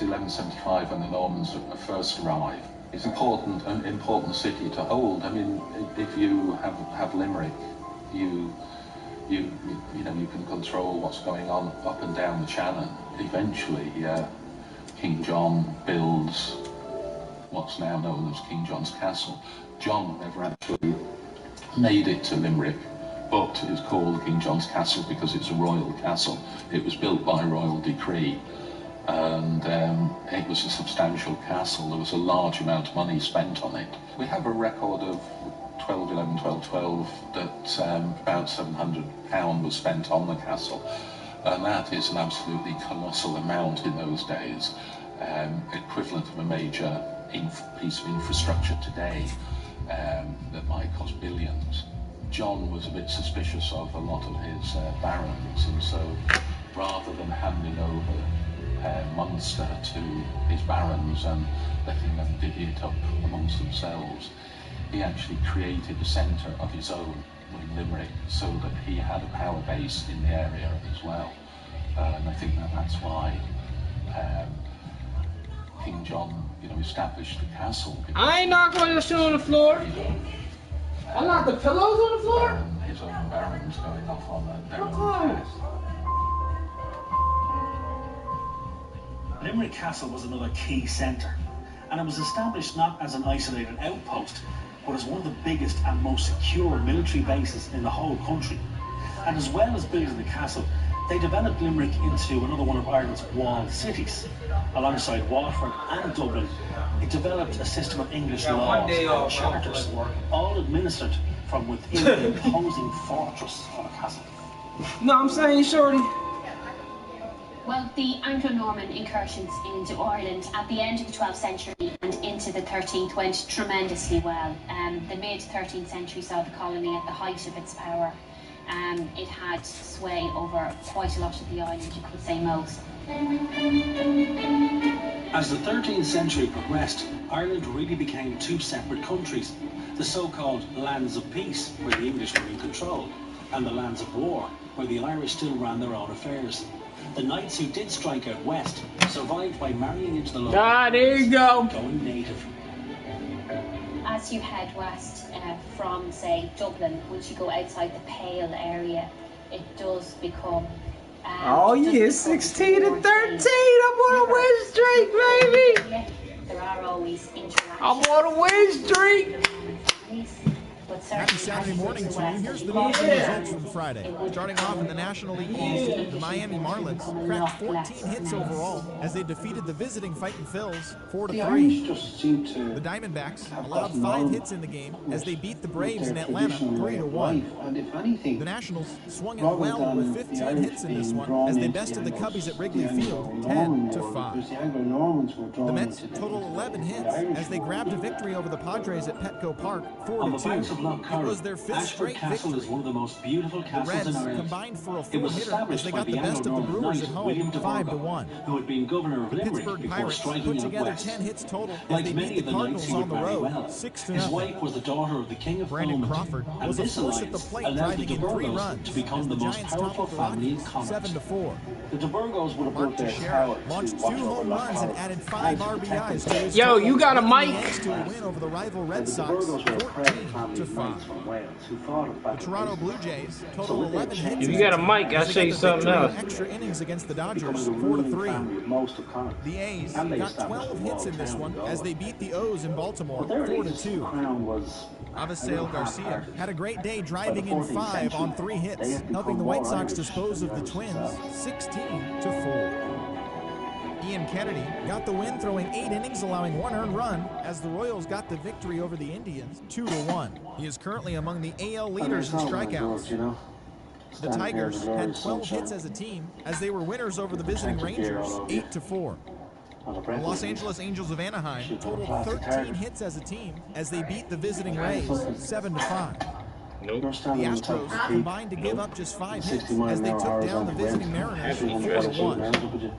it's 1175 when the Normans first arrive. It's an important city to hold. I mean, if you have Limerick, you can control what's going on up and down the Shannon. Eventually, King John builds what's now known as King John's Castle. John never actually made it to Limerick, but it's called King John's Castle because it's a royal castle. It was built by royal decree, and it was a substantial castle. There was a large amount of money spent on it. We have a record of 1211, 1212 that about £700 was spent on the castle, and that is an absolutely colossal amount in those days, equivalent of a major piece of infrastructure today that might cost billions. John was a bit suspicious of a lot of his barons, and so rather than handing over Munster to his barons and letting them divvy it up amongst themselves, he actually created a centre of his own in Limerick so that he had a power base in the area as well. And I think that's why King John, established the castle. I ain't not going to sit on the floor. I knocked the pillows on the floor. His own barons going off on their own test. Limerick Castle was another key centre, and it was established not as an isolated outpost, but as one of the biggest and most secure military bases in the whole country. And as well as building the castle, they developed Limerick into another one of Ireland's walled cities. Alongside Waterford and Dublin, it developed a system of English laws and charters, all administered from within the imposing fortress of a castle. No, I'm saying, shorty. Well, the Anglo-Norman incursions into Ireland at the end of the 12th century and into the 13th went tremendously well. The mid-13th century saw the colony at the height of its power. It had sway over quite a lot of the island, you could say most. As the 13th century progressed, Ireland really became two separate countries. The so-called lands of peace, where the English were in control, and the lands of war, where the Irish still ran their own affairs. The knights who did strike out west survived by marrying into the local there you go. Going native. As you head west from, say, Dublin, once you go outside the Pale area, it does become... oh yeah, 16 to 13. I'm on a win streak, baby. Yeah, there are always interactions. I'm on a win streak. Happy Saturday morning to you. Here's the news and results from Friday. Starting off in the National League East, the Miami Marlins cracked 14 hits overall as they defeated the visiting Fightin' Phils 4-3. The Diamondbacks allowed 5 hits in the game as they beat the Braves in Atlanta 3-1. The Nationals swung it well with 15 hits in this one as they bested the Cubbies at Wrigley Field 10-5. The Mets total 11 hits as they grabbed a victory over the Padres at Petco Park 4-2. It was their 5th straight victory. Is one of the most beautiful The castles Reds in Ireland. combined for a 4-hitter as they got the best of the Brewers at home 5-1. Who had been governor of The Limerick Pittsburgh before Pirates striking put out together west. 10 hits total as Like they many beat of the the Cardinals knights, on the he would road marry well. 6-0. His wife was the daughter of the King of Brandon Thomond, Crawford and was a this force at the alliance plate, allowed the driving in 3 de Burgos runs to become as the the most Giants powerful toppled the family in Rockies Connacht. 7-4. The de Burgos would have Mark built their Teixeira tower launched to 2 watch over home Loch runs and Hollow. added 5 RBIs to his Yo, total, you got a leading the mic? Yanks to a win over the rival Red The Sox Burgos were a proud family of 14-5. knights from Wales who fought at The Toronto Blue Jays total 11 hits. If you got a mic, I'll as they say got the something victory in else. extra innings against the Dodgers becoming the ruling 4-3. family of most of Connacht. The A's And they got established 12 the hits in this walled one town as they beat the O's in Baltimore But their latest 4-2. crown was Avisail Garcia had a great day driving in 5 on 3 hits, helping the White Sox dispose of the Twins 16-4. Ian Kennedy got the win throwing 8 innings, allowing 1 earned run as the Royals got the victory over the Indians 2-1. He is currently among the AL leaders in strikeouts. The Tigers had 12 hits as a team as they were winners over the visiting Rangers 8-4. The Los Angeles Angels of Anaheim totaled 13 hits as a team as they beat the visiting Rays 7-5. Nope. The Astros combined to give up just 5 hits as they took down the visiting Mariners 4-1.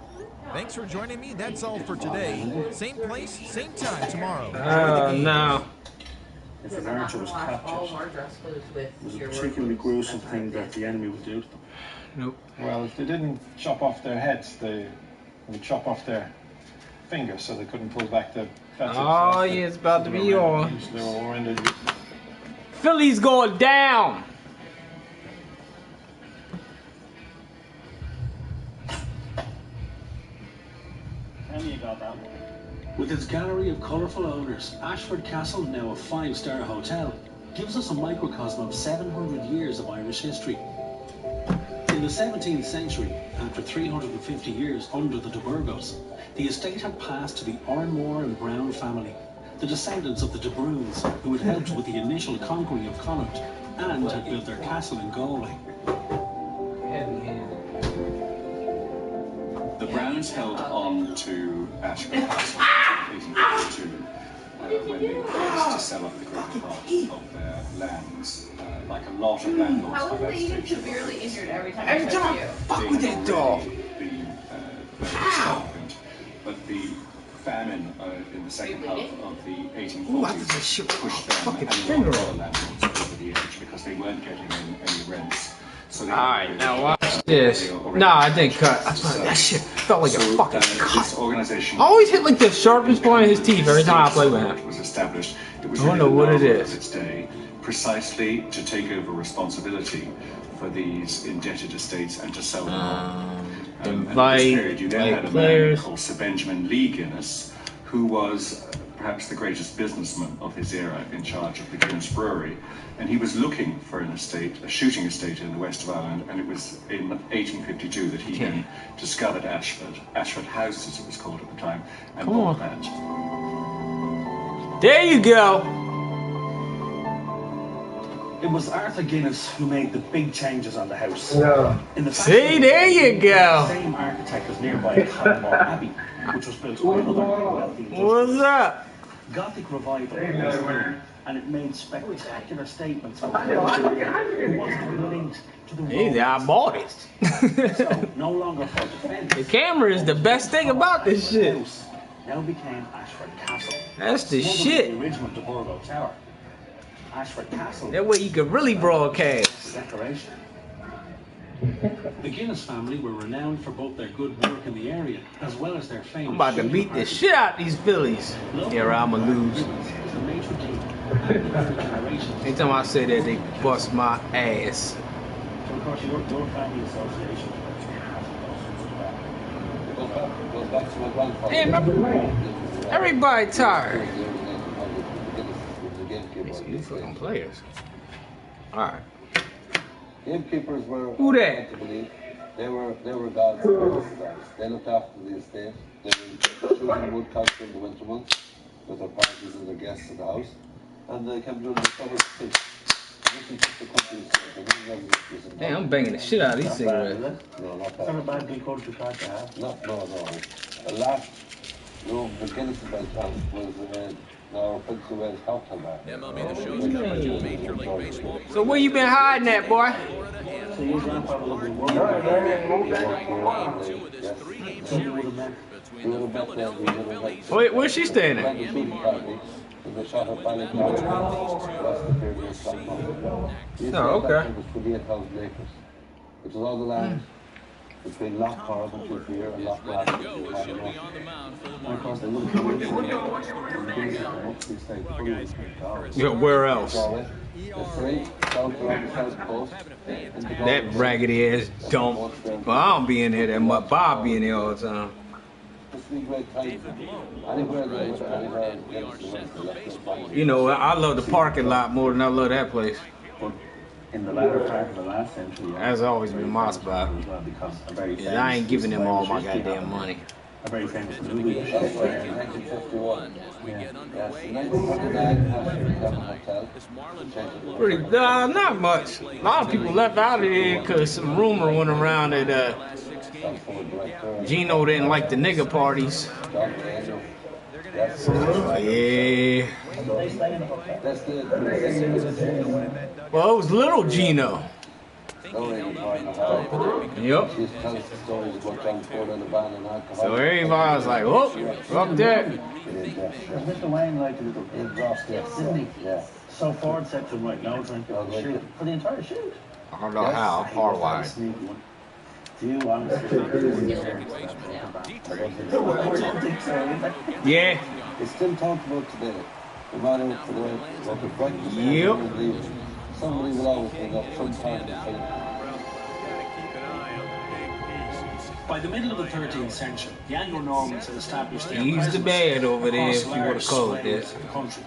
Thanks for joining me. That's all for today. Same place, same time tomorrow. No. If an archer was captured, it was a particularly gruesome thing that the enemy would do to them. Nope. Well, if they didn't chop off their heads, they would chop off their finger, so they couldn't pull back the fat. Oh, yeah, it's about to be on. They were horrendous. Philly's going down. With its gallery of colourful owners, Ashford Castle, now a 5-star hotel, gives us a microcosm of 700 years of Irish history. In the 17th century, after 350 years under the de Burgos, the estate had passed to the Oranmore and Brown family, the descendants of the de Bruins, who had helped with the initial conquering of Connaught and had built their castle in Galway. The Browns held on to Ashford Castle in 1852 when they refused to sell off the greater part of their lands, like a lot of landlords. I love that you get severely injured every time. Every time I fuck with that dog. But the famine in the second half of the 1840s Ooh, I just pushed them fucking and finger a lot on. of landlords over the edge because they weren't getting any rents. So they Alright, now watch this. Nah, I didn't cut. I thought that shit felt like a fucking cut. I always hit like the sharpest point of his teeth every time I play with him. Was established. It was I don't know what it is. its day, precisely to take over responsibility for these indebted estates and to sell them on. And at this period, you then had a man called Sir Benjamin Lee Guinness, who was perhaps the greatest businessman of his era, in charge of the Guinness Brewery, and he was looking for an estate, a shooting estate in the west of Ireland, and it was in 1852 that he then discovered Ashford House as it was called at the time, and bought that. There you go. It was Arthur Guinness who made the big changes on the house. In the See, there you go. The same architect as nearby Calmore Abbey, which was built by another wealthy What's up? Gothic revival was known, and it made spectacular statements about who was to be linked to the Easy, I bought it. So, no longer for defense. The camera is the best thing about this shit. House now became Ashford Castle. That's the More than shit. The original de Burgo Tower. Ashford Castle. That way you can really broadcast. Decoration. The Guinness family were renowned for both their good work in the area as well as their famous. I'm about to beat the shit out these Phillies. Yeah, I'ma lose. Anytime I say that, they bust my ass. So of course, your family association. Damn, everybody tired. These new fucking players. Alright. Gamekeepers were Who that? They were gods. They looked after the estate. They were shooting woodcocks in the winter months with their parties and their guests at the house, and they came during the summer to Damn, I'm banging the shit out of these cigarettes. No, not It's not a that. bad big country car to have. No. The last room the Guinness built on was our Prince of Wales cocktail bar. MLB The Show's coverage of Major League Baseball. So where you been hiding at, boy? So your grandfather would be one. Wait, where's she staying at? Oh, okay. It was 28,000 acres. It was all the land between Lochcarr and Kilfear and Lochcarr and Yeah, where else? That raggedy ass dump. Well, I don't be in here that much. Bob be in here all the time. You know, I love the parking lot more than I love that place. In the latter part of the last century, That's always been my spot. because a very famous I ain't giving them all my history goddamn of it. money. A very famous movie. Pretty, not much. A lot of people left out of here because some rumor went around that Gino didn't like the nigga parties. Yeah. Well, it was little Gino. Yep. So everybody was like, oh, fuck that. Mr. Wayne liked it, didn't he? Yeah. So Ford said to him, right, no drinking for the shoot. For the entire shoot. I don't know how, hard wide. Do you honestly? Yeah. It's still talked about today. No matter today, what the breakfast Yep. somebody will always bring up some part of the film. By the middle of the 13th century, the Anglo-Normans had established their He's the bad over there, if you want to call it this. the country,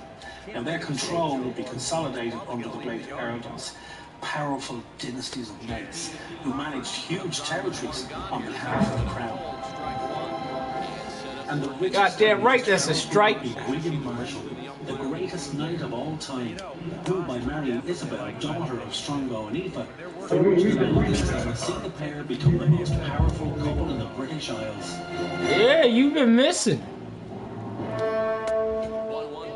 and their control would be consolidated under the great earldoms, powerful dynasties of knights who managed huge territories on behalf of the crown. And the richest goddamn right, that's a strike. William Marshal, the greatest knight of all time, who by marrying Isabel, daughter of Strongo and Aoife, forged an alliance that would see the pair become the most powerful couple in the British Isles. Yeah, you've been missing.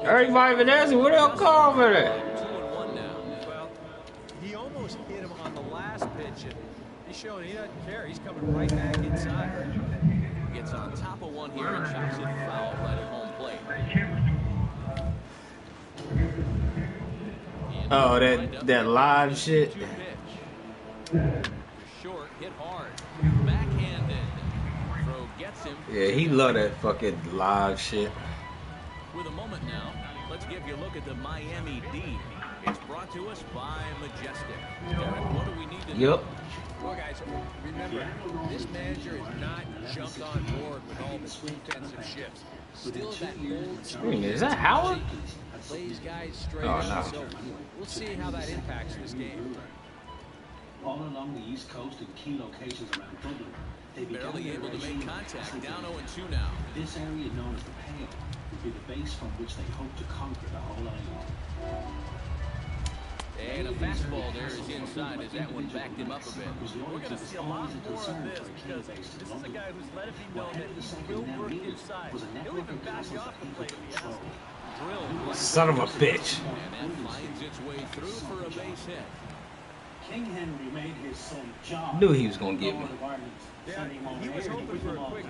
Everybody been asking, what else call for that? Well, he almost hit him on the last pitch, and he's showing he doesn't care. He's coming right back inside. Gets on top of one here and chops it foul right at home plate. Oh, that live shit. Short, hit hard. Backhanded. Throw gets him. Yeah, he love that fucking live shit. With a moment now, let's give you a look at the Miami D. It's brought to us by Majestic. Derek, what do we need to do? Yep. Well, guys, remember, this manager has not jumped on board with all the intensive shifts. Still that old school. Is that Howard? Plays guys straight. Oh, no. So we'll see how that impacts this game. All along the East Coast in key locations around Dublin, they Barely able to make contact. Down 0-2 now. This area known as the Pale would be the base from which they hope to conquer the whole island. And a fastball there is inside as that one backed him up a bit. We're going to see a lot more of this because this is a guy who's let it be known that he will work inside. He'll even back up and play the drill. Son of a bitch. And that finds its way through for a base hit. King Henry made his son John. Knew he was gonna get me. Yeah, he was hoping for a quick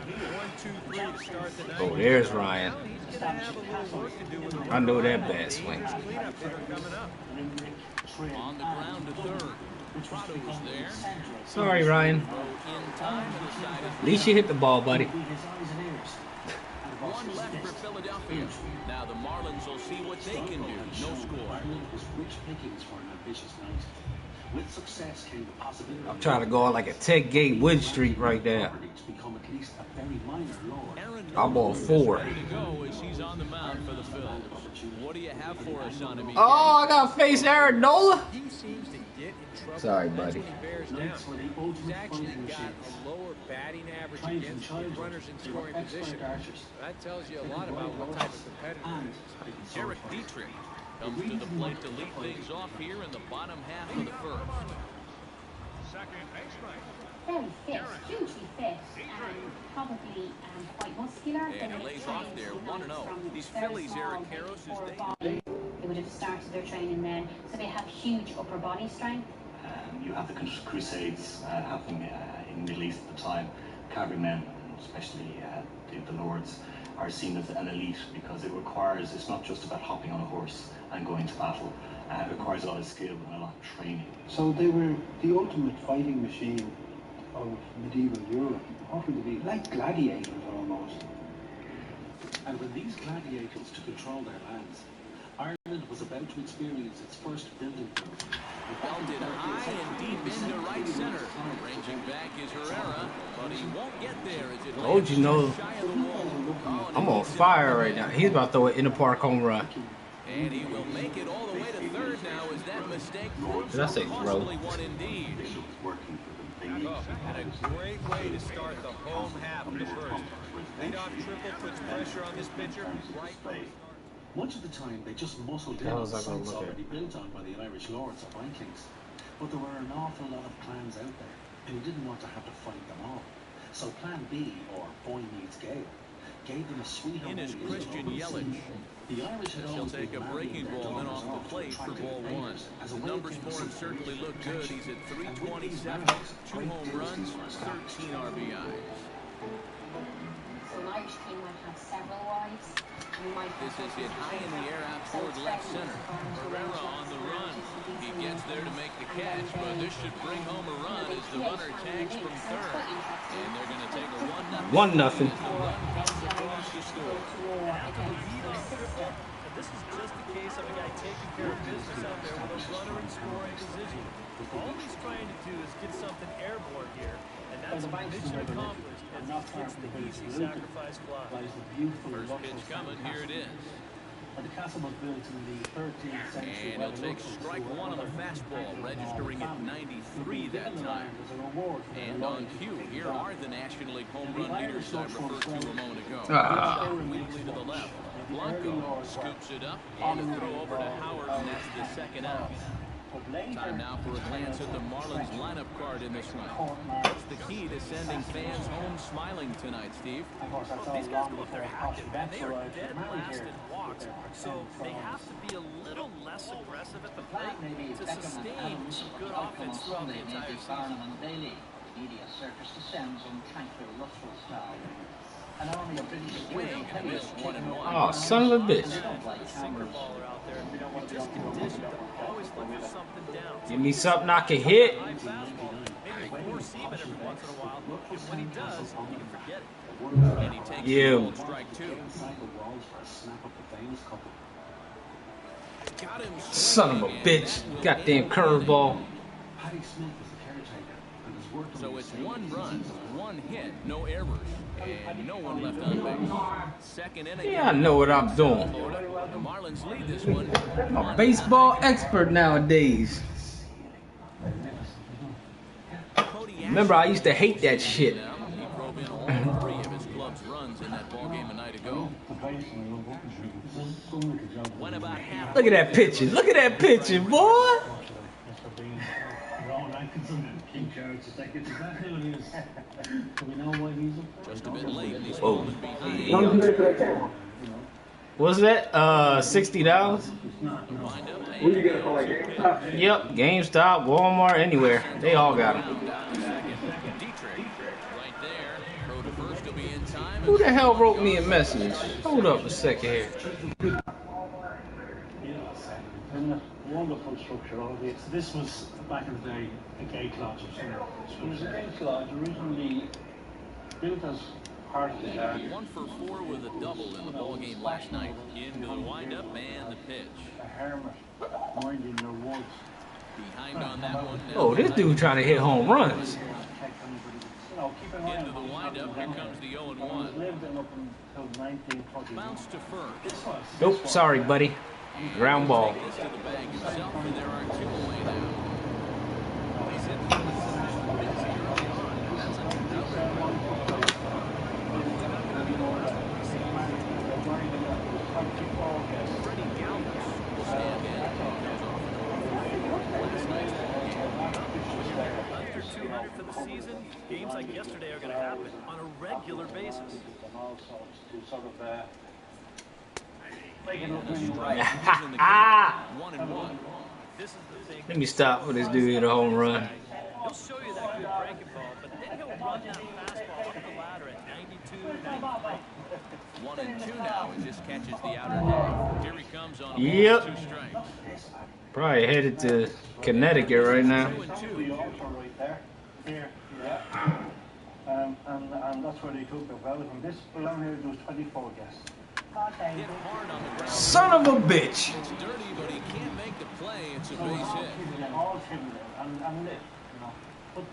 1-2-3 to start the night. Oh, there's Ryan. He's gonna have a little work to do with the I know that bad swing. cleanup hitter coming up. On the ground to third. Prado's there. Sorry, Ryan. In time to decide it. At least you hit the ball, buddy. One left for Philadelphia. Now the Marlins will see what they can do. No score. Ireland was rich pickings for an ambitious knight. With success came the possibility. I'm trying to go on like a Tech Gate Wood Street right there. To become at least a very minor lord. I'm on 4. Ready to go as he's on the mound for the Phils. What do you have for us on him? Oh, I got to face Aaron Nola. He seems to get in trouble. Sorry, That's buddy. when he bears down. He's actually got a lower batting average against with runners in scoring position. That tells you a lot about what type of competitor he is. Eric Dietrich comes to the plate to lead things off here in the bottom half of the first. Very fit, hugely fit, and probably quite muscular. And he lays off there, 1-0. These Phillies, Eric Karros is they would have started their training then, so they have huge upper body strength. You have the Crusades happening in the Middle East at the time. Cavalrymen, especially the lords, are seen as an elite because it's not just about hopping on a horse and going to battle. It requires a lot of skill and a lot of training. So they were the ultimate fighting machine of medieval Europe. What would they be? Like gladiators almost. And when these gladiators took control their lands, Ireland was about to experience its first building boom. Belted high and deep into right center. Ranging back is Herrera, but he won't get there as it Told you, no. I'm on fire right now. He's about to throw it in the park home run. And he will make it all the way to third now as that mistake proves Did I say possibly throw? one indeed. And a great way to start the home half of the first. Leadoff triple puts pressure on this pitcher right away. Much of the time, they just muscled in on the sites already built on by the Irish lords or Vikings. But there were an awful lot of clans out there who didn't want to have to fight them all. So Plan B, or Boy Meets Gale, gave them a sweetheart. In is Christian Yelich. The Irish had He'll always take a been breaking marrying their ball and daughters off the plate for ball one. The numbers for him certainly look good. He's at 327, 2 home runs, 13 RBIs. So an Irish king might have several wives, and This is hit high in the air out toward left center. Herrera on the run. He gets there to make the catch, but this should bring home a run as the runner tags from third. And they're going to take a 1-0. This is just the case of a guy taking care of business out there with a runner in scoring position. All he's trying to do is get something airborne here, and that's mission accomplished as he hits the easy sacrifice fly. First pitch coming, here it is. The castle was built in the 13th century. And he'll take strike one on the fastball, registering at 93 that time. And on cue, here are the National League home run leaders I referred to a moment ago. Immediately to the left. Blanco scoops it up and a throw over to Howard, and that's the second out. Time now for a glance at the Marlins lineup card in this one. What's the key to sending fans home smiling tonight, Steve? Well, these guys go up there active, and they are dead last in walks, so they have to be a little less aggressive at the plate to sustain some good offense throughout the entire season. Media circus descends on tranquil, lustful style. Oh, son of a bitch. Give me something I can hit. You. Son of a bitch. Goddamn curveball. So it's 1 run, 1 hit, no errors, and no one left on base. Second inning. Yeah, I know what I'm doing. The Marlins lead this one. I'm a baseball expert nowadays. Remember, I used to hate that shit. He drove in all 3 of his club's runs in that ballgame a night ago. Went about half. Look at that pitching. Look at that pitching, boy. Just a bit late in these What's that? $60? Yep, GameStop, Walmart, anywhere. They all got them. Who the hell wrote me a message? Hold up a second here. Wonderful structure, all of it. This was back in the day a gate lodge of some. It was a gate lodge originally built as part of the yard. 1 for 4 with a double in the ball game last night. Into the windup and the pitch. A hermit minding their woods. Behind on that one. Oh, this dude trying to hit home runs. Into the windup. Here comes the 0-1. Bounce to first. Nope, sorry, buddy. Ground ball. Under 200 for the season, games like yesterday are going to happen on a regular basis. Let me stop with this dude hit a home run. He'll show you that good breaking ball, but then he'll run that fastball up the ladder at 92, 93. 1 and 2 now. He just catches the outer half. Here he comes on Yep. 2 strikes. Probably headed to Connecticut right now. 2 and 2. And that's where they took the well from this around here. There was 24 guests. Hit hard on the ground. Son of a bitch. It's dirty, but he can't make the play. It's a base hit. All hidden and lit, you know. But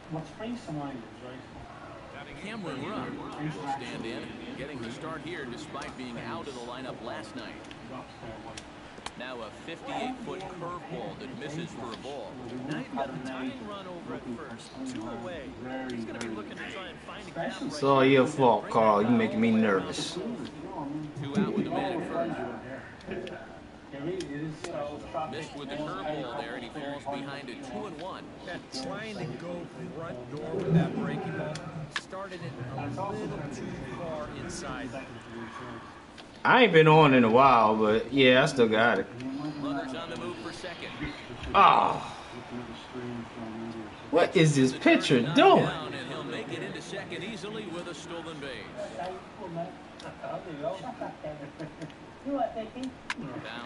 what springs to mind is, right, Cameron Rudd will stand in, getting the start here despite being out of the lineup last night. Now a 58-foot curveball that misses for a ball. Now you've got a tying run over at first, 2 away. He's going to be looking to try and find a gap. It's all your fault, Carl. You making me nervous. 2 out with the man at first. Missed with the curveball there, and he falls behind it 2-1. Trying to go front door with that breaking ball started it a little too far inside. I ain't been on in a while, but yeah, I still got it. Runners on the move for second. Oh. What is this pitcher doing? And he'll make it into second easily with a stolen base. Down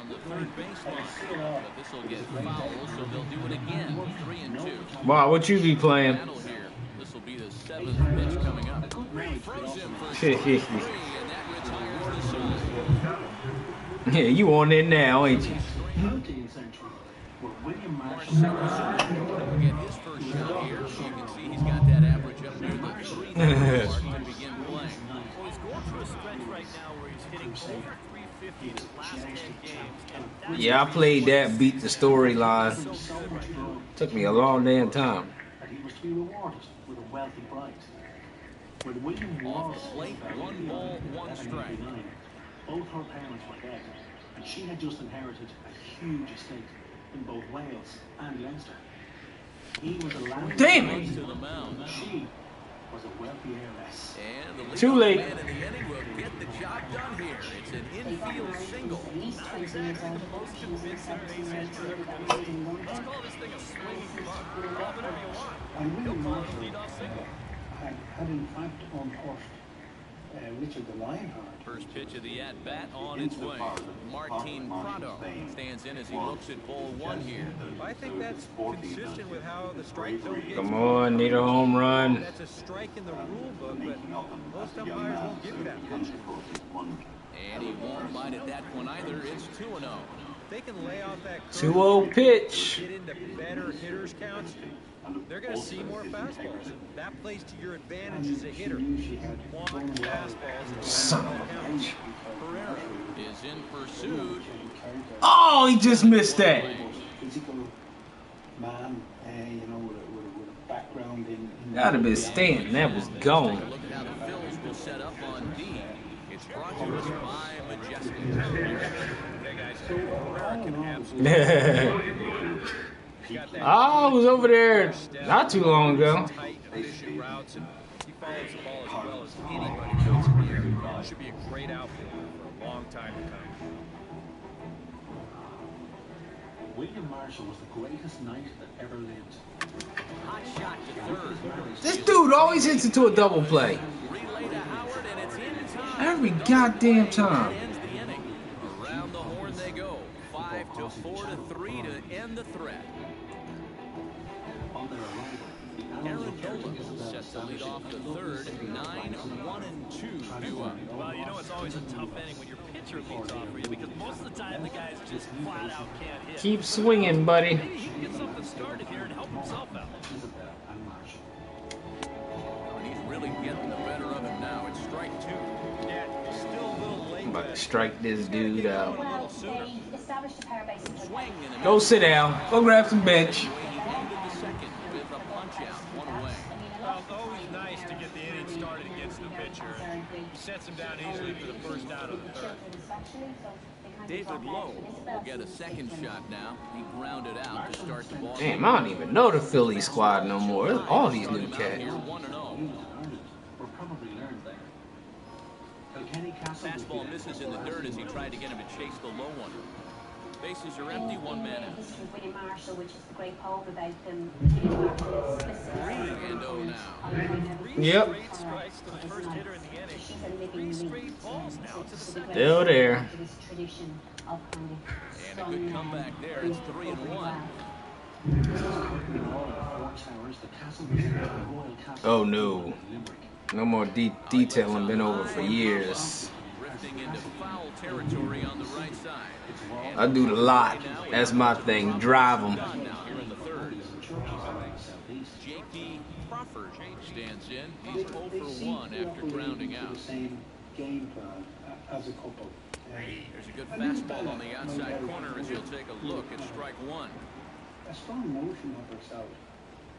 the third baseline. But this will get fouled, so they'll do it again. 3-2. Wow, what you be playing? This will be the 7th pitch coming up. Froze him for strike 3, and that retires the side. Yeah, you on it now, ain't you? Marcelo will get his first shot here. So you can see he's got that average up near the 3 mark to begin playing. Well, he's going through a stretch right now where he's hitting over 350 in his last 10 games. And Yeah, I played that, beat the storyline. Took me a long damn time. He was to be rewarded with a wealthy bride. When William was late, 1 ball, 1 strike. Both her parents were dead, and she had just inherited a huge estate in both Wales and Leinster. He was a landlord. Damn it! To the mound. She was a wealthy heiress. And the too late. man in the inning will get the job done here. It's an infield single. Not exactly the most convincing base hit you're ever going to see. Let's call this thing a swinging bunt. Call it whatever you want. He'll call it a leadoff single. Had in fact unhorsed Richard the Lionheart. First pitch of the at-bat on its way. Martin Prado stands in as he looks at ball 1 here. I think that's consistent with how the strike zone gets. Come on, need a home run. That's a strike in the rule book, but most umpires won't give you that pitch. And he won't bite at that one either. It's 2-0. They can lay off that 2-0 pitch. Get into better hitters counts. They're going to see more fastballs. That plays to your advantage as a hitter. Want fastballs. Son of a bitch. Pereira is in pursuit. Oh, he just missed that. Physical man, you know, with a background in That'd have been standing. That was gone. Look at how the Phils will set up on D. It's brought to us by Majestic. Hey guys, Pereira can absolutely. I was over there not too long ago. He follows the ball as well as anybody knows here. Should be a great outfielder for a long time to come. William Marshall was the greatest knight that ever lived. Hot shot to third. This dude always hits into a double play. Relay to Howard, and it's in time. Every goddamn time. Ends the inning. Around the horn they go. 5-4-3 to end the threat. On their arrival, Aaron Nola sets the lead off the third. 9-1-2 due up. Well, you know it's always a tough inning when your pitcher leads off for you because most of the time the guys just flat out can't hit. Keep swinging, buddy. Maybe he can get something started here and help himself out. And he's really getting the better of him now. It's strike 2. Yeah, still a little late. I'm about to strike this dude out. Well, they established a pair bases. Go sit down. Go grab some bench. Well, it's always nice to get the inning started against the pitcher. He sets him down easily for the first out of the third. David Lowe will get a second shot now. He grounded out to start the ball. Damn, I don't even know the Philly squad no more. All these new cats. Fastball misses in the dirt as he tried to get him to chase the low one. Bases are empty, 1 man out. History of William Marshall, which is the great poem about them. 3-0 now. Yep. Straight strikes to the first hitter in the inning. 3 straight balls now to the second. Still there. And a good comeback there. It's 3-1. Oh no. No more detailing. Been over for years. Drifting into foul territory on the right side. I do the lot. That's my thing. Drive them. Now here in the third. J.P. Crawford stands in. He's 0 for 1 after grounding out. Game plan as a couple. There's a good fastball on the outside corner as he'll take a look at strike 1. A strong motion of herself.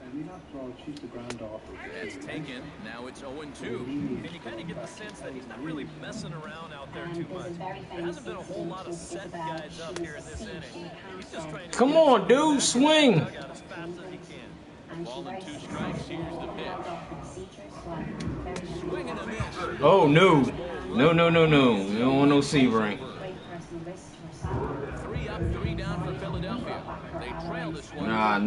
And we not throw, she's the ground off. That's taken. Now it's 0-2. And you kind of get the sense that he's not really messing around out there too much. There hasn't been a whole lot of set guys up here in this inning. He's just trying to Come on, dude, swing. as fast as he can. Ball and 2 strikes. Here's the pitch. Swing and a miss. Oh no. No. You don't want no Sebring. 3 up, 3 down for Philadelphia. They trail this one. Nah,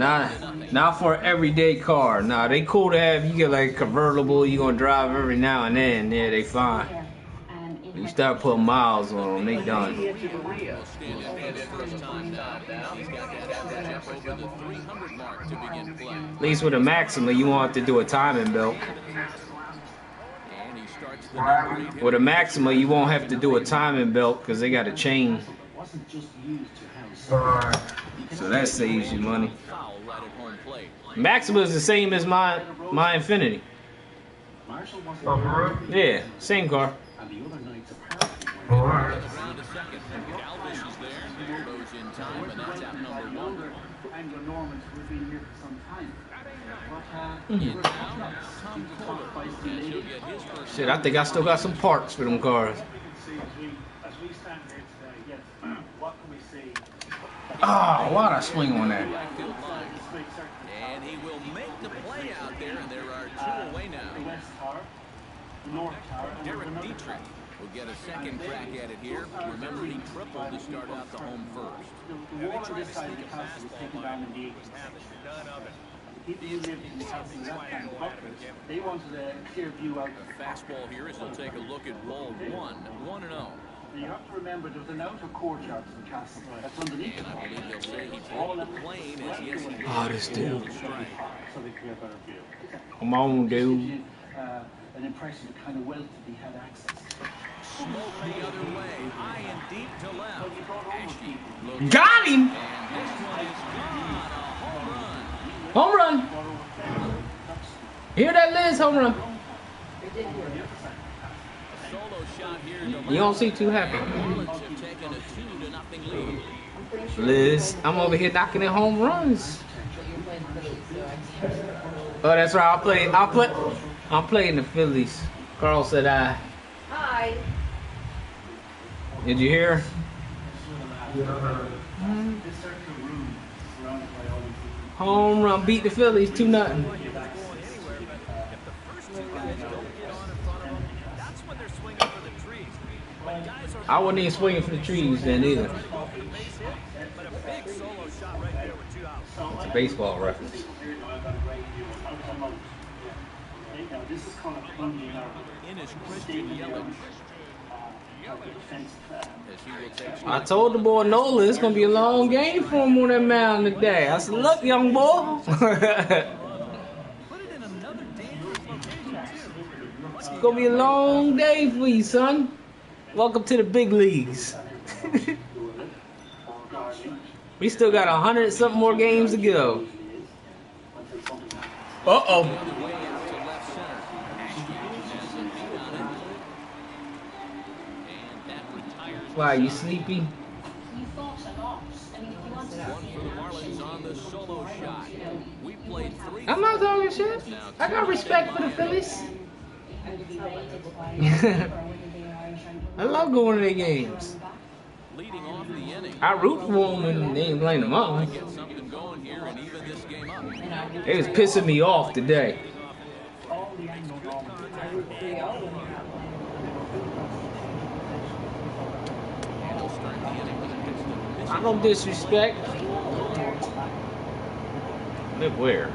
not for an everyday car. Nah, they cool to have. You get like a convertible. You gonna drive every now and then. Yeah, they fine. You start putting miles on them, they done. At least with a Maxima, you won't have to do a timing belt. With a Maxima, you won't have to do a timing belt because they got a chain. So that saves you money. Maxima is the same as my Infinity. Yeah, same car. Shit, I think I still got some parts for them cars. Oh, why'd I swing on that? And he will make the play out there, and there are two away now. Derek Dietrich will get a second crack at it here. Remember, he tripled to start out the home first. The war on this side of the castle was taken down in the 80s. The people who lived in the south of that kind of buckets, they wanted a clear view out. The fastball here is he'll take a look at ball 1-0. You have to remember there's an outer courtyard in the castle that's underneath. And I believe they'll say he brought the plane as yes, he did. Oh, this dude. So they could get a better view. Come on, dude. An impression of the kind of wealth that he had access to. Smoke the other way, high and deep to left. Got him! And this one is gone, a home run. Hear that, Liz? Home run. Solo shot here to You don't seem too happy. Marlins have taken a 2-0 lead. Liz, I'm over here knocking in home runs. Oh, that's right. I'm playing the Phillies. Carl said Hi. Did you hear? Home run, beat the Phillies 2-0. I wasn't even swinging for the trees then either. It's a baseball reference. In is Christian Yelich. I told the boy Nola it's gonna be a long game for him on that mound today. I said, look, young boy. It's gonna be a long day for you, son. Welcome to the big leagues. We still got 100-something more games to go. Uh-oh. Why, you sleepy? One for the Marlins on the solo shot. We played 3. I'm not talking shit. I got respect for the Phillies. I love going to their games. Leading off the inning. I root for them and they ain't playing them up. Get something going here and even this game up. They was pissing me off today. I don't disrespect. Live where?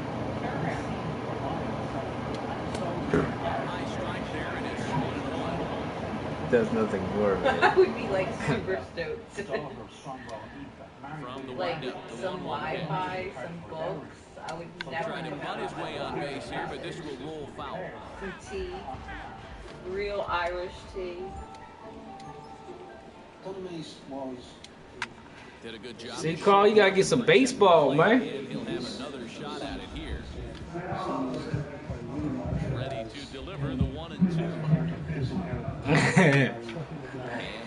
Does nothing for me. I would be like super stoked. Like some Wi-Fi, some books. I would never Trying to butt his way on base here, but this will roll foul. Some tea. Real Irish tea. Did a good job. See, Carl, you gotta get some baseball, man. He'll have another shot at it here. Ready to deliver the 1 and 2. And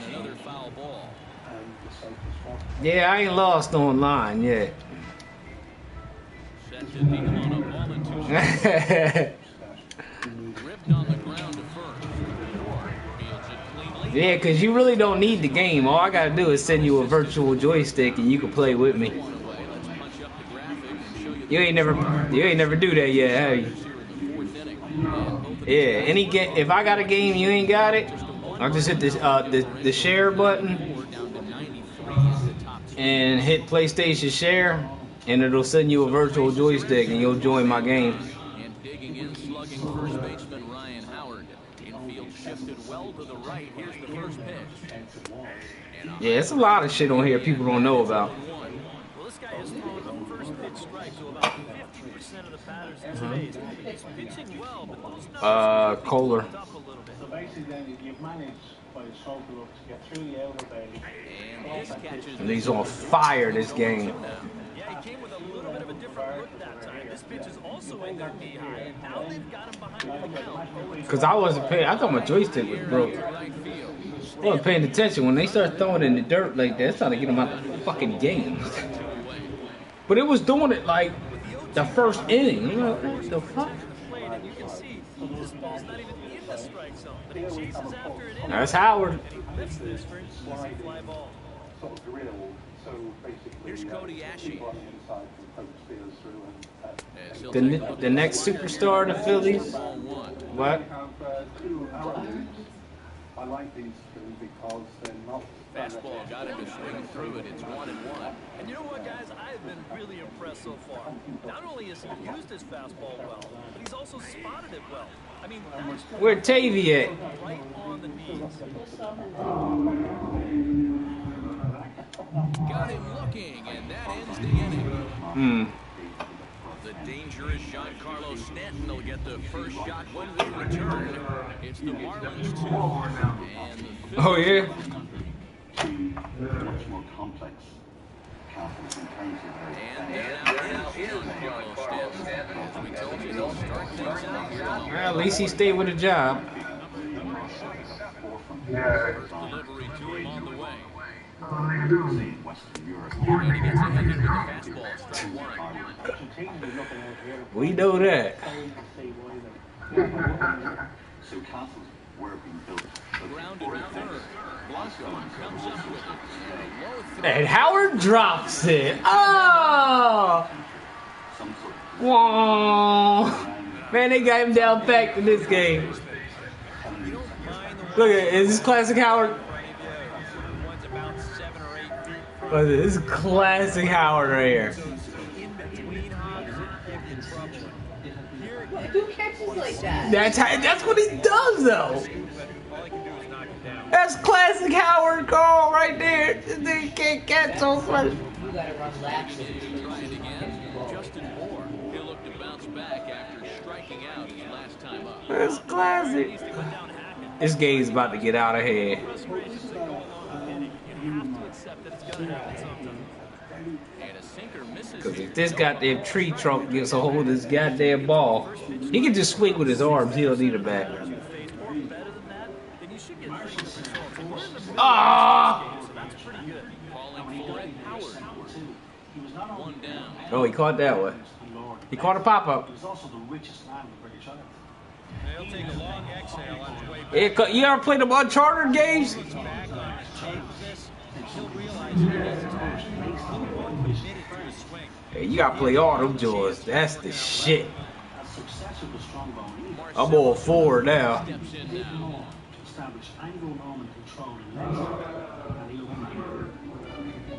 another foul ball. Yeah, I ain't lost online yet. Set to deal on a ball and 2 strikes. Ripped on the ground to first. Fields it cleanly. Yeah, because you really don't need the game. All I gotta do is send you a virtual joystick and you can play with me. You ain't never do that yet, have you? Yeah, any game. If I got a game, you ain't got it. I'll just hit the share button and hit PlayStation Share, and it'll send you a virtual joystick, and you'll join my game. And digging in, slugging first baseman Ryan Howard. Infield shifted well to the right. Here's the first pitch. Yeah, it's a lot of shit on here people don't know about. Well, this guy has thrown first pitch strike to about 50% of the batters in space. He's pitching well, but those numbers Kohler. up a little bit. So basically, you've managed by a stroke of luck to get through the outer bailey. And he's on fire this game. Yeah, he came with a little bit of a different look that time. This pitch is also in there knee high, and now they've got him behind the count. Cause I wasn't paying. I thought my joystick was broke. I wasn't paying attention when they start throwing it in the dirt like that. It's trying to get them out the fucking game. But it was doing it like the first inning. You know what the fuck? You can see this ball's not even in the strike zone, but he chases after it. That's Howard. Lifts this for an easy fly ball. Here's Cody Ashe. The next superstar of the Phillies. What? I like these two because they're not. Fastball got him to swing through it. It's 1-1. And you know what, guys? I've been really impressed so far. Not only has he used his fastball well, but he's also spotted it well. I mean, where Tavy at? Right on the knees. Got him looking, and that ends the inning. The dangerous Giancarlo Stanton will get the first shot when we return. It's the Marlins 2 and the Phillies. Oh yeah. Much more complex. And now is Giancarlo Stanton. As we told you, he'll start things out here. Well, at least he stayed with a job. Delivery to him on the way. Ready gets ahead with the fastball, strike one. We know that. So castles were being built. Grounded third. Blanco comes up with it. And Howard drops it. Oh! Whoa! Man, they got him down back in this game. Look at it. Is this classic Howard? Oh, this is classic Howard right here. Who catches like that? That's what he does, though. That's classic Howard call right there. This thing can't catch so funny. You gotta run laps. Try it again. Justin Moore. He'll look to bounce back after striking out his last time up. That's classic. This game's about to get out of hand. Because if this goddamn tree trunk gets a hold of this goddamn ball, he can just swing with his arms. He don't need a bat. Ah! Oh, he caught that one. He caught a pop-up. You ever played them Uncharted games? Hey, you gotta play all them joys. That's the shit. I'm all forward now.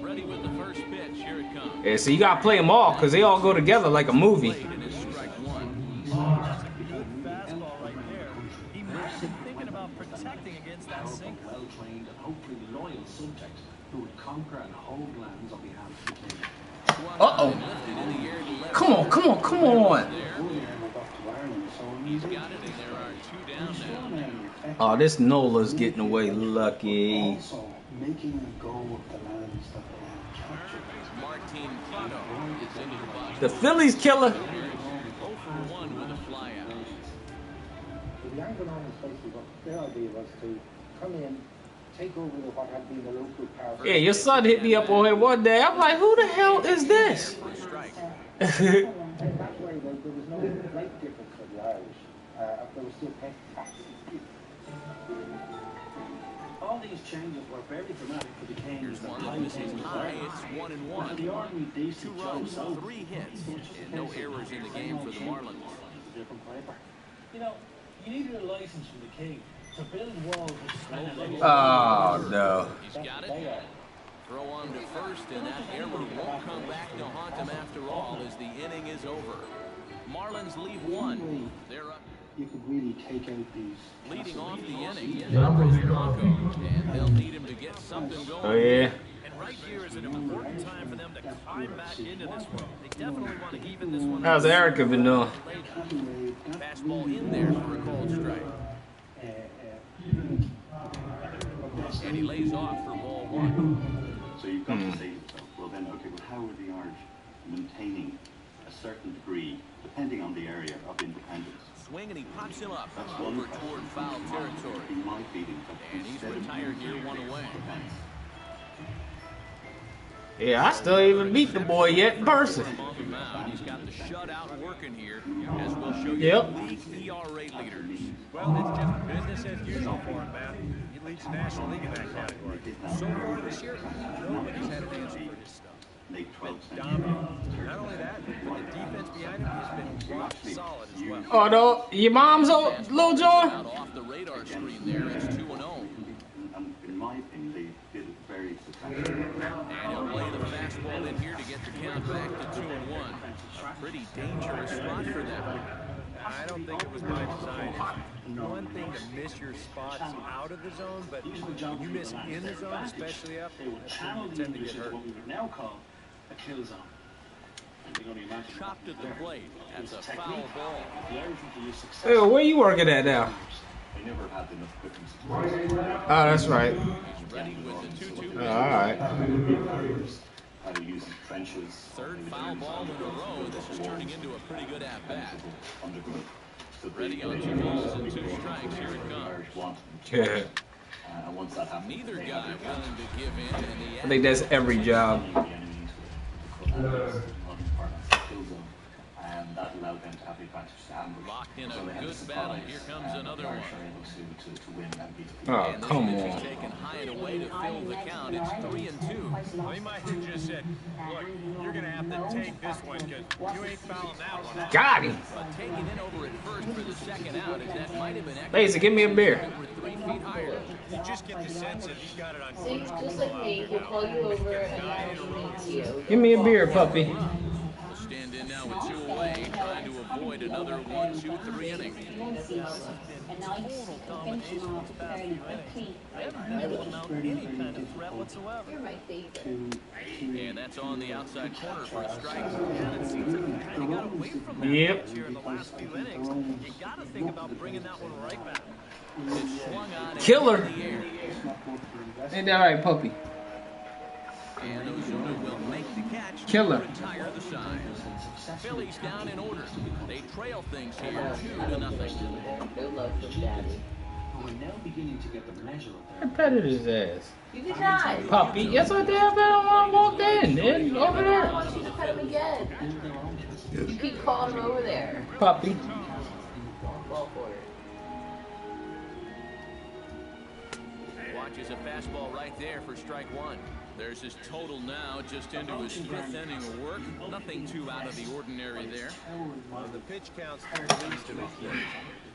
Ready with the first pitch. Here it comes. Yeah, so you gotta play them all because they all go together like a movie. Fastball right there. He might be thinking about protecting against that sinker. Well-trained and hopefully loyal subject who would conquer and hold lands on behalf of the king. Uh-oh. Come on, come on, come on. He's got it, and there are two down now. Oh, this Nola's getting away lucky. Also, making a go of the lands that they have captured. Martin Pino is into the box. The Phillies killer. 0 for 1 with a flyout. The Anglo-Norman basically, their idea was to come in, take over what had been the local power. Yeah, your son hit me up on here one day. I'm like, who the hell is this? And that way, there was no great difference for the Irish. There was still pay taxes. All these changes were very dramatic for the Kings. Here's one that misses high. It's 1-1. The ordinary decent 2 runs, 3 hits, and no errors in the game for the Marlins. You know, you needed a license from the king to build walls with slow. Oh, no. He's got it. Throw on to first, and that error won't come back to haunt him after all as the inning is over. Marlins leave 1. They're up. you could really take out these. Leading off the inning is Bronco, and they'll need him to get something going. Oh yeah. And right here is an important time for them to climb back into this one. They definitely want to even this one. How's Erica been doing? Fastball in there for a cold strike. And he lays off for ball one. So you've got to say to yourself, well then, okay, well how are the Irish maintaining a certain degree, depending on the area, of independence? Swing and he pops him up over toward foul territory. And he's retired here, one away. Yeah, I still ain't even beat the boy yet in person. He's got the shutout working here, as we'll show you league ERA leaders. Well, it's just business as usual for him, man. He leads the National League in that category. So far this year, nobody's had an answer for his stuff. Been dominant. Not only that, but the defense behind him has been rock solid as well. Oh no, your mom's old Lil John? Off the radar screen there, it's 2-0. In my opinion, they did it very successfully. And he'll play the fastball in here to get the count back to 2-1. A pretty dangerous spot for them. I don't think it was by design. It's one thing to miss your spots out of the zone, but when you miss in the zone, especially up, you tend to get hurt. What we would now call a kill zone. Chopped at the plate. That's a foul ball. Hey, where you working at now? They never had enough equipment. Oh, that's right. He's ready with the 2-2. All right. How to use trenches. Third foul ball in a row. This is turning into a pretty good at-bat. Ready on 2 balls and 2 strikes. Here it comes. Yeah. Once that happened, neither guy willing to give in. And I think that's every job. And that allowed them to have the advantage to ambush. Locked in a good battle. Here comes another one. To win and beat Oh, and come this pitch on. is taken high and away to fill the count. It's 3-2. Well, he might have just said, look, you're going to have to take this one because you ain't fouling that one. Got him. But taking in over at first for the second out, as that might have been Lazy, give me a beer. 3 feet higher. You just get the sense that he's got it on. See, just like me, he'll call you over and actually meet you. Give me a beer, puppy. We'll stand in now with 2 away, trying to avoid another 1, 2, 3 inning. And now you finish him off fairly quickly. Any kind of threat whatsoever. You're my favorite. And that's on the outside corner for a strike. And it seems like you kind of got away from that Yep. here in the last few innings. You got to think about bringing that one right back. It's swung on and Killer. in the air. Ain't that right, puppy? And Ozuna will make the catch Killer. to retire the side. Phillies down in order. They trail things here 2-0. No love from Daddy. We're now beginning to get the measure of I their petted his ass. You did not. Puppy. Yes, I did. I bet I walked in. And over I there. want you to pet him again. You keep calling him over there. Puppy. Ball for it. Watches a fastball right there for strike 1. There's his total now, just into his 5th inning of work. Nothing too out of the ordinary there. Well, the pitch count's the least of his worries.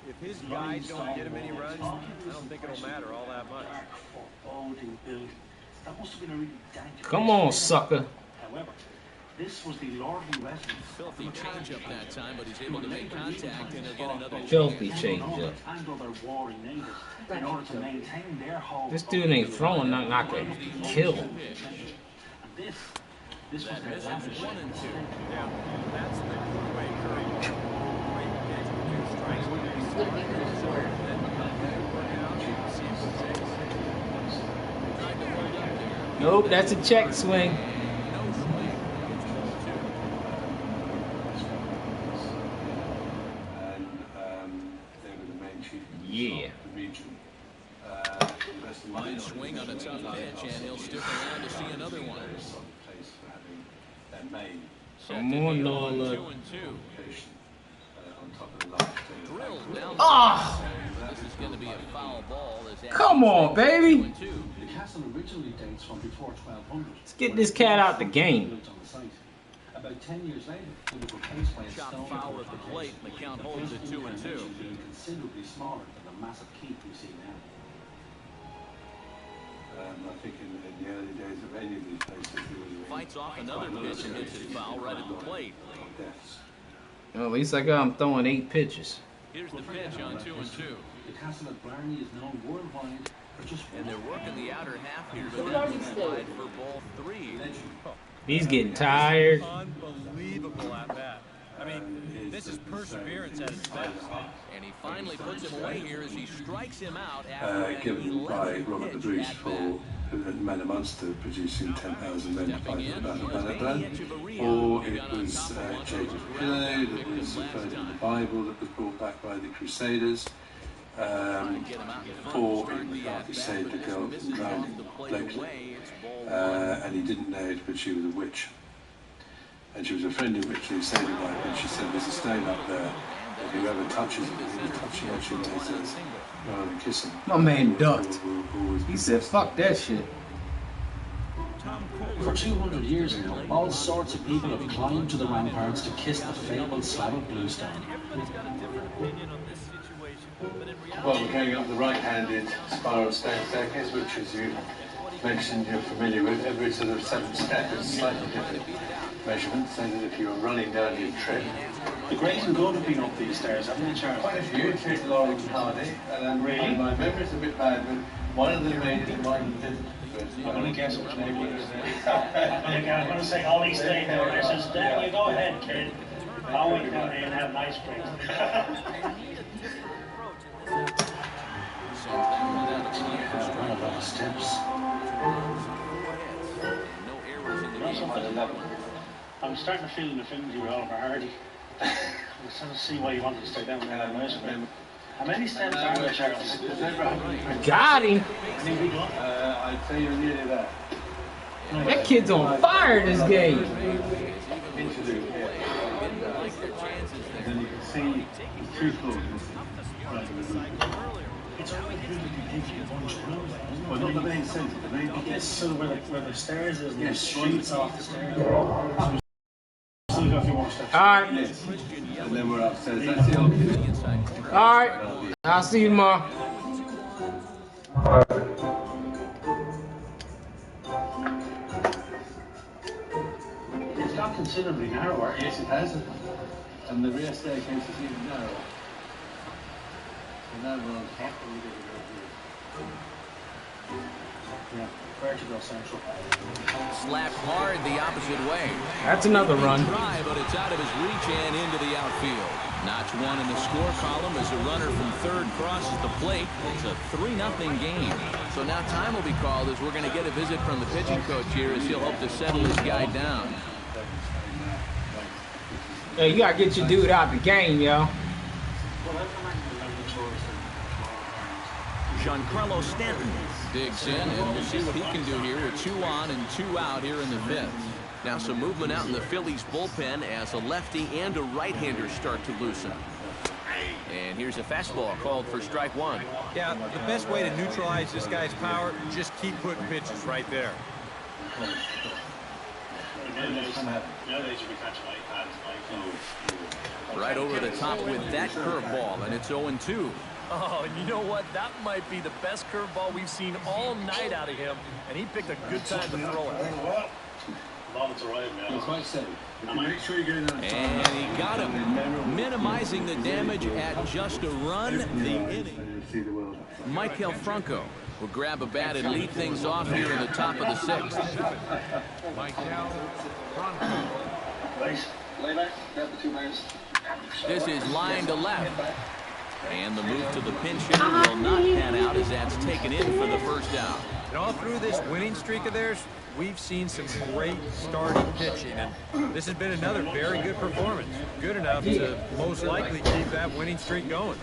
If his guys don't get him any runs, I don't think it'll matter all that much. That must have been a really dangerous. Come on, sucker. However, this was the lordly residence. Filthy changeup that time, but he's able to make contact and he'll get another Filthy changeup. And other warring natives in order to maintain their hold. This dude ain't throwing nothing I can kill. And this was That their misses advantage. 1 and 2. Yeah, that's the way Curry strikes when they It's going to be good short. then work it out, see if it takes. Tried to hold up there. Nope, that's a check swing. No swing. And they were the main chief Yeah. of the region. Fine swing on a tough pitch, and he'll stick around to see another one. Place for having their main Come on, Nola. 2 and 2. location on top of the last Drilled down. Oh! This is going to be a foul ball. As Come on, baby. 2 and 2. The castle originally dates from before 1200. Let's get this cat out the game. Built on the site. About 10 years later, it was replaced by a Shot stone foul at the plate, and the count holds at 2 and 2. being considerably smaller than the massive keep we see now. I think in the early days of any of these places, there was Fights off another pitch and hits it foul right at the plate. deaths. Well, at least I got him throwing 8 pitches. Here's the pitch on 2-2. The castle at Blarney is known worldwide for just. And they're working the outer half here, but that one's wide for ball 3. He's getting tired. Unbelievable at bat. I mean, this is perseverance at its best. And he finally puts him away here as he strikes him out after given by Robert the Bruce for Man a Monster producing 10,000 men fighting about the Bannerman, or it was Jacob Pillow that was referred in the Bible that was brought back by the Crusaders, or it was Arthur saved a girl from drowning locally, and he didn't know it, but she was a witch. And she was a friend of Richard who saved her life, and she said, there's a stone up there, and whoever touches it, she knows it, rather than kiss him. My man ducked. He said, fuck that shit. For 200 years now, all sorts of people have climbed to the ramparts to kiss the fabled slab of bluestone. Well, we're going up the right-handed spiral stone staircase, which, as you mentioned, you're familiar with. Every sort of 7 step is slightly different measurement, so that if you were running down your trip. The great and good have been up these stairs, haven't they, Charles? Quite a few, Kate, Lauren and Hardy, and really? My memory's a bit bad, but one of them made it and one didn't. I'm going to guess which neighbour it is there. I'm going to say Ollie stayed down there. Says, Dad, you go ahead, kid. I'll wait down there and have an ice cream. Steps. I'm starting to feel in the films you were Oliver Hardy. I'm trying to see why you wanted to stay down there. How many steps are there, Charles? Got him. I'd say you're nearly there. That kid's on fire in this game. And then you can see the 2 floors. It's always good to be taking a bunch of rooms. Well, not the main centre, the main Yes, so where the stairs is, and the streets off the stairs. Still got a few more steps. Alright. Yes. And then we're upstairs. That's the old. Alright. I'll see you tomorrow. It's got considerably narrower. Yes, it has. And the rear staircase is even narrower. So now we're on top, and we're going to go here. Yeah, where to go central. Slapped hard the opposite way. That's another run. Try, but it's out of his reach and into the outfield. Notch 1 in the score column as a runner from third crosses the plate. It's a 3-0 game. So now time will be called as we're going to get a visit from the pitching coach here as he'll hope to settle this guy down. Hey, you gotta get your dude out the game, yo. Giancarlo Stanton digs in, and we'll see what he can do here with 2 on and 2 out here in the 5th. Now some movement out in the Phillies bullpen as a lefty and a right-hander start to loosen. And here's a fastball called for strike 1. Yeah, the best way to neutralize this guy's power, just keep putting pitches right there. Right over the top with that curveball, and it's 0-2. Oh, and you know what? That might be the best curveball we've seen all night out of him, and he picked a good time to throw it. And he got him, minimizing the damage at just a run the inning. Michael Franco will grab a bat and lead things off here in the top of the 6th. Michael Franco. This is line to left. And the move to the pinch hitter will not pan out as that's taken in for the first out. And all through this winning streak of theirs, we've seen some great starting pitching, and this has been another very good performance. Good enough to most likely keep that winning streak going.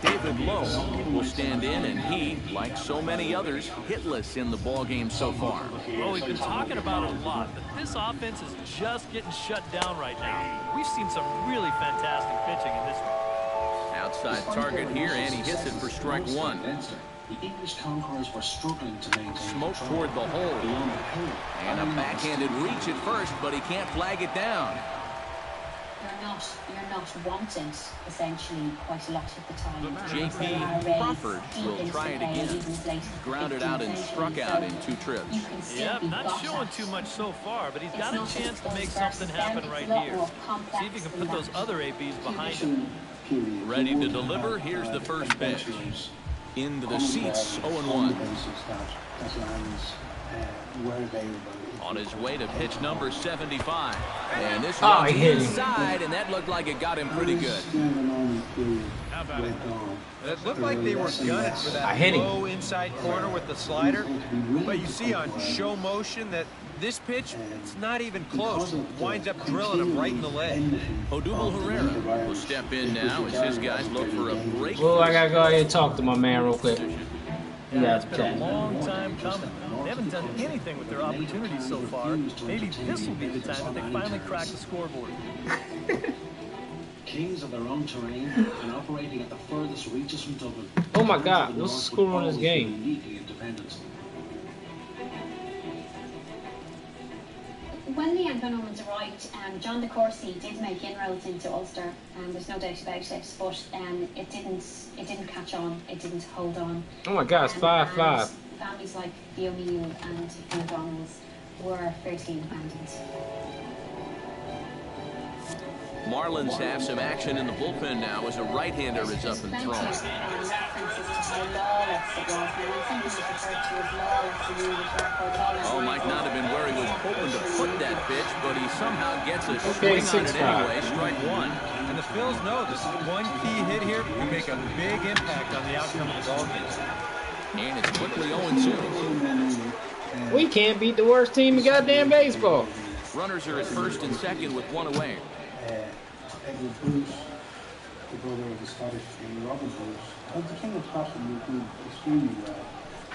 David Lowe will stand in, and he, like so many others, hitless in the ballgame so far. Well, we've been talking about it a lot, but this offense is just getting shut down right now. We've seen some really fantastic pitching in this one. Outside target here, and he hits it for strike 1. The English conquerors were struggling to maintain smoke toward the hole. And a backhanded reach at first, but he can't flag it down. you're not wanted essentially quite a lot at the time. JP Crawford will try it again. Grounded out and struck out in 2 trips. Yeah, not showing too much so far, but he's got a chance to make something happen right here. See if he can put those other ABs behind him. Ready to deliver, here's the first pitch. Into the seats, 0-1. On his way to pitch number 75. And this one's inside, and that looked like it got him pretty good. It looked like they were gunning for that low inside corner with the slider. But you see on show motion that this pitch, it's not even close. It winds up drilling him right in the leg. Odubel Herrera will step in now as his guys look for a break. Well, I gotta go ahead and talk to my man real quick. Yeah, it's been a long time coming. They haven't done anything with their opportunities so far. Maybe this will be the time that they finally crack the scoreboard. Kings of their own terrain and operating at the furthest reaches from Dublin. Oh my God, what's the score on this game? Uniquely independent. When the Anglo-Normans arrived, John de Courcy did make inroads into Ulster, and there's no doubt about it, but it didn't catch on, it didn't hold on. Oh my God, it's 5-5. Families like the O'Neill and the O'Donnells were fiercely independent. Marlins have some action in the bullpen now as a right-hander is up and thrown. Oh, might not have been where he was hoping to put that pitch, but he somehow gets a swing on it anyway. Strike 1. And the Phils know this one key hit here can make a big impact on the outcome of the ball game. And it's quickly 0-2. We can't beat the worst team in goddamn baseball. Runners are at first and second with 1 away. Edward Bruce, the brother of the Scottish King Robin Bruce, and the King of Scotland will do extremely well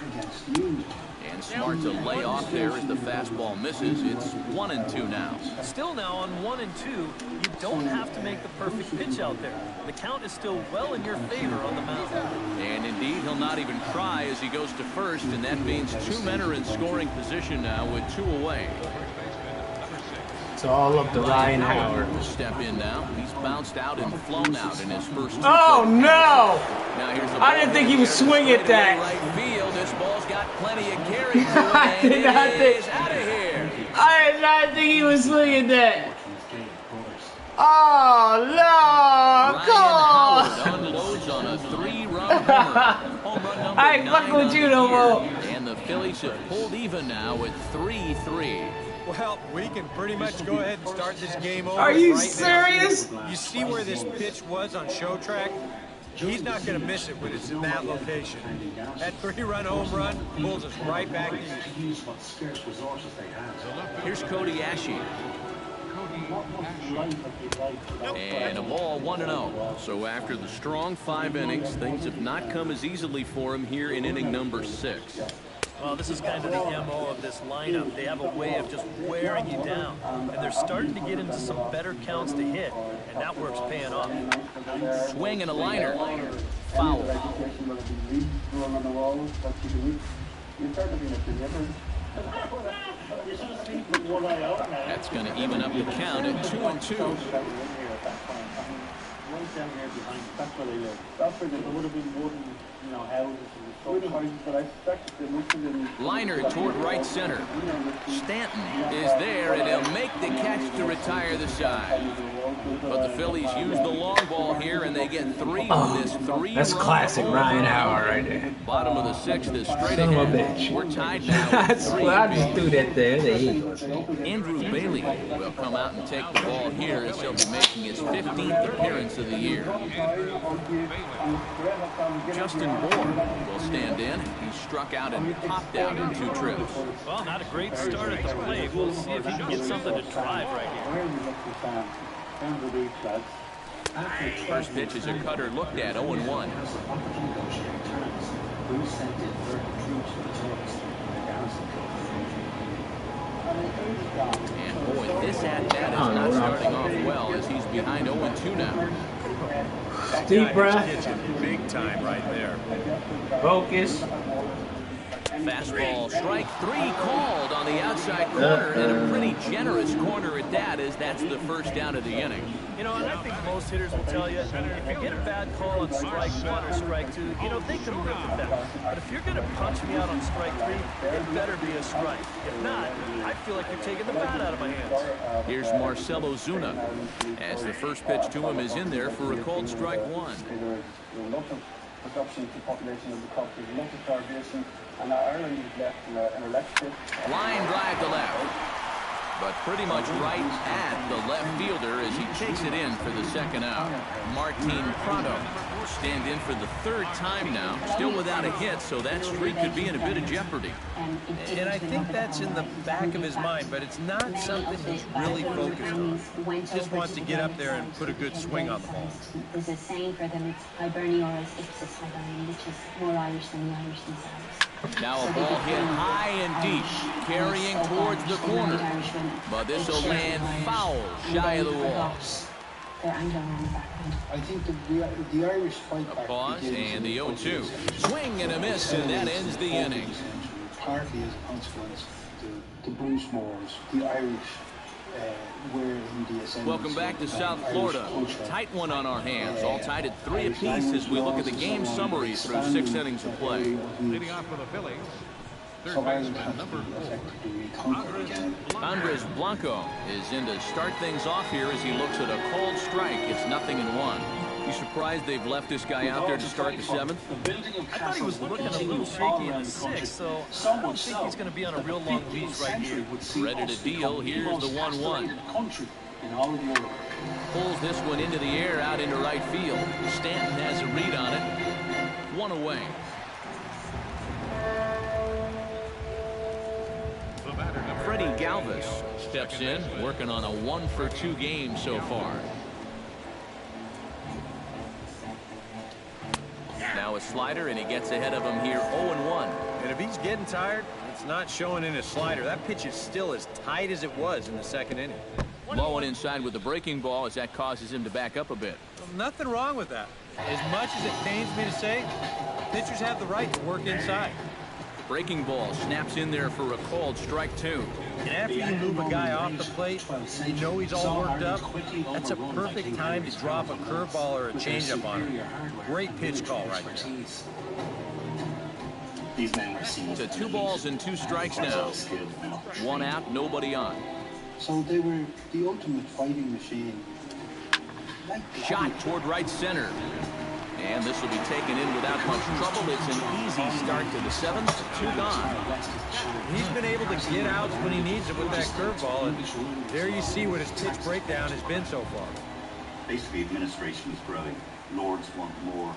against you. And smart to lay off there as the fastball misses. It's 1-2 now. Still now on 1-2, you don't have to make the perfect pitch out there. The count is still well in your favor on the mound. And indeed, he'll not even try as he goes to first, and that means 2 men are in scoring position now with 2 away. It's all up to Ryan Howard. Will step in now. He's bounced out and flown out in his first 2. Oh no! Now here's a I didn't think he would swing at that. Right field. This ball's got plenty of carry to it, and I did not think. out of here. I did not think he was swinging that. Oh no! Howard unloads on a 3-run homer. Home run number I ain't fucking with you no more. And the Phillies have pulled even now with 3-3. Well, we can pretty much go ahead and start this game over. Are you right serious? Now. You see where this pitch was on show track? He's not going to miss it when it's in that location. That 3-run home run pulls us right back in. Here's Cody Ashe. And a ball 1-0. So after the strong 5 innings, things have not come as easily for him here in inning number 6. Well, this is kind of the MO of this lineup. They have a way of just wearing you down. And they're starting to get into some better counts to hit. And that work's paying off. Swing and a liner. Foul. That's going to even up the count at 2-2. Liner toward right center. Stanton is there, and he'll make the catch to retire the side. But the Phillies use the long ball here, and they get 3 on this 3-run. That's classic Ryan Howard right there. Bottom of the 6th is straight Son of a ahead. bitch. We're tied now. I swear, I just threw that there. Andrew Bailey will come out and take the ball here as he'll be making his 15th appearance of the year. Justin Bohr will stand in. He struck out and popped out in 2 trips. Well, not a great start at the plate. We'll see if he can get something to drive right here. First pitch is a cutter looked at, 0-1. And boy, this at-bat is not starting off well as he's behind 0-2 now. Deep breath. Big time right there. Focus. Fastball, strike three called on the outside corner, and a pretty generous corner at that, as that's the first down of the inning. You know, and I think most hitters will tell you, if you get a bad call on strike one or strike two, you know, they can live with that. But if you're going to punch me out on strike three, it better be a strike. If not, I feel like you're taking the bat out of my hands. Here's Marcelo Zuna, as the first pitch to him is in there for a called strike one. Adoption of the population of the country, a lot of starvation, and Ireland is left an electric. Line drive to left, but pretty much right at the left fielder as he takes it in for the second out. Martin Prado stand in for the third time now, still without a hit, so that streak could be in a bit of jeopardy. And I think that's in the back of his mind, but it's not something he's really focused on. He just wants to get up there and put a good swing on the ball. There's a saying for them, it's Hiberni or ipsis Hiberni, which is more Irish than the Irish themselves. Now a ball hit high and deep, carrying towards the corner, but this will land foul shy of the wall. I think the Irish fight back. A pause and the 0-2. Swing and a miss, and that ends the inning. Partly as a consequence, the Bruce Moores, the Irish were in the ascendancy. Welcome back to South Florida. Tight one on our hands, all tied at 3 apiece as we look at the game summary through 6 innings of play. Leading off for the Phillies. So Ireland has to effectively reconquer again. Andres Blanco is in to start things off here as he looks at a called strike. It's 0-1. You surprised they've left this guy out there to start the 7th? I thought he was looking a little shaky in the 6th, so I don't think he's going to be on a real long leash right here. Ready to deal. Here's the 1-1. Pulls this one into the air out into right field. Stanton has a read on it. 1 away. Freddie Galvis steps in, working on a 1-for-2 game so far. Now a slider, and he gets ahead of him here, 0-1. And if he's getting tired, it's not showing in his slider. That pitch is still as tight as it was in the second inning. Low and inside with the breaking ball as that causes him to back up a bit. Well, nothing wrong with that. As much as it pains me to say, pitchers have the right to work inside. Breaking ball snaps in there for a called strike 2. And after you move a guy off the plate, you know he's all worked up. That's a perfect time to drop a curveball or a changeup on him. Great pitch call right there. To 2 balls and 2 strikes now. 1 out, nobody on. So they were the ultimate fighting machine. Shot toward right center. And this will be taken in without much trouble. It's an easy start to the 7th. 2 gone. He's been able to get outs when he needs it with that curveball, and there you see what his pitch breakdown has been so far. Basically, administration is growing. Lords want more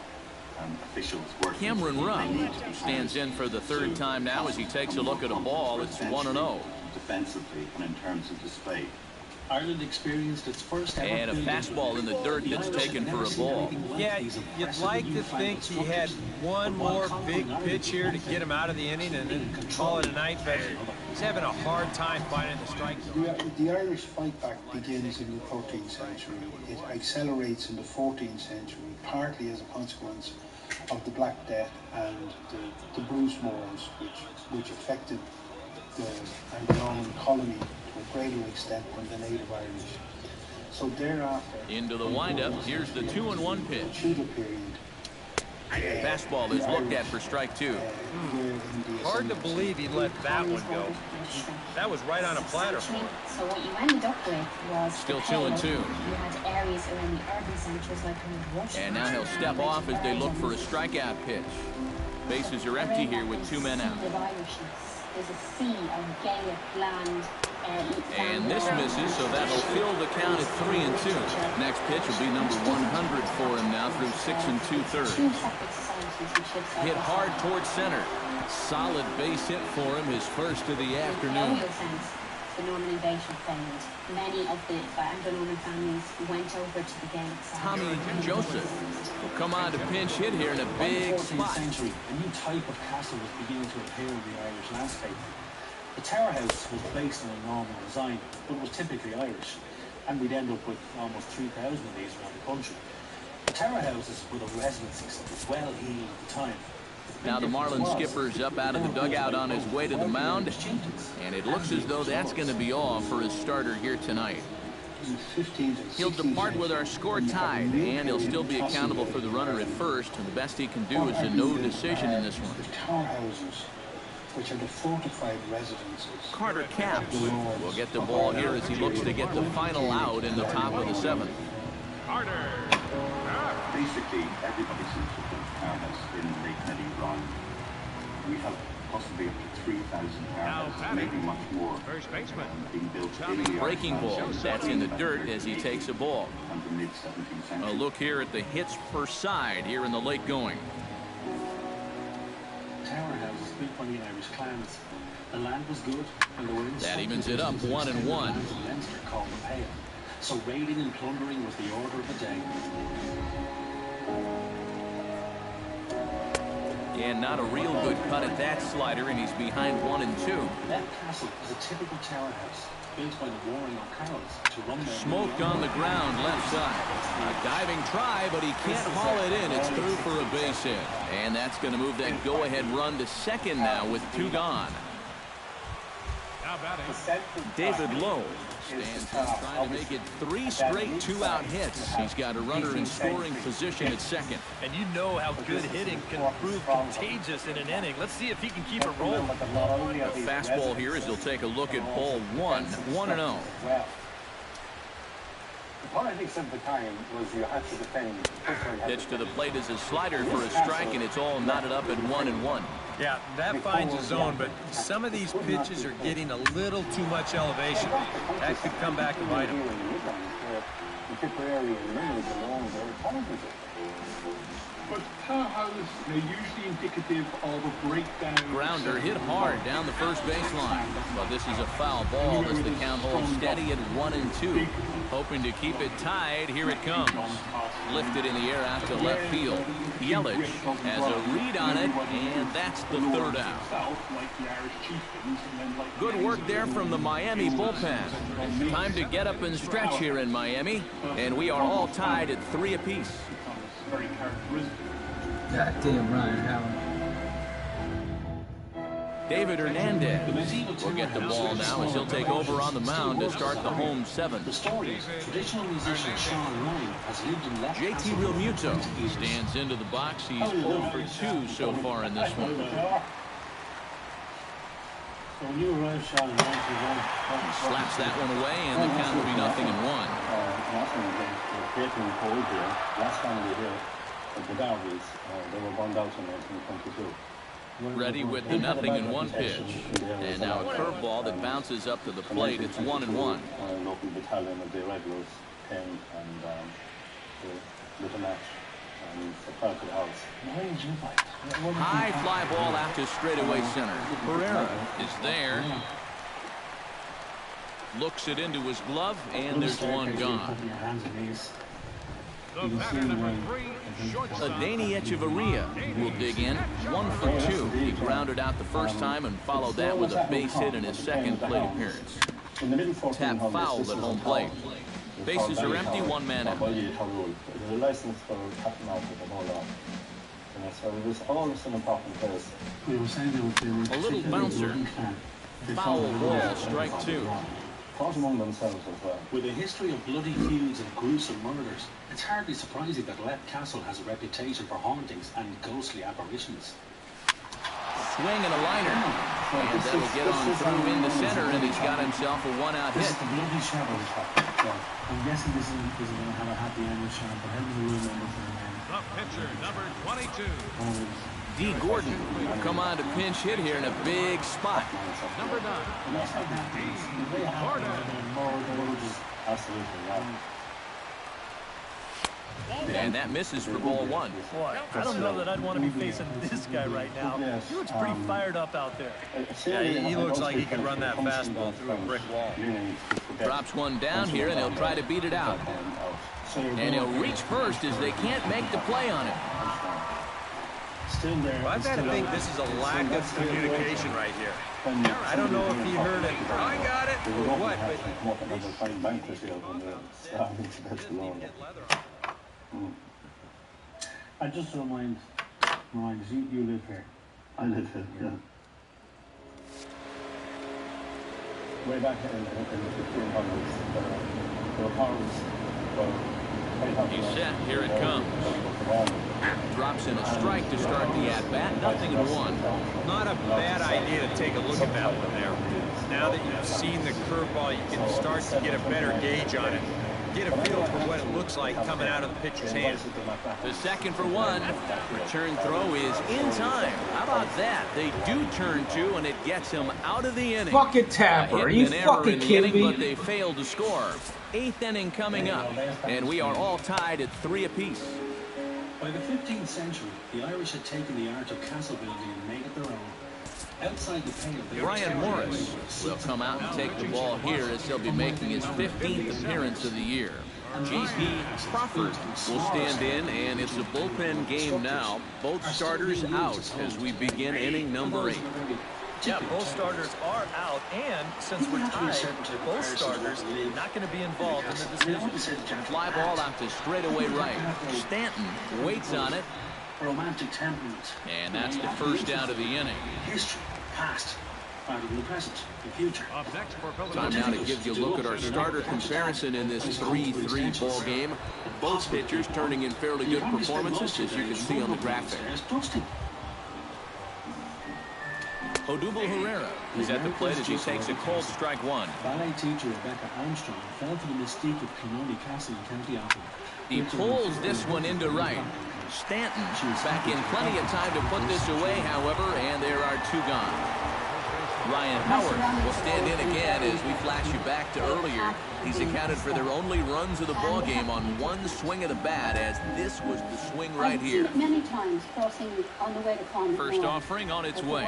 officials working. Cameron Rupp stands in for the 3rd time now as he takes a look at a ball. It's 1-0. Defensively and in terms of display. Ireland experienced its first ever and a fastball in the dirt that's taken for a ball. Yeah, you'd like to think he had one more big pitch here to get him out of the inning and then call it a night, but he's having a hard time finding the strike zone. The Irish fight back begins in the 13th century. It accelerates in the 14th century, partly as a consequence of the Black Death and the Bruce Moors, which affected the Anglo-Norman colony to a greater extent than the native Irish. So thereafter, into the windup, here's the 2-1 pitch. Through the period, fastball is looked at for strike 2. Hard to believe he let that one go. That was right on a platter for him. So what you ended up with was still 2-2. You had areas around the urban centres like Washington. And now he'll step off as they look for a strikeout pitch. Bases are empty here with 2 men out. There's a sea of Gaelic land. And this misses, so that'll fill the count at 3-2. Next pitch will be number 100 for him now through 6 2/3. Hit hard towards center. Solid base hit for him, his first of the afternoon. The Norman invasion failed. Many of the Anglo-Norman families went over to the Gaelic side. Tommy Joseph will come on to pinch hit here in a big spot. Century, a new type of castle was beginning to appear in the Irish landscape. The Tower House was based on a Norman design, but it was typically Irish, and we'd end up with almost 3,000 of these around the country. The Tower Houses were the residences that were well heeled at the time. Now the Marlins skipper's up out of the dugout on his way to the mound, and it looks as though that's going to be all for his starter here tonight. He'll depart with our score tied, and he'll still be accountable for the runner at first, and the best he can do is a no decision in this one. Which are the fortified residences. Carter Capps will get the ball here as he looks to get the final out in the top of the seventh. Carter. Basically, everybody seems to put farmhouse in Lake Nelly Run. We have possibly up to 3,000 farmhouses, maybe much more, first baseman being built in the breaking ball. That's in the dirt as he takes a ball. From the mid-17th century. A look here at the hits per side here in the late going. Tower houses built by the Irish clans. The land was good, and the winds. That evens it up 1-1. Leinster called the pale. So raiding and plundering was the order of the day. And not a real good cut at that slider, and he's behind 1-2. That castle is a typical tower house, built by the Warring O'Carrolls to run their... Smoked on the ground, left side. A diving try, but he can't haul it in. It's through for a base hit. And that's going to move that go-ahead run to second now with 2 gone. David Lowe stands in trying to make it 3 straight 2-out hits. He's got a runner in scoring position at second. And you know how good hitting can prove contagious in an inning. Let's see if he can keep it rolling. A fastball here as he'll take a look at ball 1, 1-0. The politics of the time was you had to defend. Pitch to the plate is a slider for a strike, and it's all knotted up at 1-1. Yeah, that finds a zone, but some of these pitches are getting a little too much elevation. That could come back and bite him. But powerhouse, they're usually indicative of a breakdown. Grounder hit hard down the first baseline. But this is a foul ball as the count holds steady at 1-2. Hoping to keep it tied, here it comes. Lifted in the air out to left field. Yelich has a read on it, and that's the 3rd out. Good work there from the Miami bullpen. Time to get up and stretch here in Miami, and we are all tied at 3 apiece. Goddamn Ryan Howard. David Hernandez will get the ball now as he'll take over on the mound to start the home 7th. The story, traditional musician Sean Ryan has lived in left. JT Realmuto stands into the box. He's 0 for 2 so far in this one. So when you arrive, Sean, slaps that one away, and the count will be 0-1. Last time we were here at the Derbies, they were burned out in 1922. Ready with the 0-1 pitch. And now a curveball that bounces up to the plate. It's 1-1. Local battalion of the regulars came and lit a match and supplied to the house. High fly ball out to straightaway center. Pereira is there. Looks it into his glove, and there's one gone. Adani Echeverria will dig in. 1 for 2. He grounded out the first time and followed that with a base hit in his second plate appearance. Tap fouled at home plate. Bases are empty, 1 man out. A little bouncer. Foul ball, strike 2. Among themselves as well. With a history of bloody feuds and gruesome murders, it's hardly surprising that Let Castle has a reputation for hauntings and ghostly apparitions. Swing and a liner. And that'll get on through into center, and he's got himself a 1-out hit. This is the bloody shadow. I'm guessing this isn't going to have a happy ending, Sean, but how do you remember for the man? The pitcher, number 22. D. Gordon will come on to pinch hit here in a big spot. Number 9. And that misses for ball 1. Boy, I don't know that I'd want to be facing this guy right now. He looks pretty fired up out there. Yeah, he looks like he could run that fastball through a brick wall. Drops one down here, and he'll try to beat it out. And he'll reach first as they can't make the play on it. Well, I've got to think this is a lack of communication right here. I don't know if he heard it. I got it or what, I just remind Ryan, you live here. I live here, yeah. Way back in the 1500s, the opponents were very tough. He's set. Here it comes. Drops in a strike to start the at-bat. 0-1. Not a bad idea to take a look at that one there. Now that you've seen the curveball, you can start to get a better gauge on it. Get a feel for what it looks like coming out of the pitcher's hand. The second for one. Return throw is in time. How about that? They do turn two, and it gets him out of the inning. Fucking Tapper. Are you fucking kidding me? But they failed to score. 8th inning coming up, and we are all tied at 3 apiece. By the 15th century, the Irish had taken the art of castle building and made it their own. Outside the pale, Brian Morris will come out and take the ball here as he'll be making his 15th appearance of the year. gq5's will stand in, and it's a bullpen game now. Both starters out as we begin inning number 8. Yeah, both starters are out, and since we're tied, both starters not going to be involved in the decision. Fly ball out to straightaway right. Stanton waits on it. Romantic temperament. And that's the first out of the inning. History, past, part of the present, the future. Time now to give you a look at our starter comparison in this 3-3 ball game. Both pitchers turning in fairly good performances, as you can see on the graphic. Odubel Herrera is at the plate as he takes a cold strike one. Ballet teacher Rebecca Armstrong fell for the mystique of Clonody Castle in County Offaly. He pulls this one into right. Stanton back in plenty of time to put this away, however, and there are 2 gone. Ryan Howard will stand in again as we flash you back to earlier. He's accounted for their only runs of the ball game on 1 swing of the bat, as this was the swing right here. Many times crossing on the way to Clonmacnoise. First offering on its way.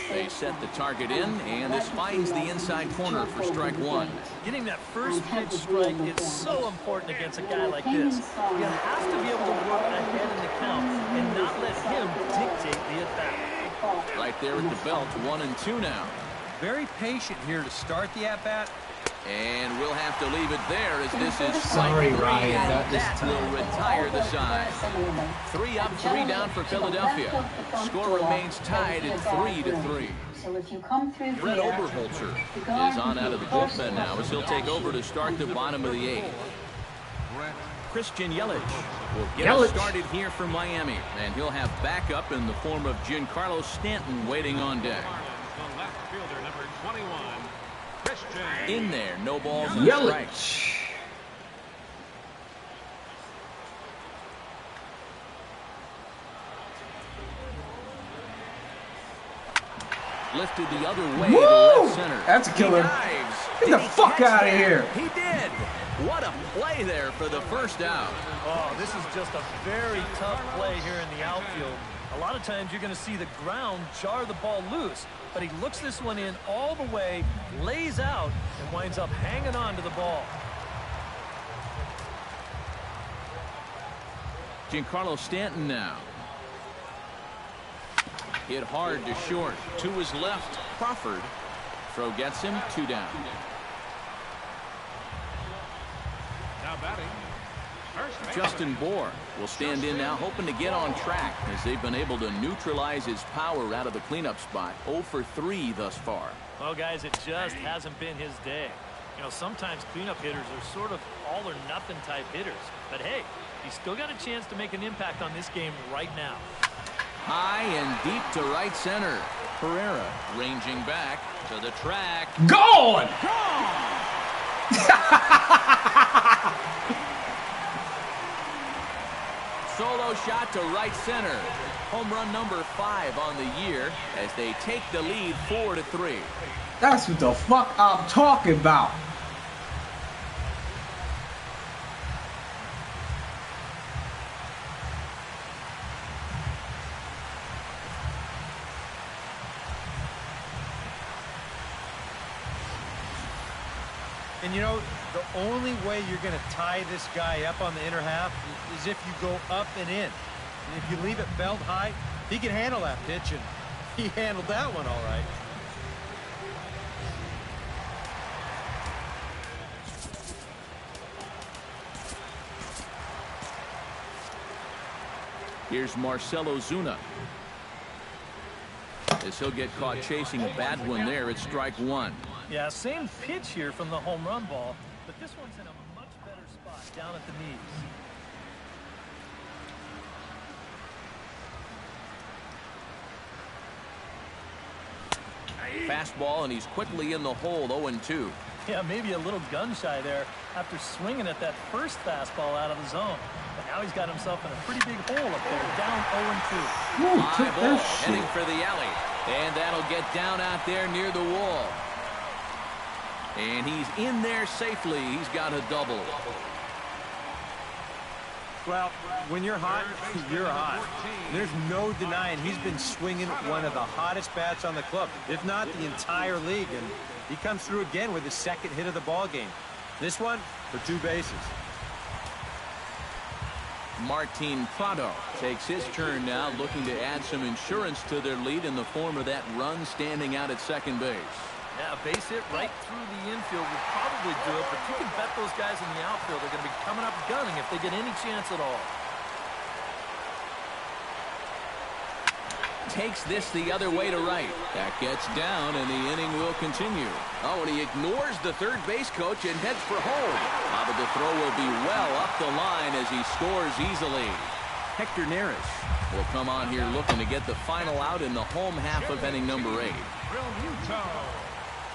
They set the target in, and this finds the inside corner for strike 1. Getting that first pitch strike is so important against a guy like this. You have to be able to work ahead in the count and not let him dictate the at-bat. Right there at the belt, 1-2 now. Very patient here to start the at-bat. And we'll have to leave it there as this is Sorry, Ryan. That will retire the side. 3 up, 3 down for Philadelphia. Score remains tied at 3-3. So if you come through Brett Oberholzer is on out of the bullpen now as he'll take over to start the bottom of the 8th. Christian Yelich will get us started here for Miami, and he'll have backup in the form of Giancarlo Stanton waiting on deck. In there, no balls and strikes. Lifted the other way to left center. That's a killer. Get the fuck out of here. He did. What a play there for the first out. Oh, this is just a very tough play here in the outfield. A lot of times you're going to see the ground jar the ball loose, but he looks this one in all the way, lays out, and winds up hanging on to the ball. Giancarlo Stanton now. Hit hard to short. To his left, Crawford. Throw gets him, 2 down. Now batting. Justin Bohr will stand in now, hoping to get on track as they've been able to neutralize his power out of the cleanup spot. 0 for 3 thus far. Well, guys, it just hasn't been his day. You know, sometimes cleanup hitters are sort of all or nothing type hitters. But hey, he's still got a chance to make an impact on this game right now. High and deep to right center. Pereira ranging back to the track. Gone! Solo shot to right center. Home run number 5 on the year as they take the lead 4-3. That's what the fuck I'm talking about. And you know, the only way you're going to tie this guy up on the inner half is if you go up and in. And if you leave it belt high, he can handle that pitch, and he handled that one all right. Here's Marcelo Zuna. As he'll get caught chasing a bad one there, it's strike one. Yeah, same pitch here from the home run ball, but this one's in a much better spot down at the knees. Fastball, and he's quickly in the hole, 0-2. Yeah, maybe a little gun shy there after swinging at that first fastball out of the zone. But now he's got himself in a pretty big hole up there, down 0-2. High ball, heading for the alley. And that'll get down out there near the wall. And he's in there safely. He's got a double. Well, when you're hot, you're hot. There's no denying he's been swinging one of the hottest bats on the club, if not the entire league. And he comes through again with his second hit of the ball game. This one for 2 bases. Martin Prado takes his turn now, looking to add some insurance to their lead in the form of that run standing out at second base. Yeah, a base hit right through the infield would probably do it, but you can bet those guys in the outfield are going to be coming up gunning if they get any chance at all. Takes this the other way to right. That gets down, and the inning will continue. Oh, and he ignores the third base coach and heads for home. But the throw will be well up the line as he scores easily. Hector Neris will come on here looking to get the final out in the home half of inning number 8.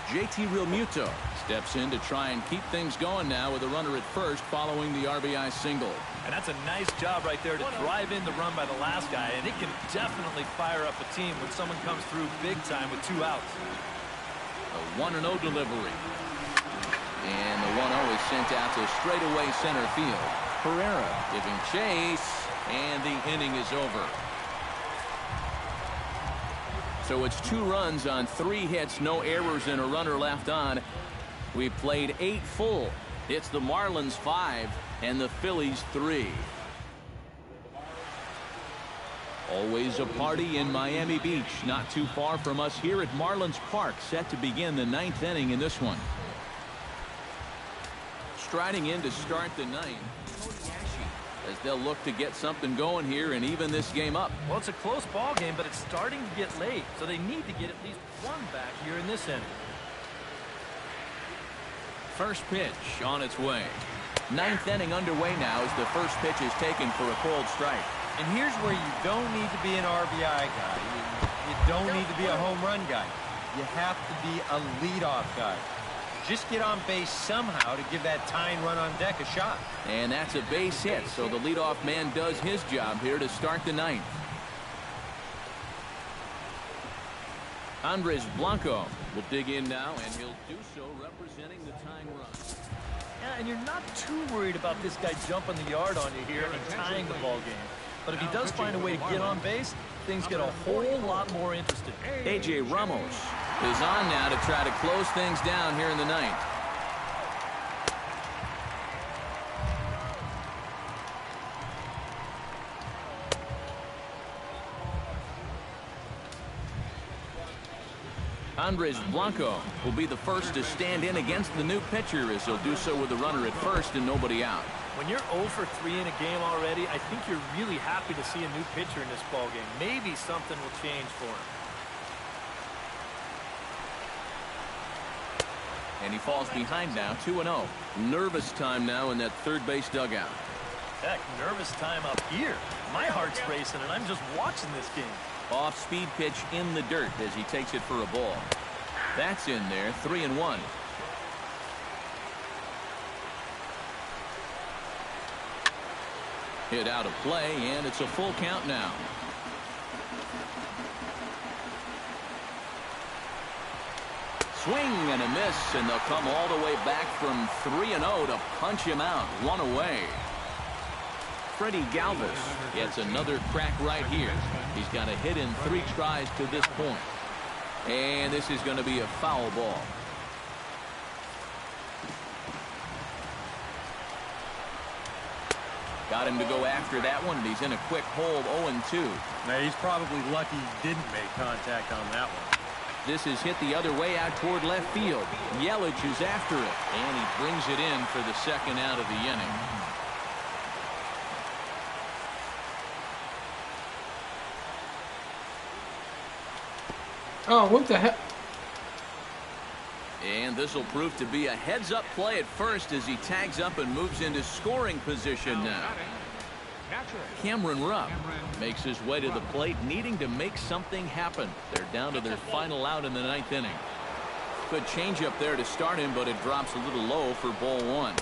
JT Realmuto steps in to try and keep things going now with a runner at first following the RBI single. And that's a nice job right there to drive in the run by the last guy, and it can definitely fire up a team when someone comes through big time with 2 outs. A 1-0 delivery. And the 1-0 is sent out to straightaway center field. Pereira giving chase, and the inning is over. So it's 2 runs on 3 hits, no errors, and a runner left on. We played 8 full. It's the Marlins 5 and the Phillies 3. Always a party in Miami Beach, not too far from us here at Marlins Park, set to begin the 9th inning in this one. Striding in to start the 9th, as they'll look to get something going here and even this game up. Well, it's a close ball game, but it's starting to get late, so they need to get at least 1 back here in this inning. First pitch on its way. 9th inning underway now as the first pitch is taken for a cold strike. And here's where you don't need to be an RBI guy. You don't need to be a home run guy. You have to be a leadoff guy. Just get on base somehow to give that tying run on deck a shot. And that's a base hit, so the leadoff man does his job here to start the 9th. Andres Blanco will dig in now, and he'll do so representing the tying run. Yeah, and you're not too worried about this guy jumping the yard on you here and tying the ball game. But if he does find a way to get on base, things get a whole lot more interesting. A.J. Ramos is on now to try to close things down here in the 9th. Andres Blanco will be the first to stand in against the new pitcher, as he'll do so with a runner at first and nobody out. When you're 0 for 3 in a game already, I think you're really happy to see a new pitcher in this ballgame. Maybe something will change for him. And he falls behind now, 2-0. Nervous time now in that third base dugout. Heck, nervous time up here. My heart's racing, and I'm just watching this game. Off-speed pitch in the dirt as he takes it for a ball. That's in there, 3-1. Hit out of play, and it's a full count now. Swing and a miss, and they'll come all the way back from 3-0 to punch him out, 1 away. Freddie Galvis gets another crack right here. He's got a hit in 3 tries to this point. And this is going to be a foul ball. Got him to go after that one, and he's in a quick hold, 0-2. Now, he's probably lucky he didn't make contact on that one. This is hit the other way out toward left field. Yelich is after it, and he brings it in for the second out of the inning. Oh, what the hell? And this will prove to be a heads-up play at first as he tags up and moves into scoring position now. Cameron Rupp makes his way to the plate, needing to make something happen. They're down to their final out in the 9th inning. Good changeup there to start him, but it drops a little low for ball 1.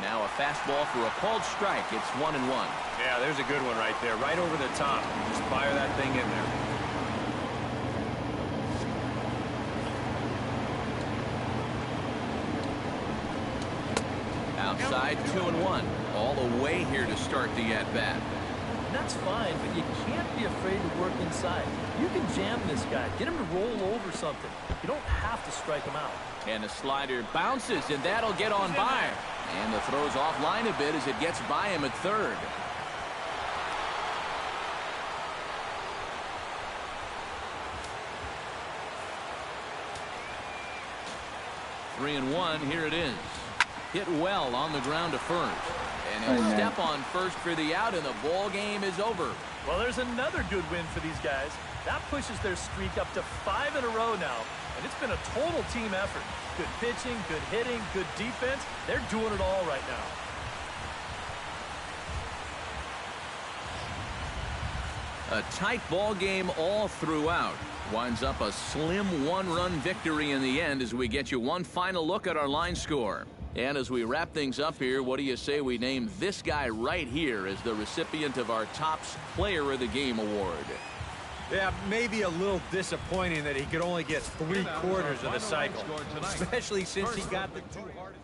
Now a fastball for a called strike. It's 1-1. Yeah, there's a good one right there, right over the top. Just fire that thing in there. Outside 2-1. All the way here to start the at-bat. That's fine, but you can't be afraid to work inside. You can jam this guy. Get him to roll over something. You don't have to strike him out. And the slider bounces, and that'll get on by. And the throw's offline a bit as it gets by him at third. Three and one, here it is. Hit well on the ground to first. And he'll step on first for the out, and the ball game is over. Well, there's another good win for these guys. That pushes their streak up to 5 in a row now. And it's been a total team effort. Good pitching, good hitting, good defense. They're doing it all right now. A tight ball game all throughout. Winds up a slim one-run victory in the end as we get you one final look at our line score. And as we wrap things up here, what do you say we name this guy right here as the recipient of our Topps Player of the Game award? Yeah, maybe a little disappointing that he could only get 3/4 of the cycle, especially since he got the two hardest.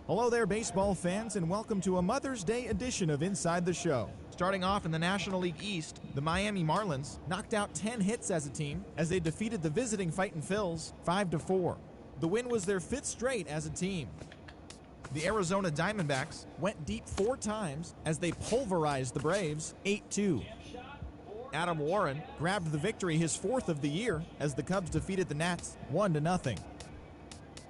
Hello there, baseball fans, and welcome to a Mother's Day edition of Inside the Show. Starting off in the National League East, the Miami Marlins knocked out 10 hits as a team as they defeated the visiting Fightin' Phils 5-4. The win was their 5th straight as a team. The Arizona Diamondbacks went deep 4 times as they pulverized the Braves 8-2. Adam Warren grabbed the victory, his 4th of the year, as the Cubs defeated the Nats 1-0.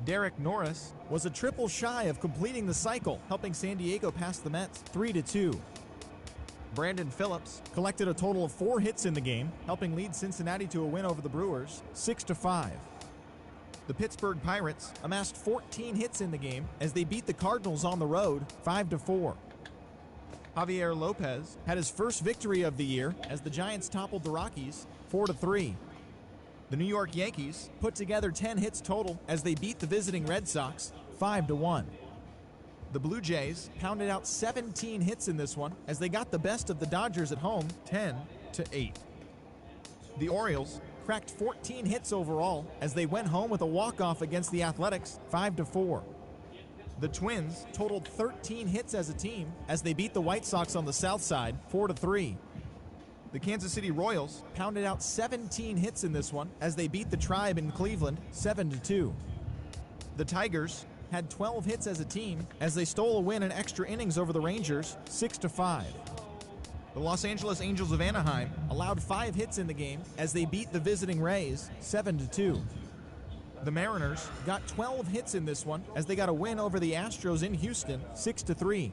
Derek Norris was a triple shy of completing the cycle, helping San Diego pass the Mets 3-2. Brandon Phillips collected a total of 4 hits in the game, helping lead Cincinnati to a win over the Brewers 6-5. The Pittsburgh Pirates amassed 14 hits in the game as they beat the Cardinals on the road 5-4. Javier Lopez had his first victory of the year as the Giants toppled the Rockies 4-3. The New York Yankees put together 10 hits total as they beat the visiting Red Sox 5-1. The Blue Jays pounded out 17 hits in this one as they got the best of the Dodgers at home 10-8. The Orioles cracked 14 hits overall as they went home with a walk-off against the Athletics 5-4. The Twins totaled 13 hits as a team as they beat the White Sox on the south side 4-3. The Kansas City Royals pounded out 17 hits in this one as they beat the Tribe in Cleveland 7-2. The Tigers had 12 hits as a team as they stole a win in extra innings over the Rangers 6-5. The Los Angeles Angels of Anaheim allowed 5 hits in the game as they beat the visiting Rays 7-2. The Mariners got 12 hits in this one as they got a win over the Astros in Houston 6-3.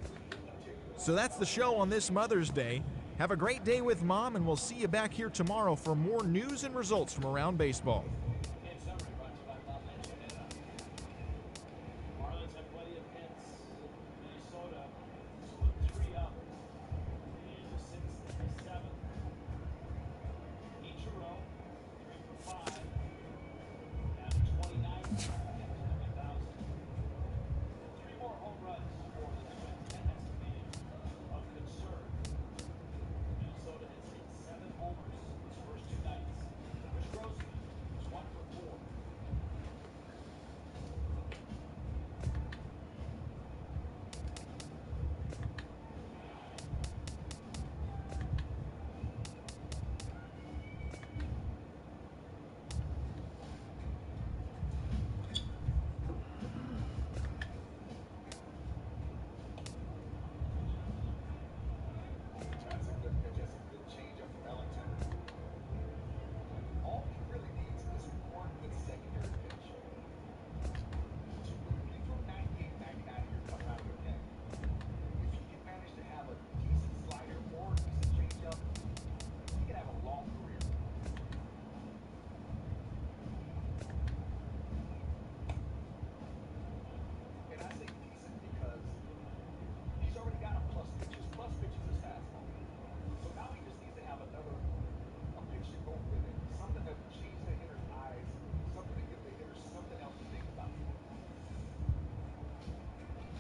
So that's the show on this Mother's Day. Have a great day with Mom, and we'll see you back here tomorrow for more news and results from around baseball.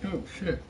Oh, shit.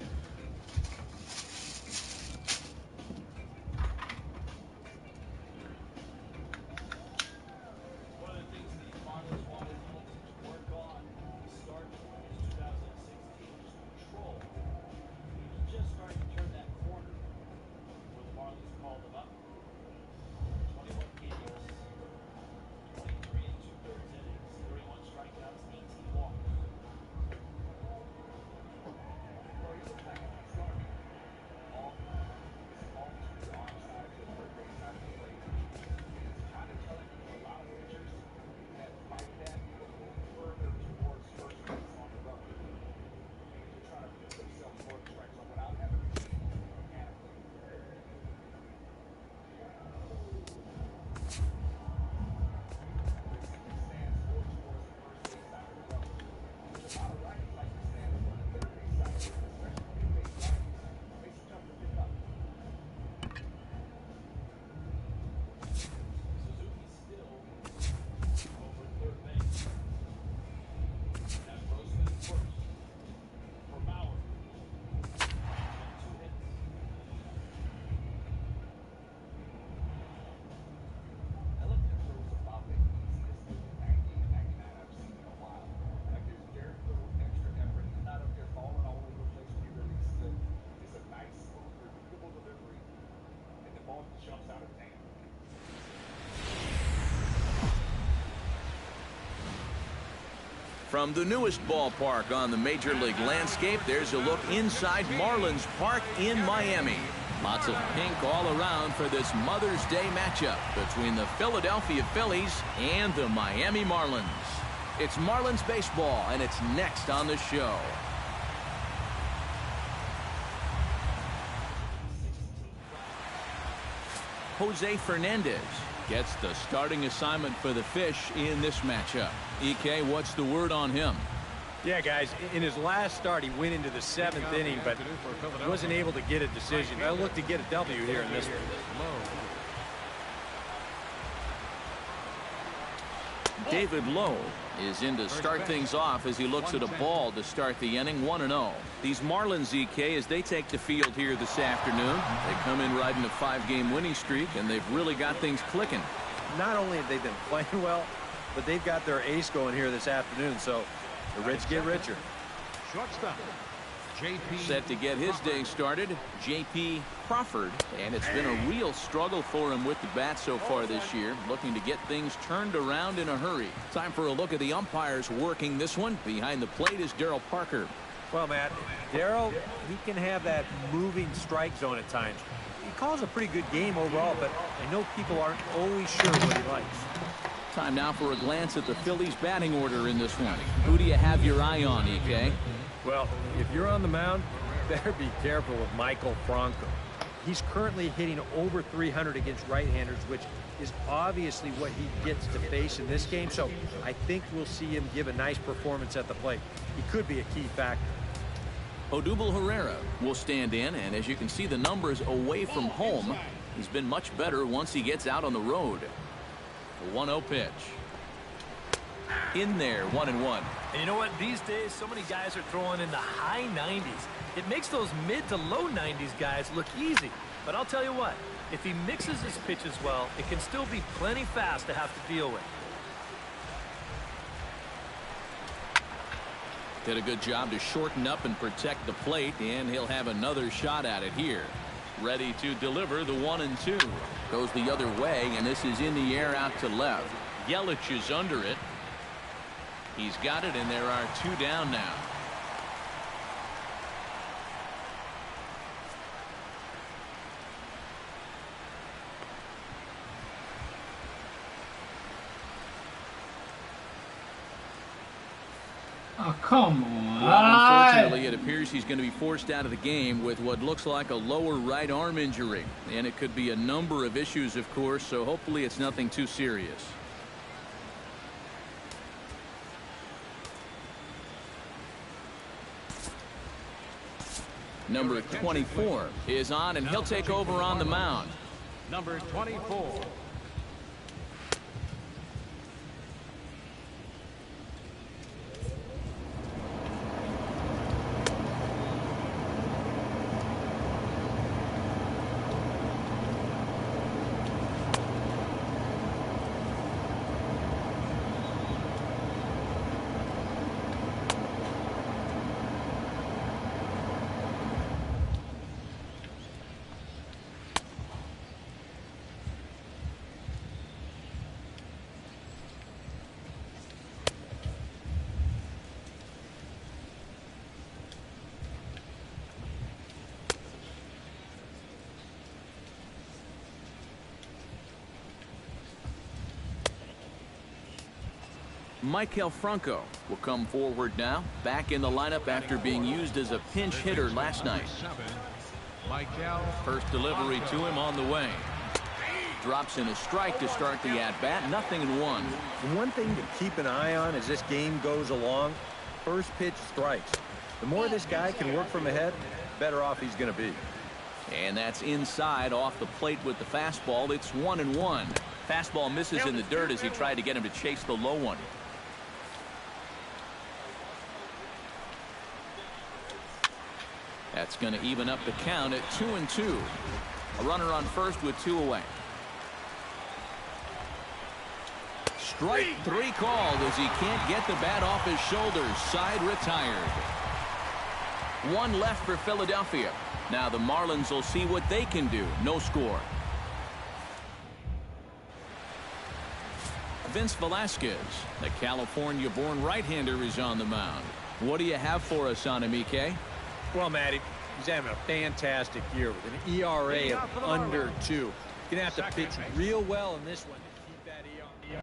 From the newest ballpark on the Major League landscape, there's a look inside Marlins Park in Miami. Lots of pink all around for this Mother's Day matchup between the Philadelphia Phillies and the Miami Marlins. It's Marlins baseball, and it's next on the show. Jose Fernandez gets the starting assignment for the Fish in this matchup. EK, what's the word on him? Yeah, guys, in his last start, he went into the 7th inning, but wasn't able to get a decision. They'll look to get a W here in this one. David Lowe is in to start things off as he looks at a ball to start the inning, 1-0. These Marlins, EK, as they take the field here this afternoon, they come in riding a 5-game winning streak, and they've really got things clicking. Not only have they been playing well, but they've got their ace going here this afternoon, so the rich get richer. Shortstop, JP. Set to get his day started, JP Crawford, and it's been a real struggle for him with the bat so far this year, looking to get things turned around in a hurry. Time for a look at the umpires working this one. Behind the plate is Darryl Parker. Well, Matt, Darryl, he can have that moving strike zone at times. He calls a pretty good game overall, but I know people aren't always sure what he likes. Time now for a glance at the Phillies batting order in this one. Who do you have your eye on, EK? Well, if you're on the mound, better be careful with Michael Franco. He's currently hitting over 300 against right-handers, which is obviously what he gets to face in this game. So I think we'll see him give a nice performance at the plate. He could be a key factor. Odubel Herrera will stand in, and as you can see the numbers away from home, he's been much better once he gets out on the road. The 1-0 pitch. In there, 1-1. And you know what? These days, so many guys are throwing in the high 90s. It makes those mid to low 90s guys look easy. But I'll tell you what, if he mixes his pitches well, it can still be plenty fast to have to deal with. Did a good job to shorten up and protect the plate, and he'll have another shot at it here. Ready to deliver the 1-2. Goes the other way, and this is in the air out to left. Yelich is under it. He's got it, and there are 2 down now. Oh, come on. Well, unfortunately, it appears he's going to be forced out of the game with what looks like a lower right arm injury. And it could be a number of issues, of course, so hopefully it's nothing too serious. Number 24 is on, and he'll take over on the mound. Number 24. Michael Franco will come forward now, back in the lineup after being used as a pinch hitter last night. First delivery to him on the way. Drops in a strike to start the at-bat, 0-1. One thing to keep an eye on as this game goes along, first pitch strikes. The more this guy can work from ahead, the better off he's going to be. And that's inside off the plate with the fastball. It's 1-1. Fastball misses in the dirt as he tried to get him to chase the low one. That's going to even up the count at 2-2. A runner on first with 2 away. Strike 3 called as he can't get the bat off his shoulders. Side retired. 1 left for Philadelphia. Now the Marlins will see what they can do. No score. Vince Velasquez, the California-born right-hander, is on the mound. What do you have for us on him, EK? Well, Matty, he's having a fantastic year with an ERA of under 2. You're going to have to pitch real well in this one to keep that ERA.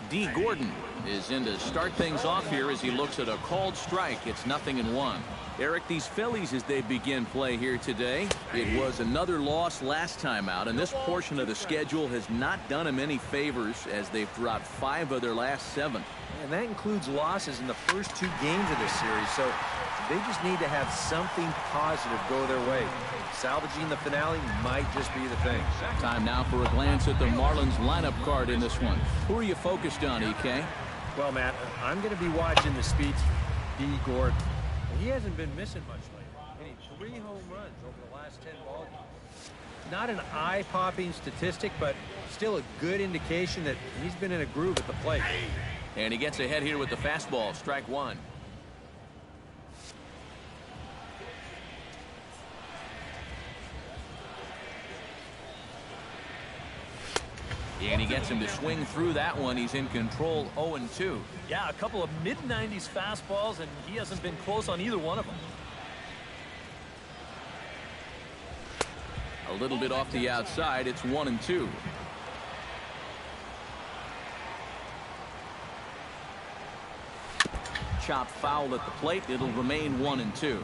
D. Gordon is in to start things off here as he looks at a called strike. It's 0-1. Eric, these Phillies, as they begin play here today, it was another loss last time out, and this portion of the schedule has not done them any favors as they've dropped 5 of their last 7. And that includes losses in the first 2 games of this series, so they just need to have something positive go their way. Salvaging the finale might just be the thing. Time now for a glance at the Marlins lineup card in this one. Who are you focused on, EK? Well, Matt, I'm going to be watching the speed D. Gordon. He hasn't been missing much lately, hitting 3 home runs over the last 10 ball games. Not an eye-popping statistic, but still a good indication that he's been in a groove at the plate. And he gets ahead here with the fastball. Strike 1. And he gets him to swing through that one. He's in control, 0-2. Yeah, a couple of mid-90s fastballs, and he hasn't been close on either one of them. A little bit off the outside. It's 1-2. Chop foul at the plate. It'll remain 1-2.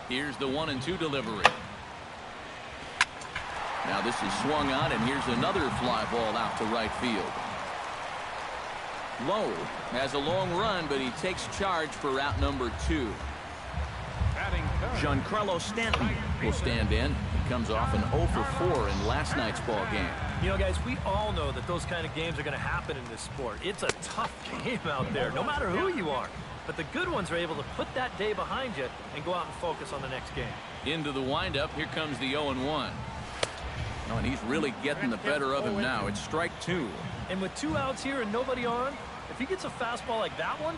Here's the 1-2 delivery. Now this is swung on, and here's another fly ball out to right field. Lowe has a long run, but he takes charge for out number 2. Giancarlo Stanton will stand in. He comes off an 0 for 4 in last night's ball game. You know, guys, we all know that those kind of games are going to happen in this sport. It's a tough game out there, no matter who you are. But the good ones are able to put that day behind you and go out and focus on the next game. Into the windup. Here comes the 0-1. Oh, and he's really getting the better of him now. It's strike 2. And with 2 outs here and nobody on, if he gets a fastball like that one,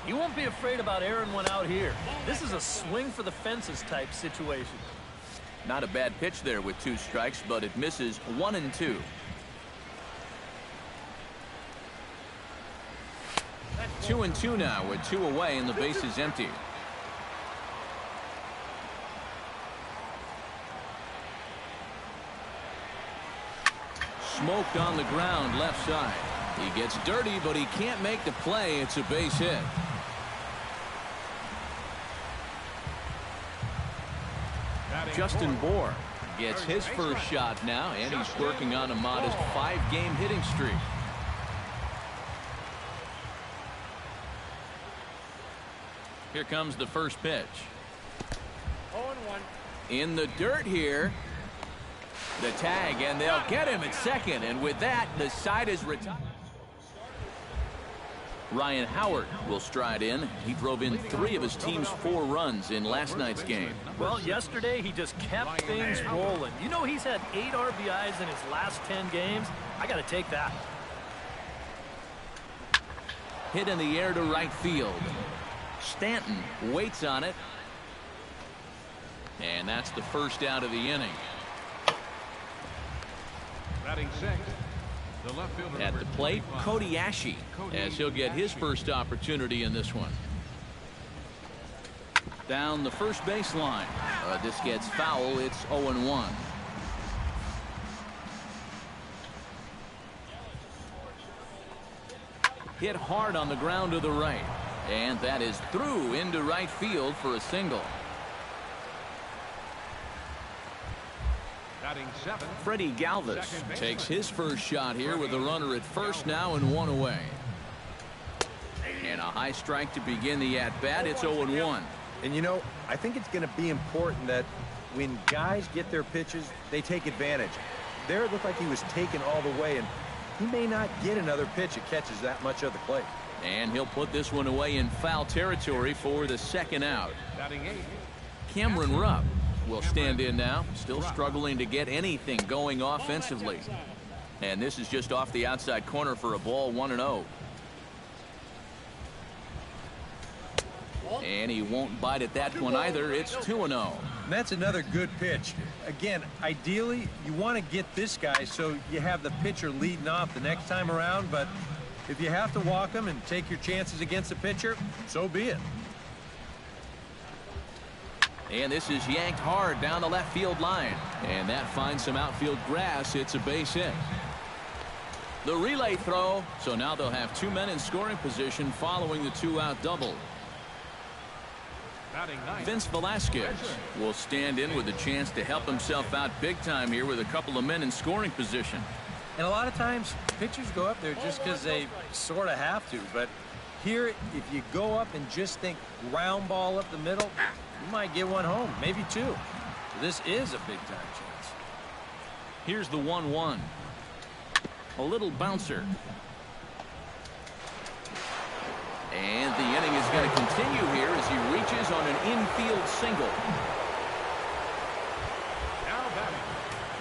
he won't be afraid about airing one out here. This is a swing for the fences type situation. Not a bad pitch there with 2 strikes, but it misses 1-2. That's 2-2 now with 2 away and the base is empty. Smoked on the ground left side. He gets dirty, but he can't make the play. It's a base hit. Justin Bohr gets his first shot now, and he's working on a modest 5-game hitting streak. Here comes the first pitch. 0-1. In the dirt here. The tag, and they'll get him at second, and with that, the side is retired. Ryan Howard will stride in. He drove in 3 of his team's 4 runs in last night's game. Well, yesterday he just kept things rolling. You know, he's had 8 RBIs in his last 10 games. I got to take that. Hit in the air to right field. Stanton waits on it. And that's the first out of the inning. Batting 6. At the plate, Cody Ashe, as he'll get his first opportunity in this one. Down the first baseline. This gets foul. It's 0-1. Hit hard on the ground to the right. And that is through into right field for a single. Freddie Galvis takes his first shot here with a runner at first now and 1 away. And a high strike to begin the at-bat. It's 0-1. And you know, I think it's going to be important that when guys get their pitches, they take advantage. There it looked like he was taken all the way, and he may not get another pitch that catches that much of the plate. And he'll put this one away in foul territory for the second out. Cameron Rupp will stand in now, still struggling to get anything going offensively. And this is just off the outside corner for a ball, 1-0. And he won't bite at that one either. It's 2-0. That's another good pitch. Again, ideally, you want to get this guy so you have the pitcher leading off the next time around, but if you have to walk him and take your chances against the pitcher, so be it. And this is yanked hard down the left field line. And that finds some outfield grass. It's a base hit. The relay throw. So now they'll have 2 men in scoring position following the 2-out double. Vince Velasquez will stand in with a chance to help himself out big time here with a couple of men in scoring position. And a lot of times pitchers go up there just because they sort of have to. But here, if you go up and just think ground ball up the middle, you might get one home, maybe 2. So this is a big time chance. Here's the 1-1. A little bouncer. And the inning is going to continue here as he reaches on an infield single.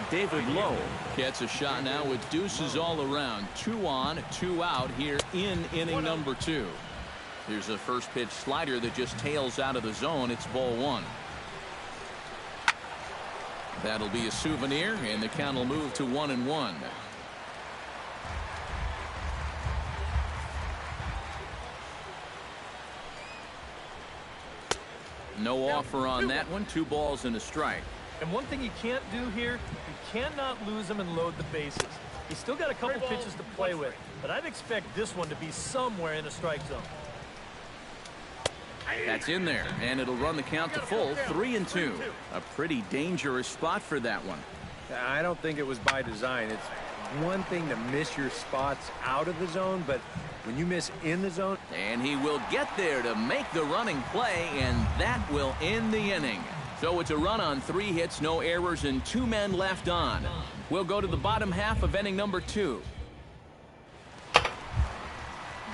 David Lowe gets a shot now with deuces all around. 2 on, 2 out here in inning number 2. Here's a first pitch slider that just tails out of the zone. It's ball 1. That'll be a souvenir, and the count will move to 1-1. No offer on that one. 2 balls and a strike. And one thing you can't do here, you cannot lose them and load the bases. He's still got a couple pitches to play with, but I'd expect this one to be somewhere in the strike zone. That's in there, and it'll run the count to full, 3-2. A pretty dangerous spot for that one. I don't think it was by design. It's one thing to miss your spots out of the zone, but when you miss in the zone. And he will get there to make the running play, and that will end the inning. So it's a run on 3 hits, no errors, and 2 men left on. We'll go to the bottom half of inning number 2.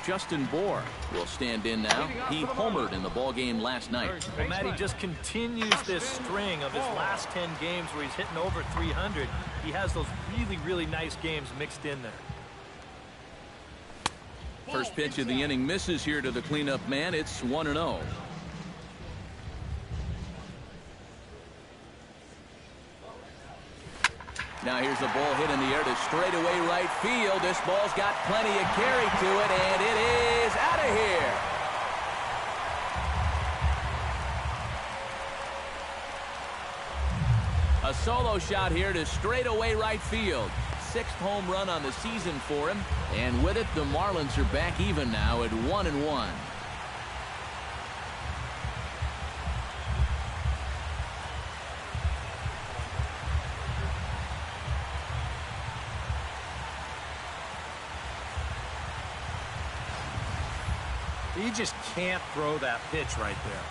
Justin Bohr will stand in now. He homered in the ballgame last night. Well, Matty just continues this string of his last 10 games where he's hitting over 300. He has those really, really nice games mixed in there. First pitch of the inning misses here to the cleanup man. It's 1-0. Now here's a ball hit in the air to straightaway right field. This ball's got plenty of carry to it, and it is out of here. A solo shot here to straightaway right field. 6th home run on the season for him, and with it, the Marlins are back even now at 1-1. You just can't throw that pitch right there.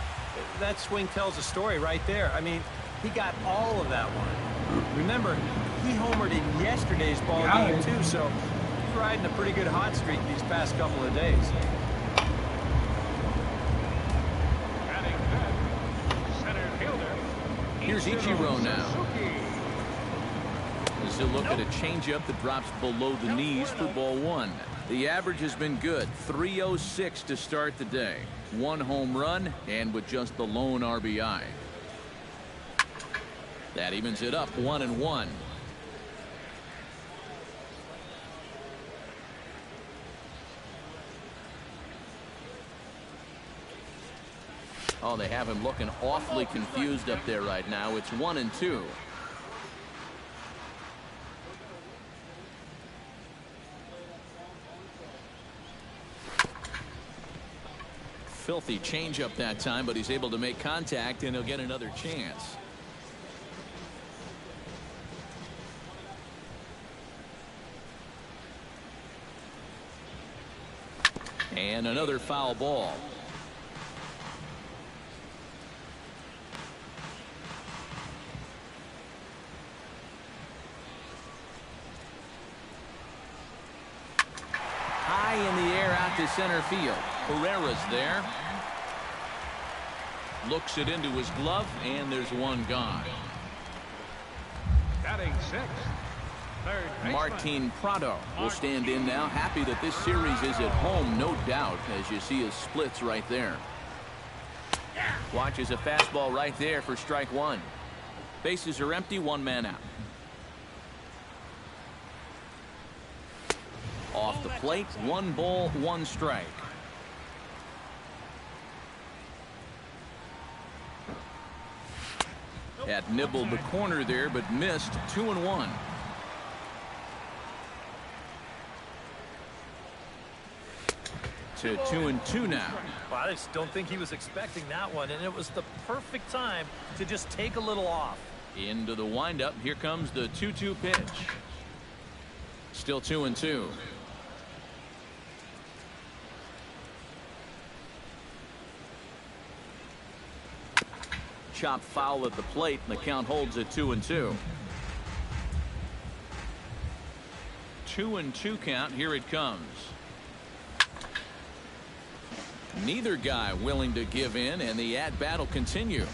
That swing tells a story right there. I mean, he got all of that one. Remember, he homered in yesterday's ball game too, so he's riding a pretty good hot streak these past couple of days. Here's Ichiro now. As he'll look at a changeup that drops below the knees for ball one. The average has been good. 306 to start the day. 1 home run and with just the lone RBI. That evens it up 1-1. Oh, they have him looking awfully confused up there right now. It's 1-2. Filthy changeup that time, but he's able to make contact and he'll get another chance. And another foul ball. High in the air out to center field. Herrera's there. Looks it into his glove, and there's one gone. Batting sixth, third baseman. Martin Prado will stand in now. Happy that this series is at home, no doubt, as you see his splits right there. Watches a fastball right there for strike one. Bases are empty, 1 man out. Off the plate, 1 ball, 1 strike. That nibbled the corner there, but missed. 2-1. To 2-2 now. Well, I just don't think he was expecting that one, and it was the perfect time to just take a little off. Into the windup. Here comes the 2-2 pitch. Still 2-2. Chop foul at the plate, and the count holds at 2-2. 2-2 count. Here it comes. Neither guy willing to give in, and the at-bat will continue.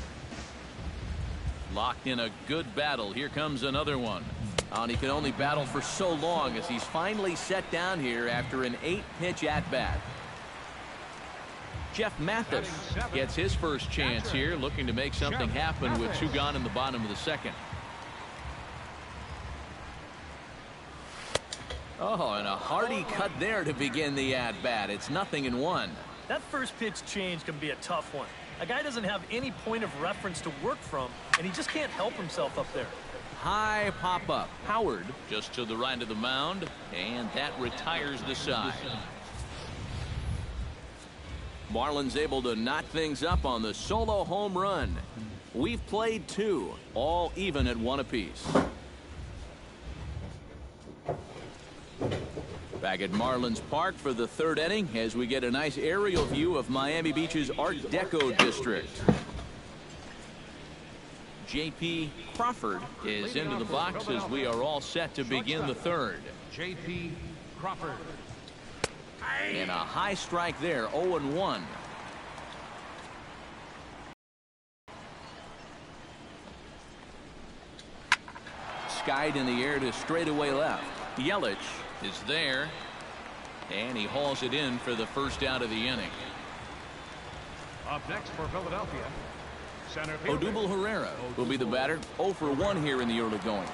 Locked in a good battle. Here comes another one. And he can only battle for so long as he's finally set down here after an 8-pitch at-bat. Jeff Mathis gets his first chance here, looking to make something happen with 2 gone in the bottom of the second. Oh, and a hearty cut there to begin the at-bat. It's 0-1. That first pitch change can be a tough one. A guy doesn't have any point of reference to work from, and he just can't help himself up there. High pop-up. Howard just to the right of the mound, and that retires the side. Marlins able to knot things up on the solo home run. We've played 2, all even at 1 apiece. Back at Marlins Park for the 3rd inning as we get a nice aerial view of Miami Beach's Art Deco district. J.P. Crawford is into the box as we are all set to begin the 3rd. J.P. Crawford. And a high strike there, 0-1. Skied in the air to straightaway left. Yelich is there, and he hauls it in for the first out of the inning. Up next for Philadelphia, center fielder Odubel Herrera will be the batter. 0 for 1 here in the early going.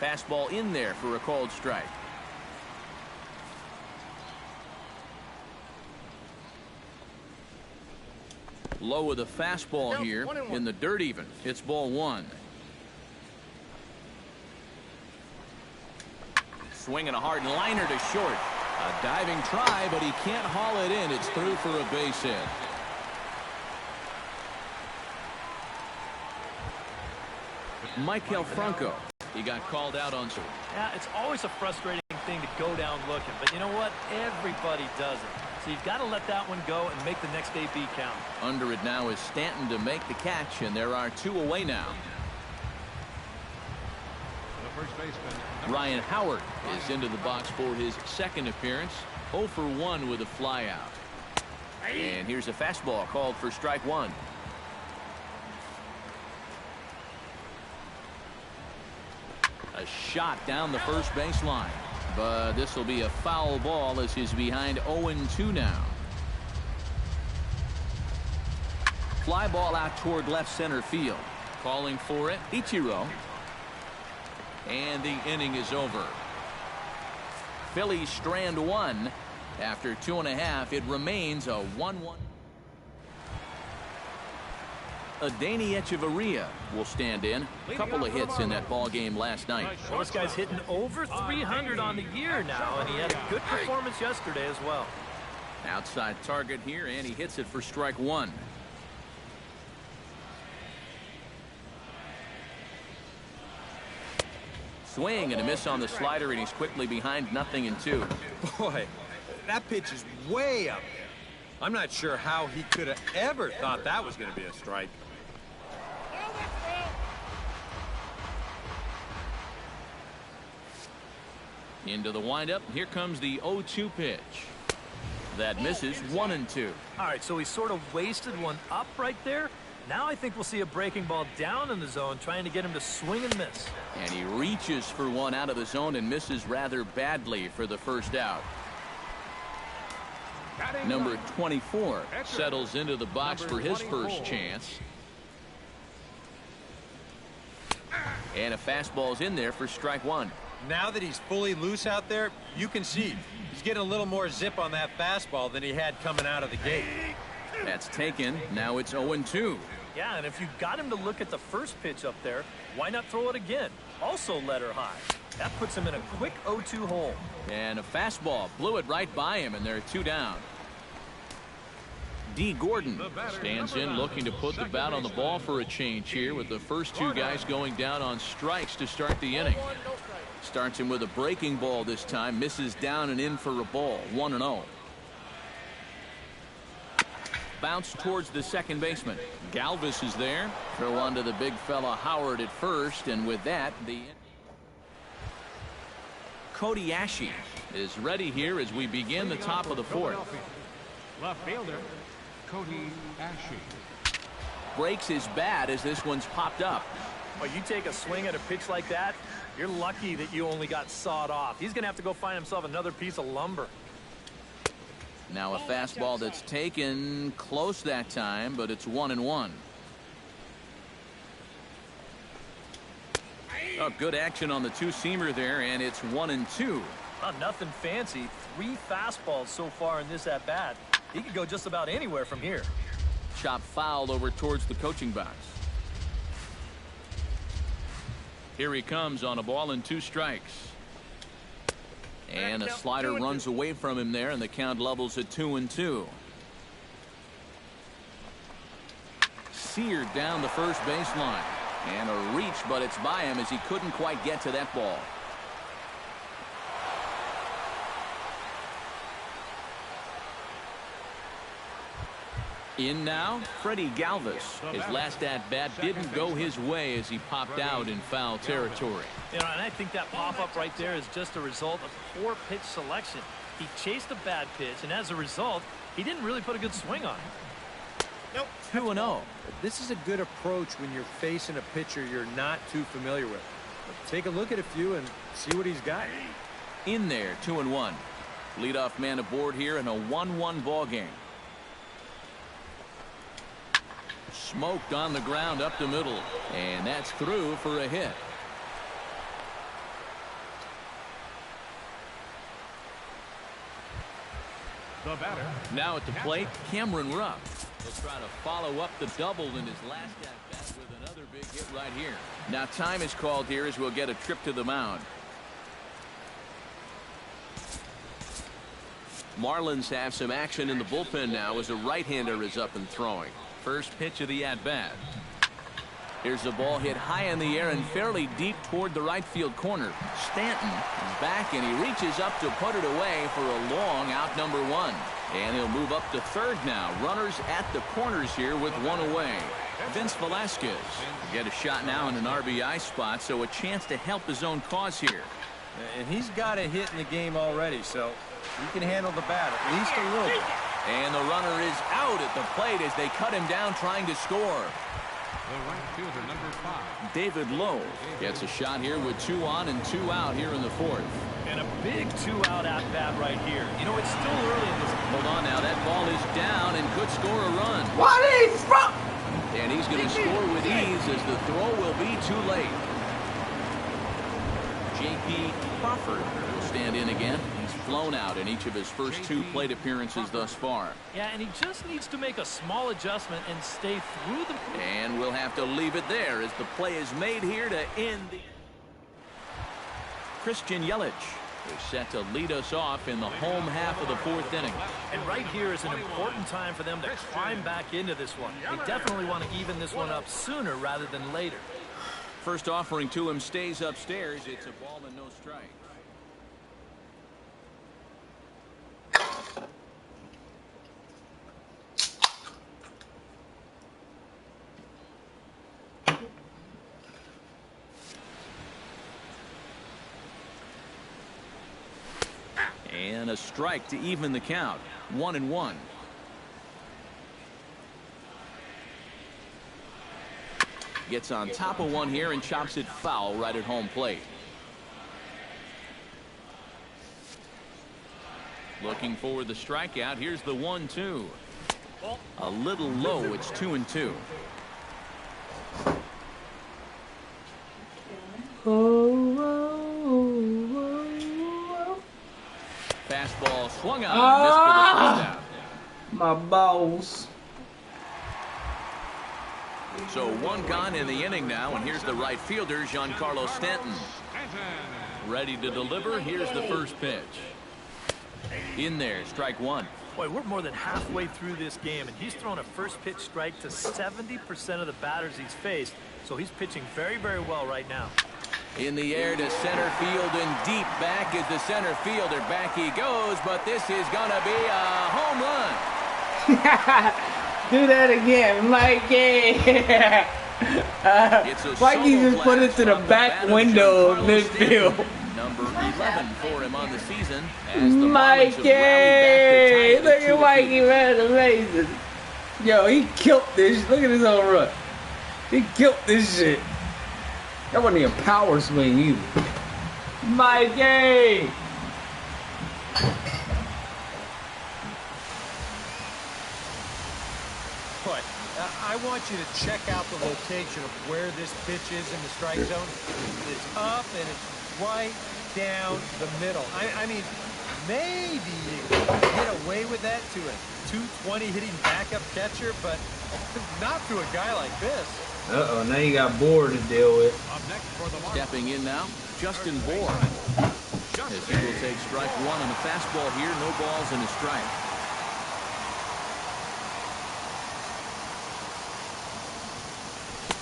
Fastball in there for a called strike. Low with a fastball here in the dirt even. It's ball 1. Swinging a hard liner to short. A diving try, but he can't haul it in. It's through for a base hit. Michael Franco. He got called out on. Yeah, it's always a frustrating thing to go down looking, but you know what? Everybody does it. So you've got to let that one go and make the next AB count. Under it now is Stanton to make the catch, and there are 2 away now. The first baseman, Ryan Howard is into the box for his 2nd appearance. 0 for 1 with a flyout. And here's a fastball called for strike one. A shot down the first baseline. But this will be a foul ball as he's behind 0-2 now. Fly ball out toward left center field. Calling for it, Ichiro. And the inning is over. Phillies strand one. After 2.5, it remains a 1-1. Adani Echeverria will stand in. A couple of hits in that ball game last night. Well, this guy's hitting over 300 on the year now, and he had a good performance yesterday as well. Outside target here, and he hits it for strike one. Swing and a miss on the slider, and he's quickly behind 0-2. Boy, that pitch is way up there. I'm not sure how he could have ever thought that was going to be a strike. Into the windup. Here comes the 0-2 pitch. That misses 1-2. All right, so he sort of wasted one up right there. Now I think we'll see a breaking ball down in the zone, trying to get him to swing and miss. And he reaches for one out of the zone and misses rather badly for the first out. Number 24 settles into the box for his first chance. And a fastball's in there for strike one. Now that he's fully loose out there, you can see he's getting a little more zip on that fastball than he had coming out of the gate. That's taken. Now it's 0-2. Yeah, and if you got him to look at the first pitch up there, why not throw it again? Also let her high. That puts him in a quick 0-2 hole. And a fastball blew it right by him, and they're two down. D. Gordon stands in, looking to put the bat on the ball for a change here, with the first two guys going down on strikes to start the inning. Starts him with a breaking ball this time, misses down and in for a ball. 1-0. Bounce towards the second baseman. Galvis is there. Throw onto the big fella Howard at first, and with that, the Cody Ashe is ready here as we begin the top of the fourth. Left fielder, Cody Ashe. Breaks his bat as this one's popped up. Well, you take a swing at a pitch like that, you're lucky that you only got sawed off. He's going to have to go find himself another piece of lumber. Now a fastball that's taken close that time, but it's 1-1. Oh, good action on the two-seamer there, and it's 1-2. Nothing fancy. 3 fastballs so far in this at-bat. He could go just about anywhere from here. Chop foul over towards the coaching box. Here he comes on a ball and 2 strikes. And a slider runs away from him there, and the count levels at 2-2. Seared down the first baseline. And a reach, but it's by him as he couldn't quite get to that ball. In now, Freddie Galvis. His last at-bat didn't go his way as he popped out in foul territory. You know, and I think that pop-up right there is just a result of poor pitch selection. He chased a bad pitch, and as a result, he didn't really put a good swing on it. Nope. 2-0. This is a good approach when you're facing a pitcher you're not too familiar with. But take a look at a few and see what he's got. In there, 2-1. Leadoff man aboard here in a 1-1 ball game. Smoked on the ground up the middle, and that's through for a hit. The batter. Now at the plate, Cameron Rupp. He'll try to follow up the double in his last at-bat with another big hit right here. Now time is called here as we'll get a trip to the mound. Marlins have some action in the bullpen now as a right-hander is up and throwing. First pitch of the at-bat. Here's the ball hit high in the air and fairly deep toward the right field corner. Stanton is back, and he reaches up to put it away for a long out number 1. And he'll move up to third now. Runners at the corners here with 1 away. Vince Velasquez will get a shot now in an RBI spot, so a chance to help his own cause here. And he's got a hit in the game already, so he can handle the bat at least a little bit. And the runner is out at the plate as they cut him down trying to score. The right fielder, number 5. David Lowe gets a shot here with 2 on and 2 out here in the 4th. And a big 2-out at-bat right here. You know, it's still early in this. Hold on now. That ball is down and could score a run. What is wrong? And he's going to score with ease as the throw will be too late. J.P. Crawford will stand in again. He's flown out in each of his first 2 plate appearances thus far. Yeah, and he just needs to make a small adjustment and stay through the... And we'll have to leave it there as the play is made here to end the... Christian Yelich is set to lead us off in the home half of the 4th inning. And right here is an important time for them to climb back into this one. They definitely want to even this one up sooner rather than later. First offering to him stays upstairs. It's a ball and no strike. And a strike to even the count. 1-1. Gets on top of one here and chops it foul right at home plate. Looking for the strikeout. Here's the 1-2. A little low. It's 2-2. Fastball swung on and missed for the first down. My balls. So 1 gone in the inning now, and here's the right fielder, Giancarlo Stanton. Ready to deliver. Here's the first pitch. In there, strike 1. Boy, we're more than halfway through this game, and he's thrown a first pitch strike to 70% of the batters he's faced. So he's pitching very, very well right now. In the air to center field and deep back is the center fielder. Back he goes, but this is going to be a home run. Do that again, Mikey. Mikey just put it to the back window of midfield. Number 11 for him on the season. Mikey! Look at Mikey, man. Amazing. Yo, he killed this. Look at his own run. He killed this shit. That wasn't even a power swing either. Mikey! But I want you to check out the location of where this pitch is in the strike zone. It's up and it's right down the middle. I mean, maybe you can get away with that to a 220 hitting backup catcher, but not to a guy like this. Uh-oh, now you got Bohr to deal with. Stepping in now, Justin Bohr. As he will take strike 1 on the fastball here, no balls and a strike.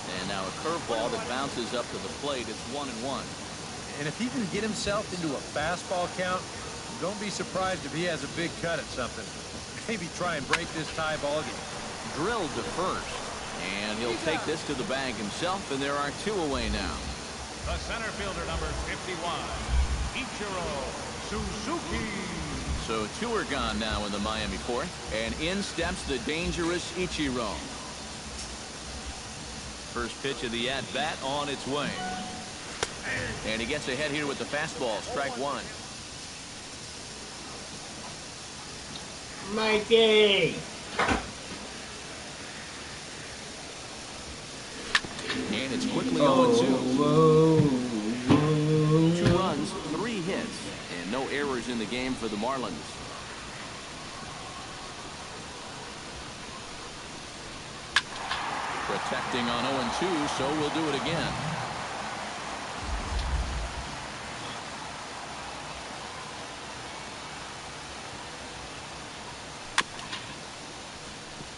And now a curveball that bounces up to the plate. It's 1-1. And if he can get himself into a fastball count, don't be surprised if he has a big cut at something. Maybe try and break this tie ball game. Drilled to first. And he'll take this to the bag himself, and there are 2 away now. The center fielder, number 51, Ichiro Suzuki. So 2 are gone now in the Miami 4th, and in steps the dangerous Ichiro. First pitch of the at-bat on its way. And he gets ahead here with the fastball, strike 1. Mikey! And it's quickly 0-2. 2 runs, 3 hits, and no errors in the game for the Marlins. Protecting on 0-2, so we'll do it again.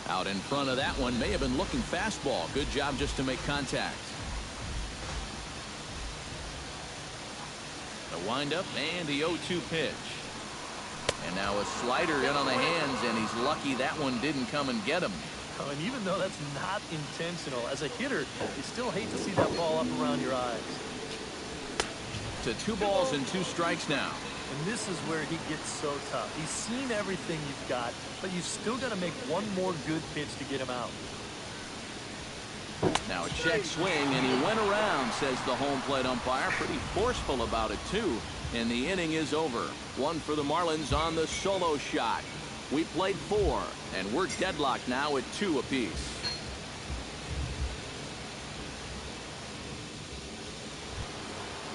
Out in front of that one, may have been looking fastball. Good job just to make contact. The windup and the 0-2 pitch. And now a slider in on the hands, and he's lucky that one didn't come and get him. Oh, and even though that's not intentional, as a hitter, you still hate to see that ball up around your eyes. To 2 balls and 2 strikes now. And this is where he gets so tough. He's seen everything you've got, but you've still got to make one more good pitch to get him out. Now a check swing, and he went around, says the home plate umpire. Pretty forceful about it, too. And the inning is over. One for the Marlins on the solo shot. We played 4, and we're deadlocked now at 2 apiece.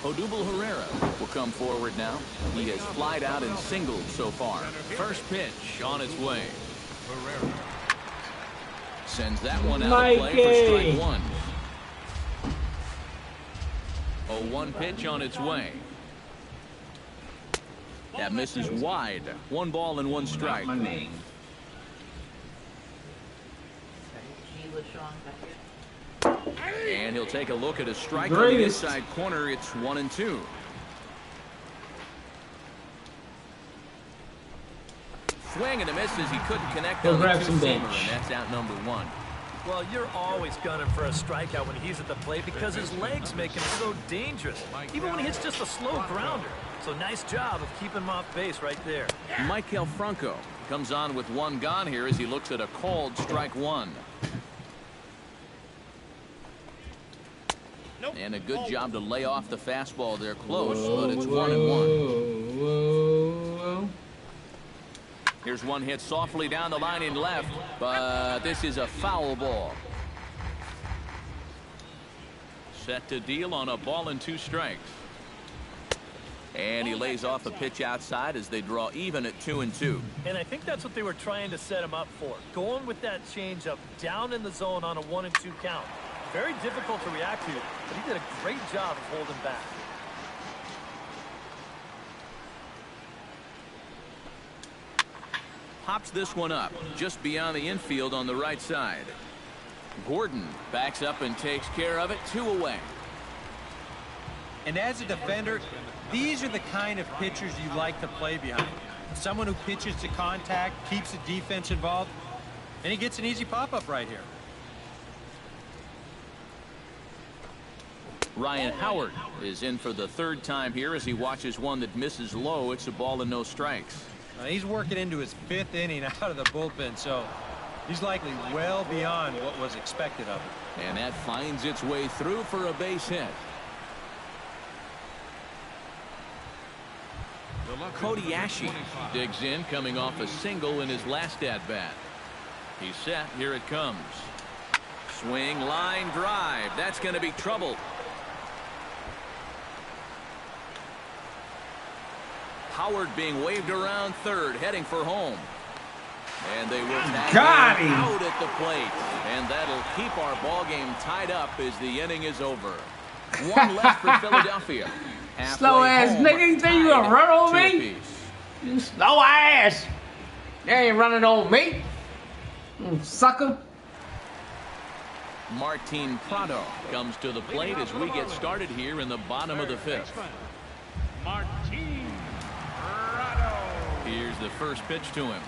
Odubel Herrera will come forward now. He has flied out and singled so far. First pitch on its way. Herrera sends that one out of play for strike 1. 0-1 pitch on its way. That misses wide. 1 ball and 1 strike. My name. And he'll take a look at a strike on the inside corner. It's 1-2. Swing and a miss as he couldn't connect on the two-seamer, and that's out number 1. Well, you're always gunning for a strikeout when he's at the plate because his legs make him so dangerous, even when he hits just a slow grounder. So nice job of keeping him off base right there. Michael Franco comes on with 1 gone here as he looks at a called strike 1. And a good job to lay off the fastball there close, but it's 1-1. Here's one hit softly down the line in left, but this is a foul ball. Set to deal on a ball and 2 strikes. And he lays off a pitch outside as they draw even at 2-2. And I think that's what they were trying to set him up for. Going with that changeup down in the zone on a 1-2 count. Very difficult to react to, but he did a great job of holding back. Pops this one up just beyond the infield on the right side. Gordon backs up and takes care of it. 2 away. And as a defender, these are the kind of pitchers you like to play behind. Someone who pitches to contact, keeps the defense involved, and he gets an easy pop-up right here. Ryan Howard is in for the 3rd time here as he watches one that misses low. It's a ball and no strikes. He's working into his 5th inning out of the bullpen, so he's likely well beyond what was expected of him. And that finds its way through for a base hit. Cody Ashe digs in, coming off a single in his last at-bat. He's set. Here it comes. Swing, line drive. That's going to be trouble. Howard being waved around third, heading for home. And they will tag him out at the plate. And that'll keep our ball game tied up as the inning is over. 1 left for Philadelphia. Slow ass nigga, you think you gonna run over me? You slow ass. You ain't running over me. You sucker. Martin Prado comes to the plate as we get started here in the bottom of the 5th. Martin Prado. Here's the first pitch to him.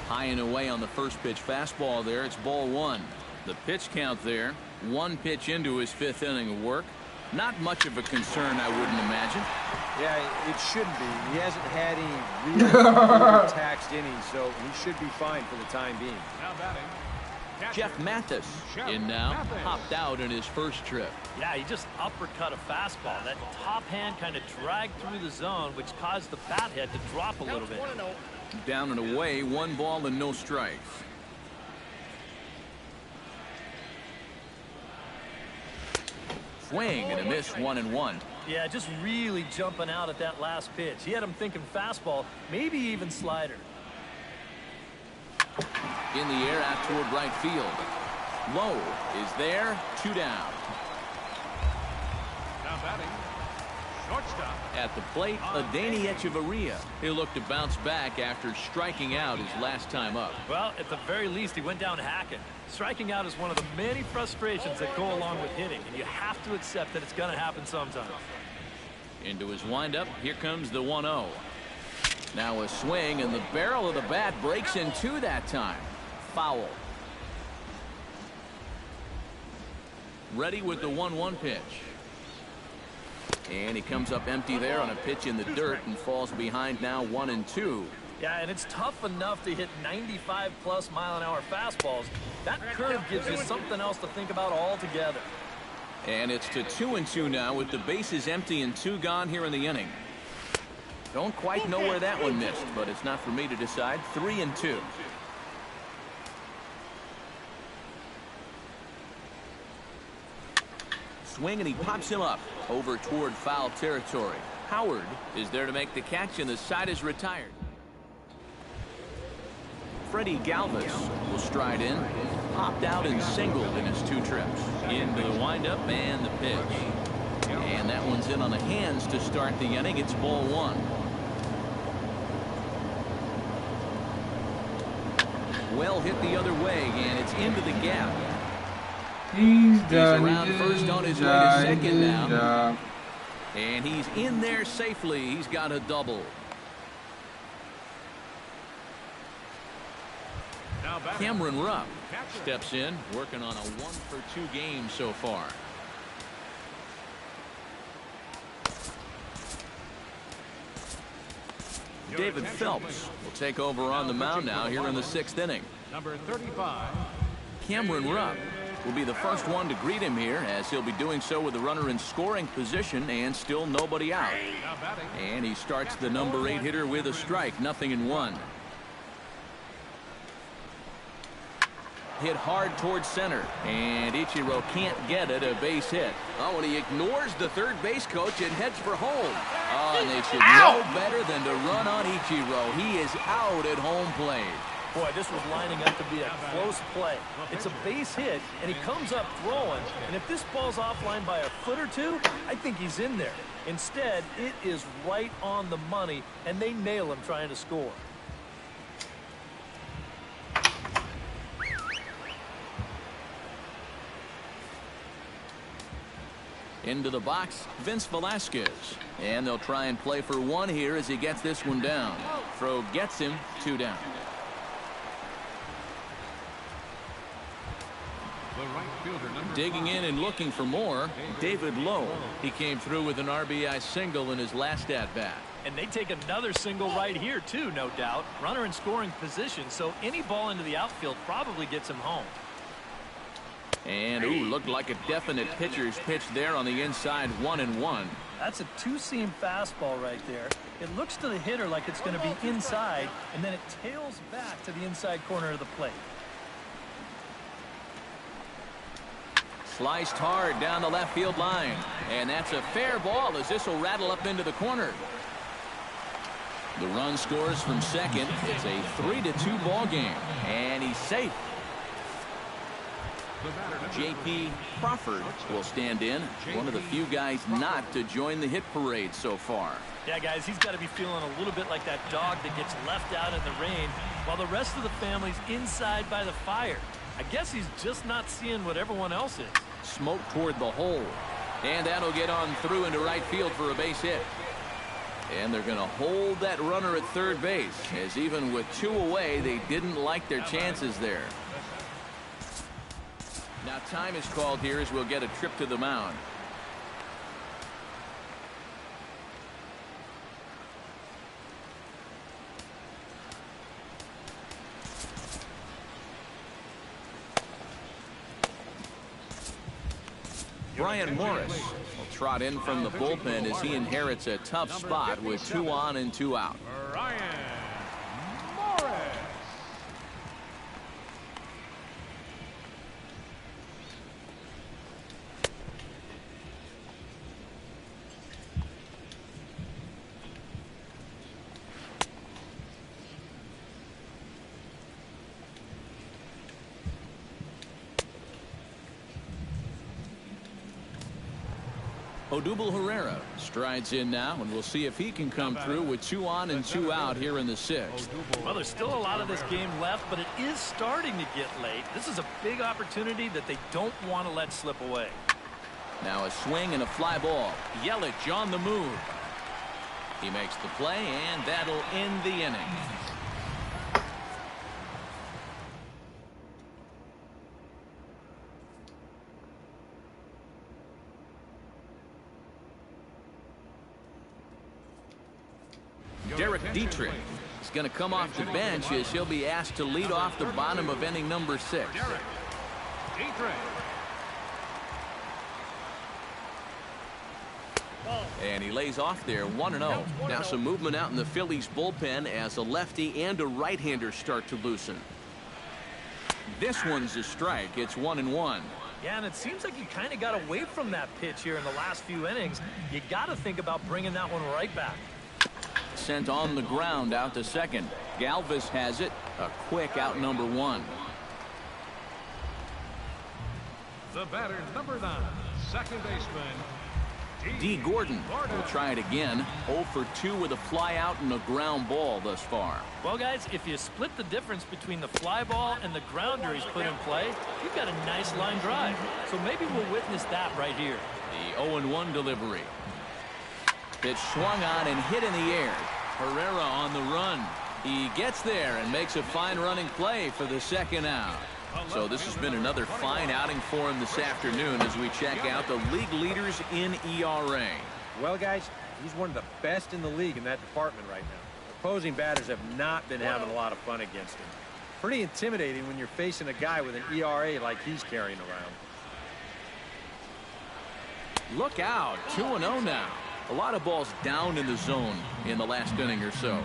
High and away on the first pitch fastball there. It's ball 1. The pitch count there. 1 pitch into his 5th inning of work. Not much of a concern, I wouldn't imagine. Yeah, it shouldn't be. He hasn't had any really taxed innings, so he should be fine for the time being. Now batting. Jeff Mathis in now, popped out in his first trip. Yeah, he just uppercut a fastball. That top hand kind of dragged through the zone, which caused the bat head to drop a little bit. Down and away, 1 ball and no strikes. Swing and a miss, 1-1. Yeah, just really jumping out at that last pitch. He had him thinking fastball, maybe even slider. In the air out toward right field. Low is there, 2 down. Now batting. Shortstop. At the plate, Adeiny Echeverria. He'll look to bounce back after striking out his last time up. Well, at the very least, he went down hacking. Striking out is one of the many frustrations that go along with hitting, and you have to accept that it's going to happen sometime. Into his windup, here comes the 1-0. Now a swing, and the barrel of the bat breaks in 2 that time. Foul. Ready with the 1-1 pitch. And he comes up empty there on a pitch in the dirt and falls behind now 1-2. Yeah, and it's tough enough to hit 95+ mile-an-hour fastballs. That curve gives you something else to think about altogether. And it's to 2-2 now with the bases empty and 2 gone here in the inning. Don't quite know where that one missed, but it's not for me to decide. 3-2. Swing, and he pops him up over toward foul territory. Howard is there to make the catch, and the side is retired. Freddie Galvis will stride in. Popped out and singled in his 2 trips. Into the windup and the pitch. And that one's in on the hands to start the inning. It's ball 1. Well hit the other way, and it's into the gap. He's done. He's around first on his way to second now. And he's in there safely. He's got a double. Cameron Rupp steps in, working on a 1-for-2 game so far. David Phelps will take over on the mound now here in the 6th inning. Number 35. Cameron Rupp will be the first one to greet him here, as he'll be doing so with the runner in scoring position and still nobody out. And he starts the number 8 hitter with a strike, 0-1. Hit hard towards center, and Ichiro can't get it, a base hit. Oh, and he ignores the third base coach and heads for home. Oh, and they should know better than to run on Ichiro. He is out at home plate. Boy, this was lining up to be a close play. It's a base hit, and he comes up throwing, and if this ball's offline by a foot or 2, I think he's in there. Instead, it is right on the money, and they nail him trying to score. Into the box, Vince Velasquez. And they'll try and play for 1 here as he gets this one down. Throw gets him, 2 down. Digging in and looking for more, David Lowe. He came through with an RBI single in his last at-bat. And they take another single right here, too, no doubt. Runner in scoring position, so any ball into the outfield probably gets him home. And, ooh, looked like a definite pitcher's pitch there on the inside, 1-1. That's a 2-seam fastball right there. It looks to the hitter like it's going to be inside, and then it tails back to the inside corner of the plate. Sliced hard down the left field line. And that's a fair ball as this will rattle up into the corner. The run scores from second. It's a 3-2 ball game. And he's safe. J.P. Crawford will stand in. One of the few guys not to join the hit parade so far. Yeah, guys, he's got to be feeling a little bit like that dog that gets left out in the rain while the rest of the family's inside by the fire. I guess he's just not seeing what everyone else is. Smoke toward the hole. And that'll get on through into right field for a base hit. And they're going to hold that runner at third base, as even with 2 away, they didn't like their chances there. Now time is called here as we'll get a trip to the mound. Brian Morris will trot in from the bullpen as he inherits a tough spot with 2 on and 2 out. Brian Morris. Odubel Herrera strides in now, and we'll see if he can come through with 2 on and 2 out here in the 6th. Well, there's still a lot of this game left, but it is starting to get late. This is a big opportunity that they don't want to let slip away. Now a swing and a fly ball. Yelich on the move. He makes the play, and that'll end the inning. Derek Dietrich is going to come off the bench as he'll be asked to lead off the bottom of inning number 6. And he lays off there 1-0. Now some movement out in the Phillies bullpen as a lefty and a right-hander start to loosen. This one's a strike. It's 1-1. Yeah, and it seems like you kind of got away from that pitch here in the last few innings. You got to think about bringing that one right back. Sent on the ground out to second. Galvis has it. A quick out number 1. The batter, number 9, second baseman, D. Gordon will try it again. 0 for 2 with a fly out and a ground ball thus far. Well, guys, if you split the difference between the fly ball and the grounder he's put in play, you've got a nice line drive. So maybe we'll witness that right here. The 0-1 delivery. Pitch swung on and hit in the air. Herrera on the run. He gets there and makes a fine running play for the second out. So this has been another fine outing for him this afternoon as we check out the league leaders in ERA. Well, guys, he's one of the best in the league in that department right now. Opposing batters have not been having a lot of fun against him. Pretty intimidating when you're facing a guy with an ERA like he's carrying around. Look out, 2-0 now. A lot of balls down in the zone in the last inning or so.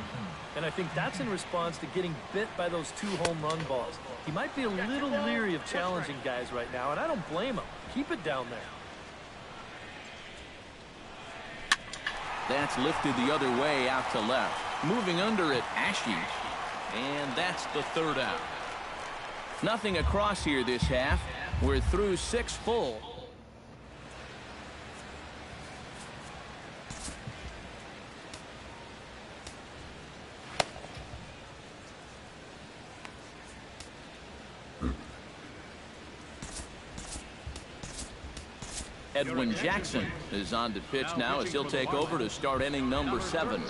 And I think that's in response to getting bit by those 2 home run balls. He might be a little leery of challenging guys right now, and I don't blame him. Keep it down there. That's lifted the other way out to left. Moving under it, Ashe. And that's the third out. Nothing across here this half. We're through 6 full. Edwin Jackson is on to pitch now as he'll take over to start inning number 7.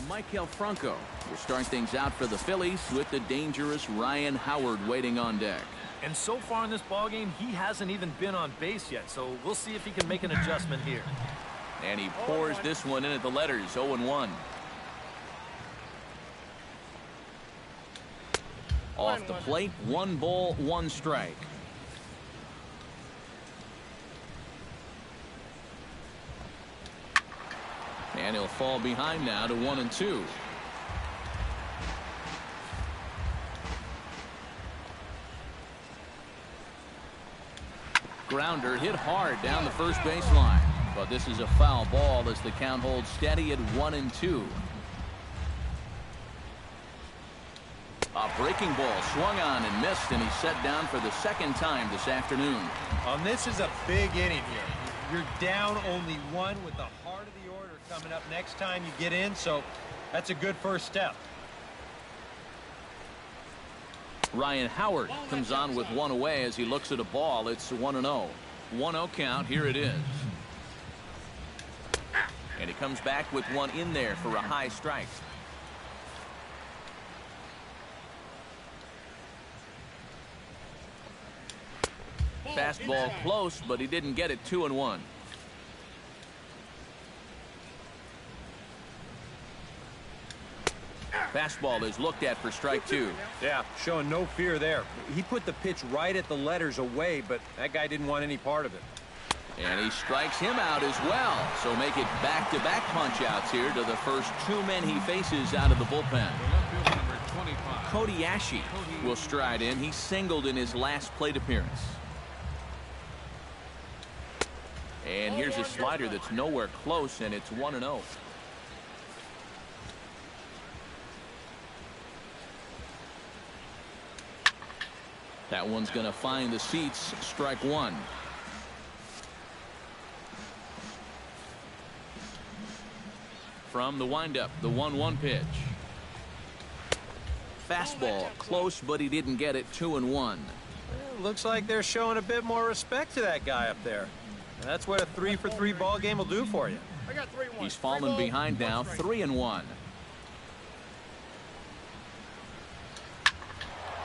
Michael Franco will start things out for the Phillies with the dangerous Ryan Howard waiting on deck. And so far in this ballgame, he hasn't even been on base yet, so we'll see if he can make an adjustment here. And he pours this one in at the letters, 0-1. Off the plate, 1 ball, 1 strike. And he'll fall behind now to 1-2. Grounder hit hard down the first baseline. But this is a foul ball as the count holds steady at 1-2. A breaking ball swung on and missed, and he's set down for the second time this afternoon. This is a big inning here. You're down only 1 with the heart of the order coming up next time you get in, so that's a good first step. Ryan Howard comes on with 1 away as he looks at a ball. It's 1-0. 1-0 count. Here it is. And he comes back with 1 in there for a high strike. Fastball close, but he didn't get it. 2-1. Fastball is looked at for strike 2. Yeah, showing no fear there. He put the pitch right at the letters away, but that guy didn't want any part of it. And he strikes him out as well. So make it back-to-back punch-outs here to the first 2 men he faces out of the bullpen. Cody Ashe will stride in. He singled in his last plate appearance. And here's a slider that's nowhere close, and it's 1-0. That one's going to find the seats. Strike 1. From the windup, the 1-1 pitch. Fastball close, but he didn't get it. 2-1. Well, looks like they're showing a bit more respect to that guy up there. And that's what a 3-for-3 ball game will do for you. He's fallen behind now. 3-1.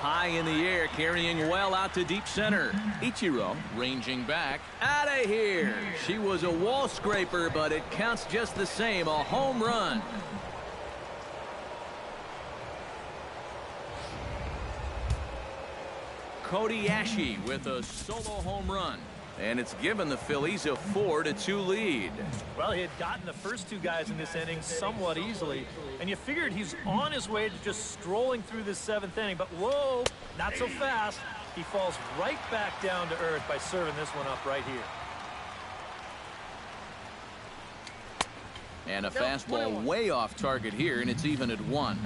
high in the air, carrying well out to deep center. Ichiro ranging back. Out of here. She was a wall scraper, but it counts just the same. A home run. Kobayashi with a solo home run. And it's given the Phillies a 4-2 lead. Well, he had gotten the first two guys in this inning somewhat easily, and you figured he's on his way to just strolling through this seventh inning, but whoa, not so fast. He falls right back down to earth by serving this one up right here. And a fastball way off target here, and it's even at 1.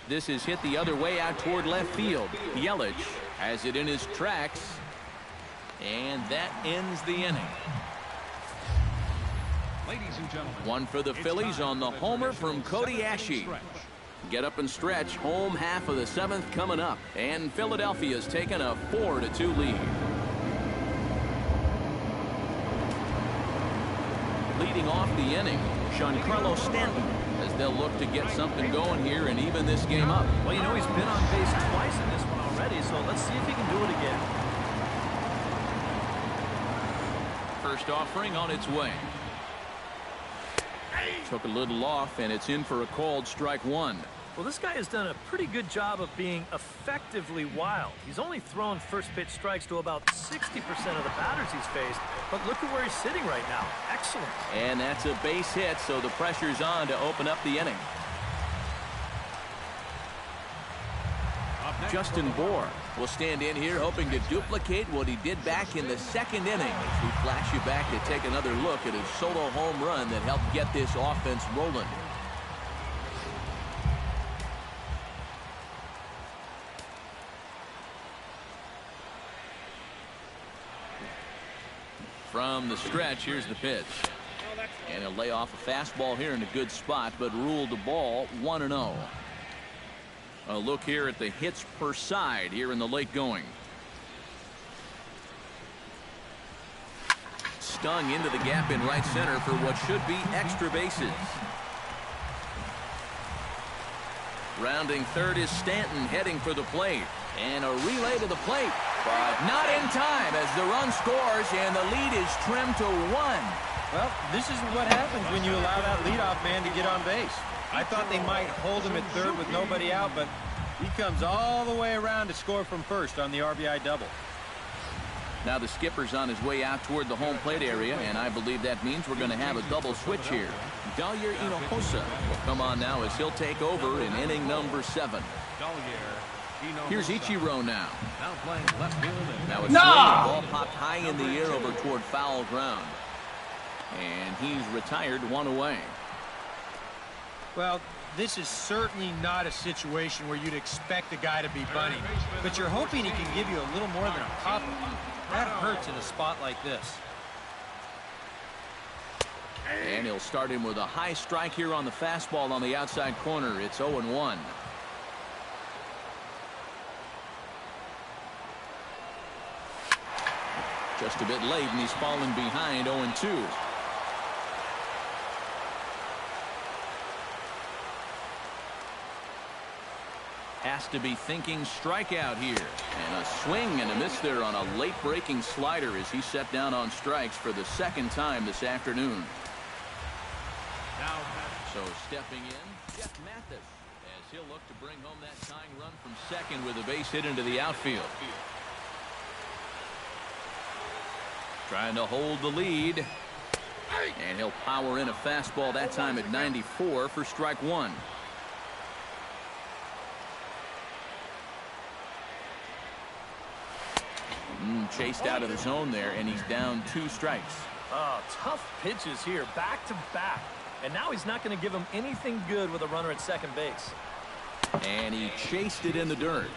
This is hit the other way out toward left field. Yelich has it in his tracks, and that ends the inning. Ladies and gentlemen, one for the Phillies on the homer from Kobayashi. Get up and stretch. Home half of the 7th coming up, and Philadelphia's taken a 4-2 lead. Leading off the inning, Giancarlo Stanton, as they'll look to get something going here and even this game up. Well, you know, he's been on base twice in this one already, so let's see if he can do it again. First offering on its way. Took a little off, and it's in for a called strike 1. Well, this guy has done a pretty good job of being effectively wild. He's only thrown first pitch strikes to about 60% of the batters he's faced, but look at where he's sitting right now. Excellent. And that's a base hit, so the pressure's on to open up the inning. Justin Bour will stand in here hoping to duplicate what he did back in the 2nd inning as we flash you back to take another look at his solo home run that helped get this offense rolling. From the stretch, here's the pitch. And he'll lay off a fastball here in a good spot, but ruled the ball 1-0. A look here at the hits per side here in the late going. Stung into the gap in right center for what should be extra bases. Rounding third is Stanton heading for the plate. And a relay to the plate, but not in time as the run scores and the lead is trimmed to 1. Well, this is what happens when you allow that leadoff man to get on base. I thought they might hold him at third with nobody out, but he comes all the way around to score from first on the RBI double. Now the skipper's on his way out toward the home plate area, and I believe that means we're going to have a double switch here. Dalyer Hinojosa will come on now as he'll take over in inning number 7. Here's Ichiro now. Now it's ball popped high in the air over toward foul ground. And he's retired 1 away. Well, this is certainly not a situation where you'd expect a guy to be bunting, but you're hoping he can give you a little more than a pop. That hurts in a spot like this. And he'll start him with a high strike here on the fastball on the outside corner. It's 0-1. Just a bit late, and he's fallen behind 0-2. Has to be thinking strikeout here. And a swing and a miss there on a late breaking slider as he set down on strikes for the 2nd time this afternoon. So stepping in, Jeff Mathis, as he'll look to bring home that tying run from second with a base hit into the outfield. Trying to hold the lead. And he'll power in a fastball that time at 94 for strike 1. Chased out of the zone there, and he's down 2 strikes. Oh, tough pitches here, back to back. And now he's not going to give him anything good with a runner at second base. And he chased it in the dirt.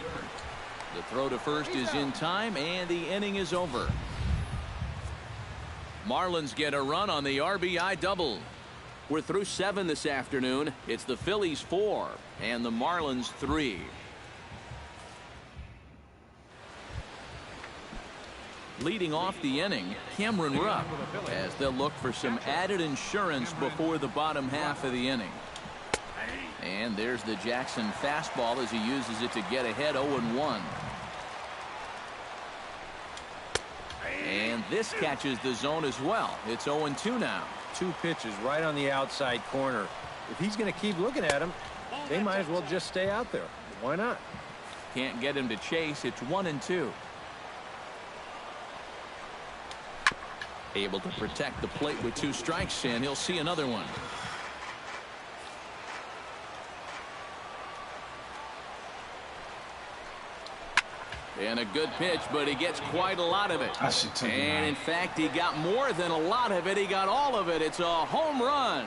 The throw to first is in time, and the inning is over. Marlins get a run on the RBI double. We're through 7 this afternoon. It's the Phillies 4 and the Marlins 3. Leading off the inning, Cameron Rupp, as they'll look for some added insurance before the bottom half of the inning. And there's the Jackson fastball as he uses it to get ahead 0-1. And this catches the zone as well. It's 0-2 now. 2 pitches right on the outside corner. If he's going to keep looking at him, they might as well just stay out there. Why not? Can't get him to chase. It's 1-2. Able to protect the plate with 2 strikes, and he'll see another one. And a good pitch, but he gets quite a lot of it. And in fact, he got more than a lot of it. He got all of it. It's a home run.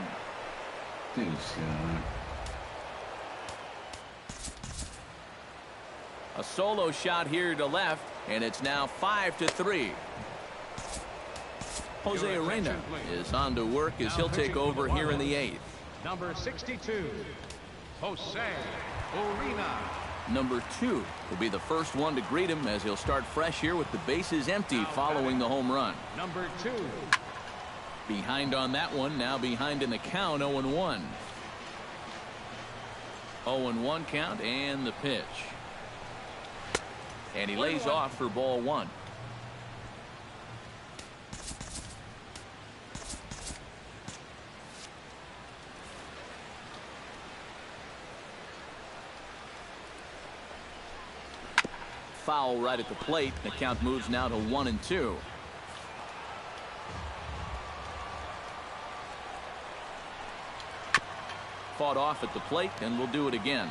A solo shot here to left, and it's now 5-3. Jose Arena is on to work as he'll take over here in the 8th. Number 62, Jose Arena. Number 2 will be the first one to greet him as he'll start fresh here with the bases empty following the home run. Number 2. Behind on that one, now behind in the count, 0-1. 0-1 count and the pitch. And he lays off for ball 1. Foul right at the plate. The count moves now to 1-2. Fought off at the plate, and we'll do it again.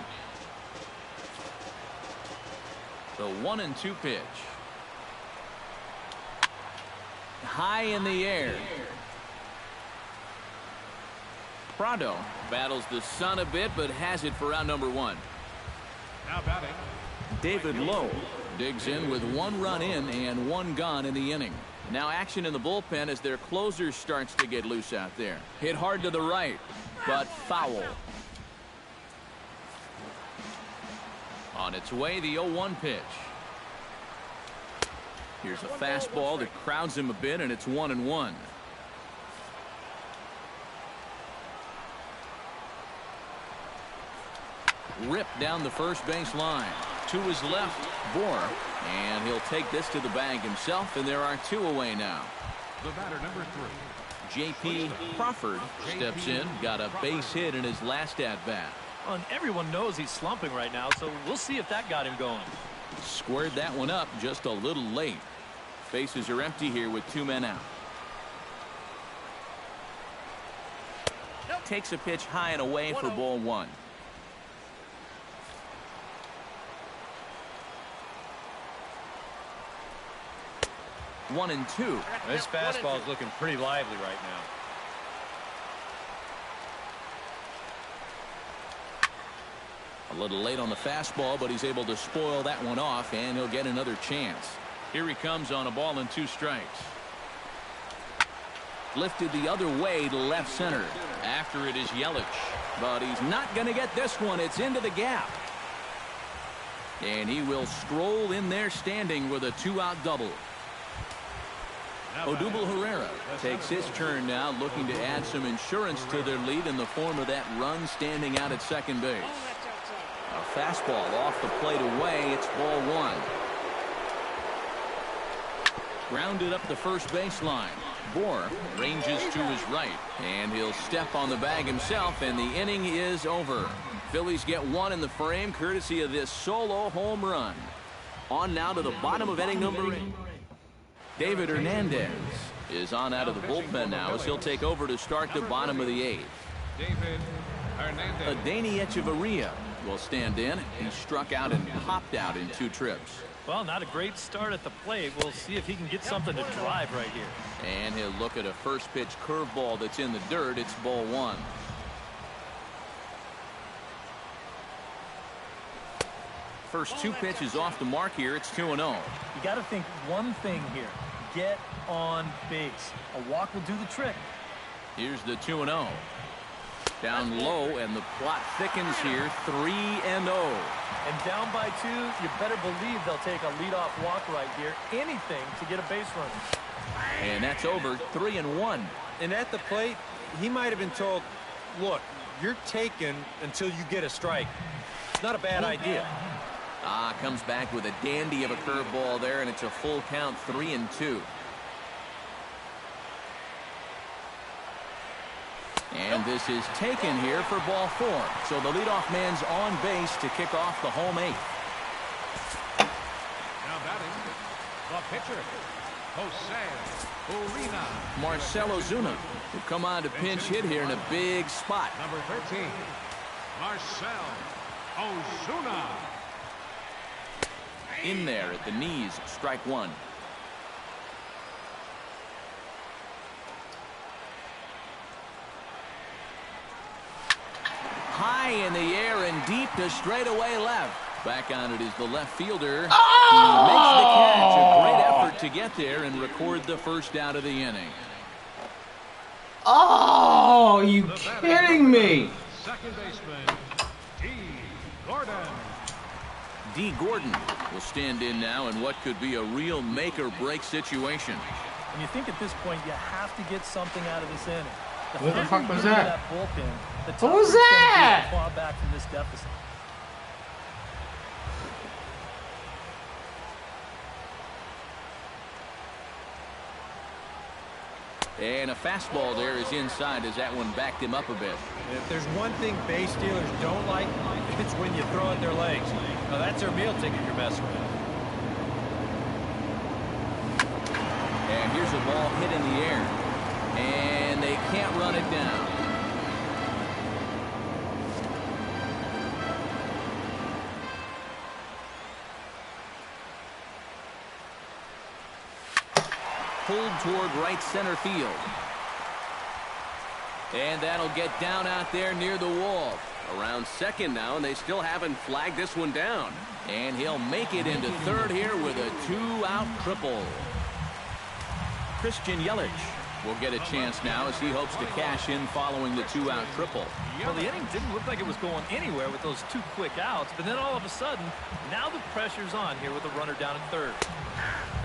The 1-2 pitch. High in the air. Prado battles the sun a bit, but has it for out number 1. Now batting, David Lowe digs in with 1 run in and 1 gone in the inning. Now action in the bullpen as their closer starts to get loose out there. Hit hard to the right, but foul. On its way, the 0-1 pitch. Here's a fastball that crowds him a bit, and it's 1-1. Ripped down the first base line. To his left, Bohr, and he'll take this to the bag himself, and there are 2 away now. the batter, number 3. J.P. Crawford steps in, got a base hit in his last at-bat. And everyone knows he's slumping right now, so we'll see if that got him going. Squared that one up just a little late. Bases are empty here with 2 men out. Takes a pitch high and away for ball 1. One and 2. This fastball is looking pretty lively right now. A little late on the fastball, but he's able to spoil that one off, and he'll get another chance. Here he comes on a ball and 2 strikes. Lifted the other way to left center. After it is Yelich, but he's not going to get this one. It's into the gap. And he will stroll in there standing with a 2-out double. Odubel Herrera takes his turn now, looking to add some insurance to their lead in the form of that run standing out at second base. A fastball off the plate away. It's ball 1. Grounded up the first baseline. Bohr ranges to his right, and he'll step on the bag himself, and the inning is over. Phillies get 1 in the frame, courtesy of this solo home run. On now to the bottom of inning number 8. David Hernandez is on out of the bullpen now as he'll take over to start the bottom of the 8th. David Hernandez. Adeiny Echeverria will stand in. He struck out and popped out in 2 trips. Well, not a great start at the plate. We'll see if he can get something to drive right here. And he'll look at a first pitch curveball that's in the dirt. It's ball 1. First 2 pitches off the mark here. It's 2-0. You got to think one thing here. Get on base. A walk will do the trick. Here's the 2-0. Down low, and the plot thickens here. 3-0. And down by 2, you better believe they'll take a leadoff walk right here. Anything to get a base run. And that's over. 3-1. And at the plate, he might have been told, look, you're taken until you get a strike. It's not a bad idea. Comes back with a dandy of a curveball there, and it's a full count, 3-2. And this is taken here for ball 4. So the leadoff man's on base to kick off the home 8th. Now batting, the pitcher, Jose Urena. Marcell Ozuna will come on to pinch hit here in a big spot. Number 13, Marcell Ozuna. In there at the knees, strike 1. High in the air and deep to straightaway left. Back on it is the left fielder. He makes the catch. A great effort to get there and record the first out of the inning. Oh, you kidding me? Second baseman, D. Gordon. D. Gordon will stand in now in what could be a real make-or-break situation. And you think at this point you have to get something out of this inning. What the fuck was that? Bullpen, What was that? Claw back from this deficit. And a fastball there is inside as that one backed him up a bit. And if there's one thing base stealers don't like, it's when you throw at their legs. Now that's their meal ticket you're messing with. And here's a ball hit in the air. And they can't run it down. Pulled toward right center field. And that'll get down out there near the wall. Around second now, and they still haven't flagged this one down. And he'll make it into third here with a 2-out triple. Christian Yelich will get a chance now as he hopes to cash in following the 2-out triple. Well, the inning didn't look like it was going anywhere with those 2 quick outs, but then all of a sudden, now the pressure's on here with a runner down at third.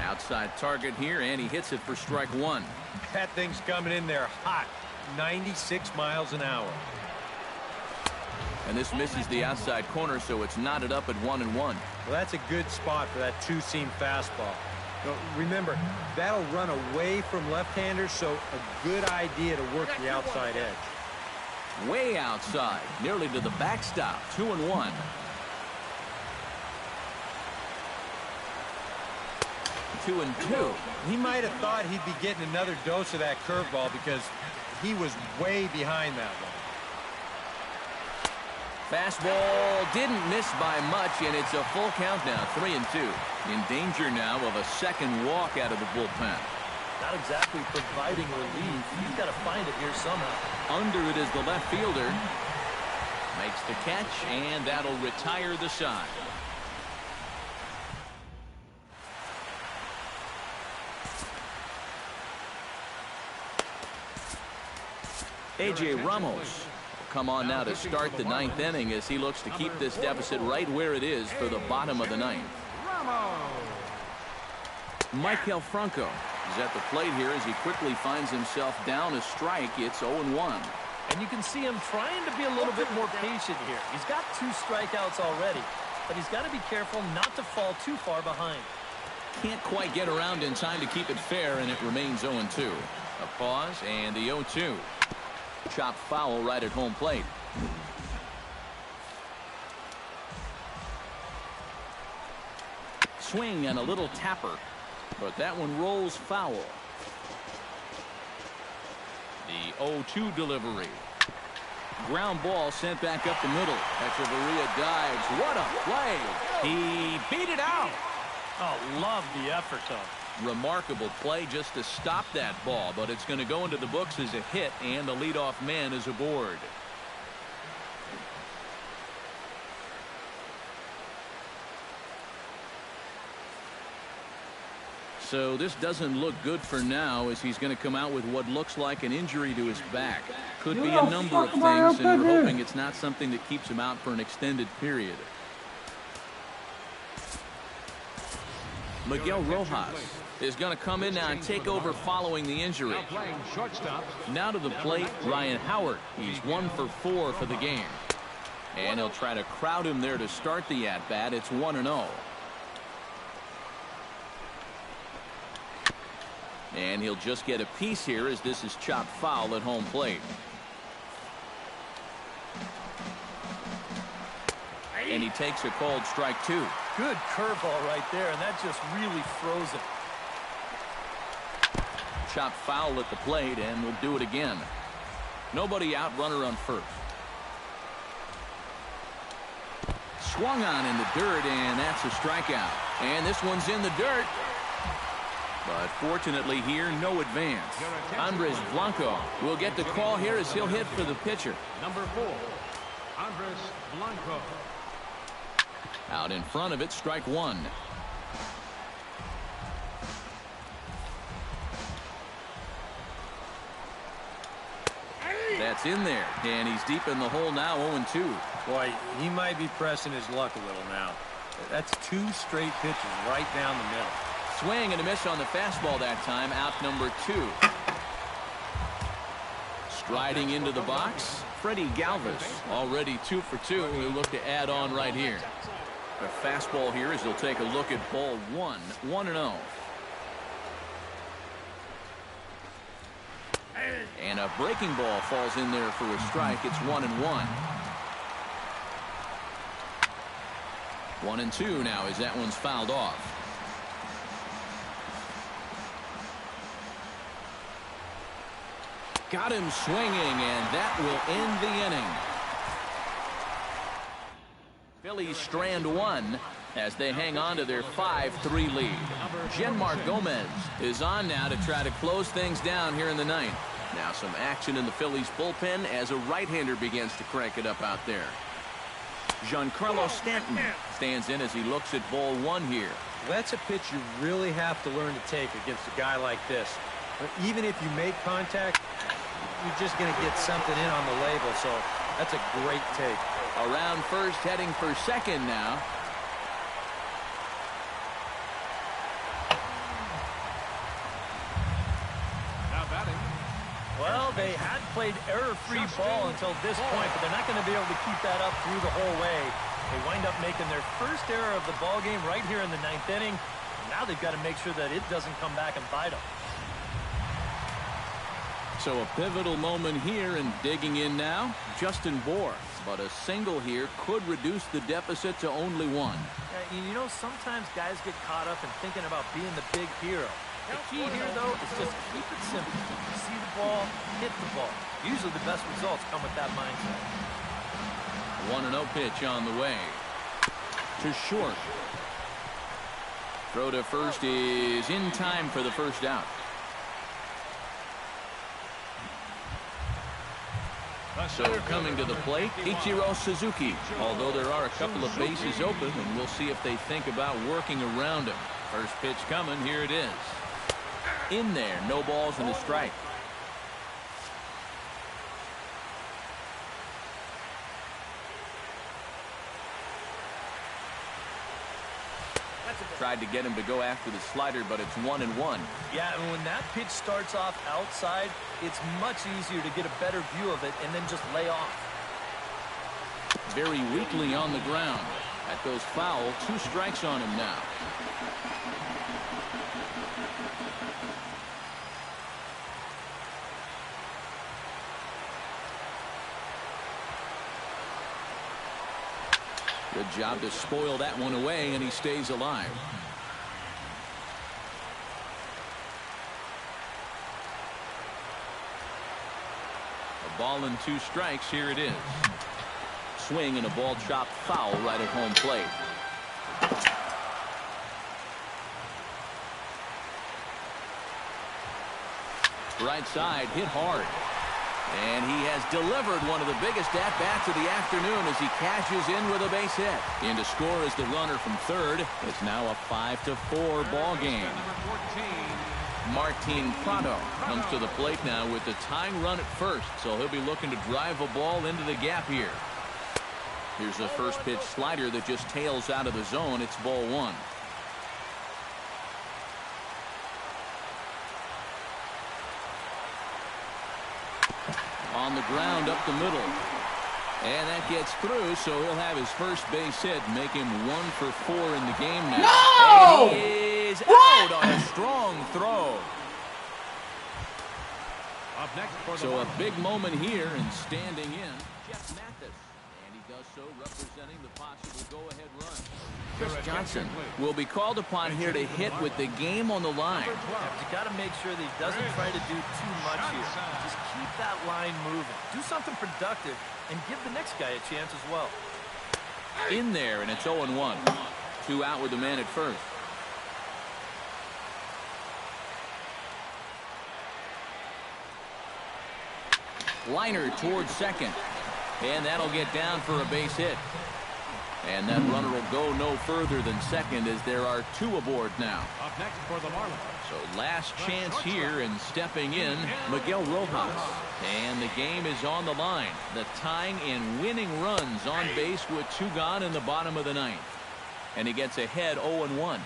Outside target here, and he hits it for strike 1. That thing's coming in there hot, 96 miles an hour. And this misses the outside corner, so it's knotted up at 1-1. Well, that's a good spot for that two-seam fastball. Now, remember, that'll run away from left-handers, so a good idea to work the outside edge. Way outside, nearly to the backstop, 2-1. 2-2. He might have thought he'd be getting another dose of that curveball because he was way behind that one. Fastball didn't miss by much, and it's a full count now, 3-2. In danger now of a second walk out of the bullpen. Not exactly providing relief. He's got to find it here somehow. Under it is the left fielder. Makes the catch, and that'll retire the side. A.J. Ramos come on now to start the 9th inning as he looks to keep this deficit right where it is for the bottom of the 9th. Maikel Franco is at the plate here as he quickly finds himself down a strike. It's 0-1. And you can see him trying to be a little bit more patient here. He's got 2 strikeouts already, but he's got to be careful not to fall too far behind. Can't quite get around in time to keep it fair, and it remains 0-2. A pause, and the 0-2. Chopped foul right at home plate. Swing and a little tapper, but that one rolls foul. The 0-2 delivery. Ground ball sent back up the middle. Echeverria dives. What a play. He beat it out. Oh, love the effort, though. Remarkable play just to stop that ball, but it's going to go into the books as a hit, and the leadoff man is aboard. So this doesn't look good for now as he's going to come out with what looks like an injury to his back. Could be a number of things, and we're hoping it's not something that keeps him out for an extended period. Miguel Rojas is going to come in now and take over following the injury. Now to the plate, Ryan Howard. He's 1 for 4 for the game. And he'll try to crowd him there to start the at-bat. It's 1-0. And he'll just get a piece here as this is chopped foul at home plate. And he takes a called strike 2. Good curveball right there, and that just really froze it. Chopped foul at the plate, and we'll do it again. Nobody out, runner on first. Swung on in the dirt, and that's a strikeout. And this one's in the dirt. But fortunately here, no advance. Andres Blanco will get the call here as he'll hit for the pitcher. Number 4, Andres Blanco. Out in front of it, strike 1. That's in there, and he's deep in the hole now, 0-2. Boy, he might be pressing his luck a little now. That's 2 straight pitches right down the middle. Swing and a miss on the fastball that time, out number 2. Striding into the box, Freddie Galvis, already 2 for 2. He'll look to add on right here. A fastball here as he'll take a look at ball 1, 1-0. And a breaking ball falls in there for a strike. It's 1-1. 1-2 now as that one's fouled off. Got him swinging, and that will end the inning. Phillies strand 1 as they hang on to their 5-3 lead. Genmar Gomez is on now to try to close things down here in the 9th. Now some action in the Phillies bullpen as a right-hander begins to crank it up out there. Giancarlo Stanton stands in as he looks at ball 1 here. That's a pitch you really have to learn to take against a guy like this. Even if you make contact, you're just going to get something in on the label, so that's a great take. Around first, heading for second now. Well, they had played error-free ball until this point, but they're not going to be able to keep that up through the whole way. They wind up making their first error of the ball game right here in the 9th inning. Now they've got to make sure that it doesn't come back and bite them. So a pivotal moment here, and digging in now, Justin Bour. But a single here could reduce the deficit to only 1. Yeah, you know, sometimes guys get caught up in thinking about being the big hero. The key here, though, is just keep it simple. You see the ball, hit the ball. Usually the best results come with that mindset. 1-0 pitch on the way. To short. Throw to first is in time for the first out. So coming to the plate, Ichiro Suzuki. Although there are a couple of bases open, and we'll see if they think about working around him. First pitch coming, here it is. In there, no balls and a strike. Tried to get him to go after the slider, but it's 1-1. Yeah, and when that pitch starts off outside, it's much easier to get a better view of it and then just lay off. Very weakly on the ground. That goes foul. 2 strikes on him now. Good job to spoil that one away, and he stays alive. A ball and 2 strikes. Here it is. Swing and a ball chopped foul right at home plate. Right side, hit hard. And he has delivered one of the biggest at-bats of the afternoon as he cashes in with a base hit. In to score is the runner from third. It's now a 5-4 ball game. Martin Prado comes to the plate now with the tying run at first, so he'll be looking to drive a ball into the gap here. Here's a first pitch slider that just tails out of the zone. It's ball 1. on the ground up the middle. And that gets through, so he'll have his first base hit, make him 1 for 4 in the game now. No! And he is out on a strong throw. Up next for the So a big moment here and standing in, Jeff Mathis. And he does so representing the possible go-ahead run. Chris Johnson will be called upon here to hit with the game on the line. You got to make sure that he doesn't try to do too much here. Just keep that line moving. Do something productive and give the next guy a chance as well. In there, and it's 0-1. 2 out with the man at first. Liner towards second. And that'll get down for a base hit. And that runner will go no further than second as there are 2 aboard now. Up next for the Marlins. So last chance here and stepping in, Miguel Rojas. And the game is on the line. The tying and winning runs on base with 2 gone in the bottom of the 9th. And he gets ahead 0-1.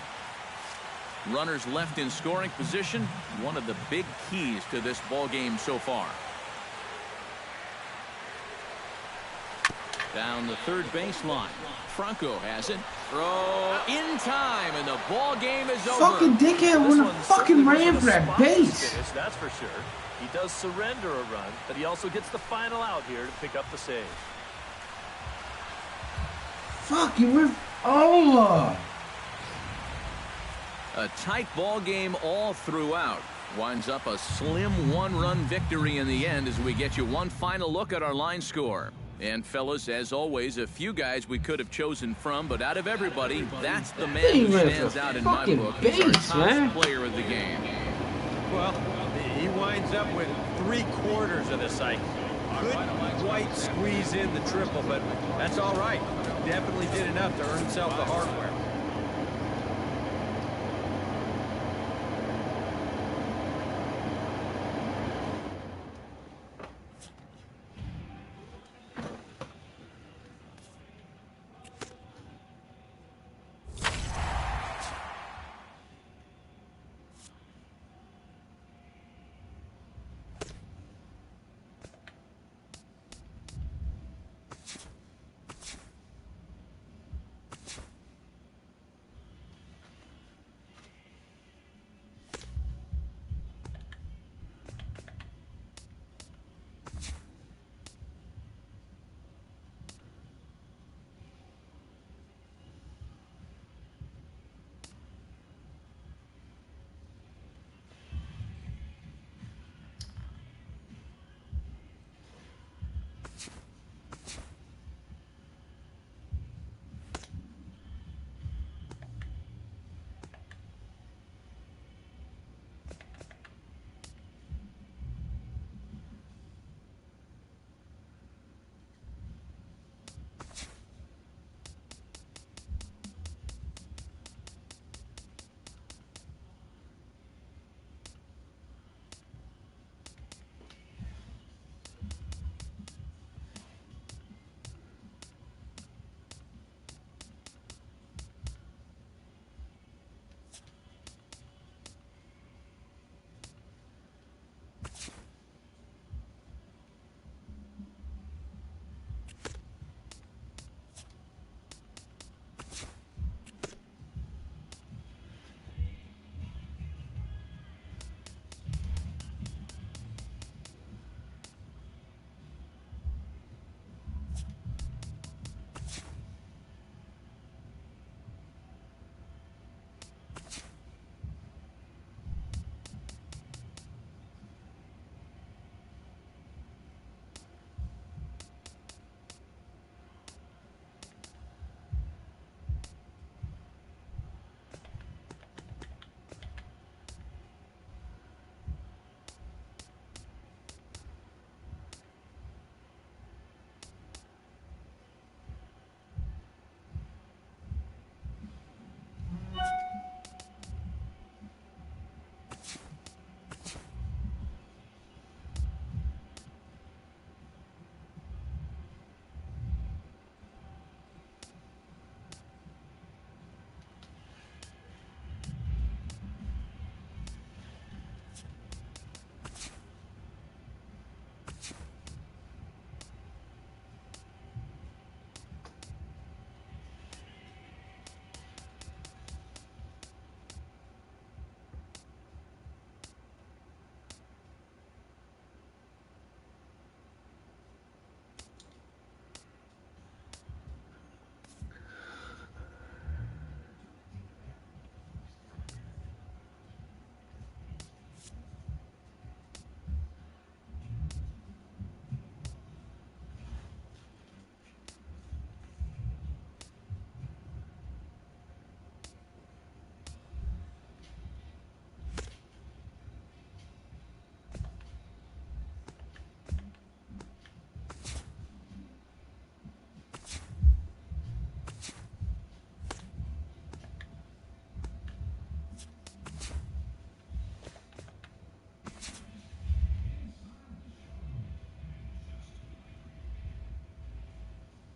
Runners left in scoring position, one of the big keys to this ball game so far. Down the third baseline. Franco has it. Throw in time, and the ball game is over. Fucking dickhead when a fucking ran for that base. Finish, that's for sure. He does surrender a run, but he also gets the final out here to pick up the save. Fuck, you were... Oh! A tight ball game all throughout. Winds up a slim 1-run victory in the end as we get you one final look at our line score. And fellas, as always, a few guys we could have chosen from, but out of everybody, that's the man who stands out in my book. He's our top player of the game. Well, he winds up with 3/4 of the cycle. Couldn't quite squeeze in the triple, but that's all right. Definitely did enough to earn himself the hardware.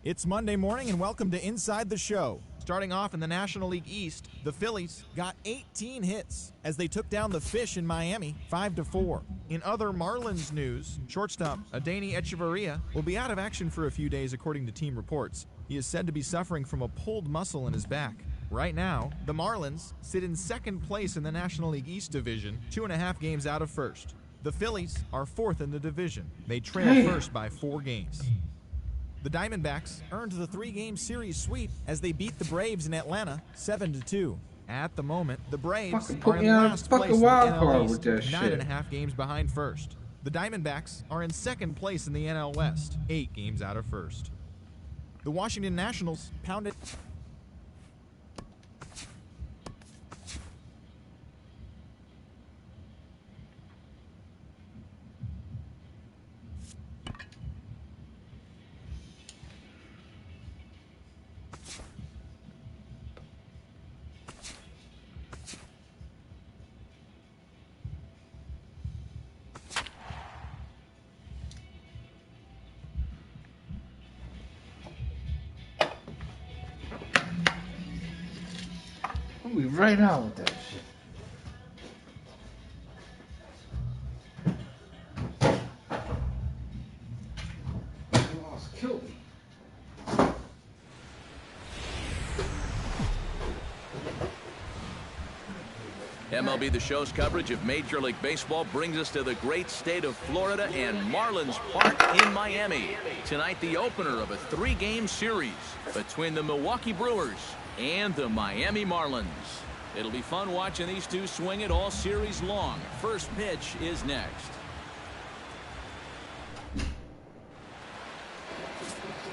It's Monday morning and welcome to Inside the Show. Starting off in the National League East, the Phillies got 18 hits as they took down the Fish in Miami 5-4. In other Marlins news, shortstop Adeiny Echeverria will be out of action for a few days according to team reports. He is said to be suffering from a pulled muscle in his back. Right now, the Marlins sit in second place in the National League East division, 2.5 games out of first. The Phillies are fourth in the division. They trail first by 4 games. The Diamondbacks earned the 3-game series sweep as they beat the Braves in Atlanta 7-2. At the moment, the Braves are in last place in the NL East, 9.5 games behind first. The Diamondbacks are in second place in the NL West, 8 games out of first. The Washington Nationals pounded... We right out with that shit. Killed me. MLB The Show's coverage of Major League Baseball brings us to the great state of Florida and Marlins Park in Miami. Tonight, the opener of a 3-game series between the Milwaukee Brewers and the Miami Marlins. It'll be fun watching these two swing it all series long. First pitch is next.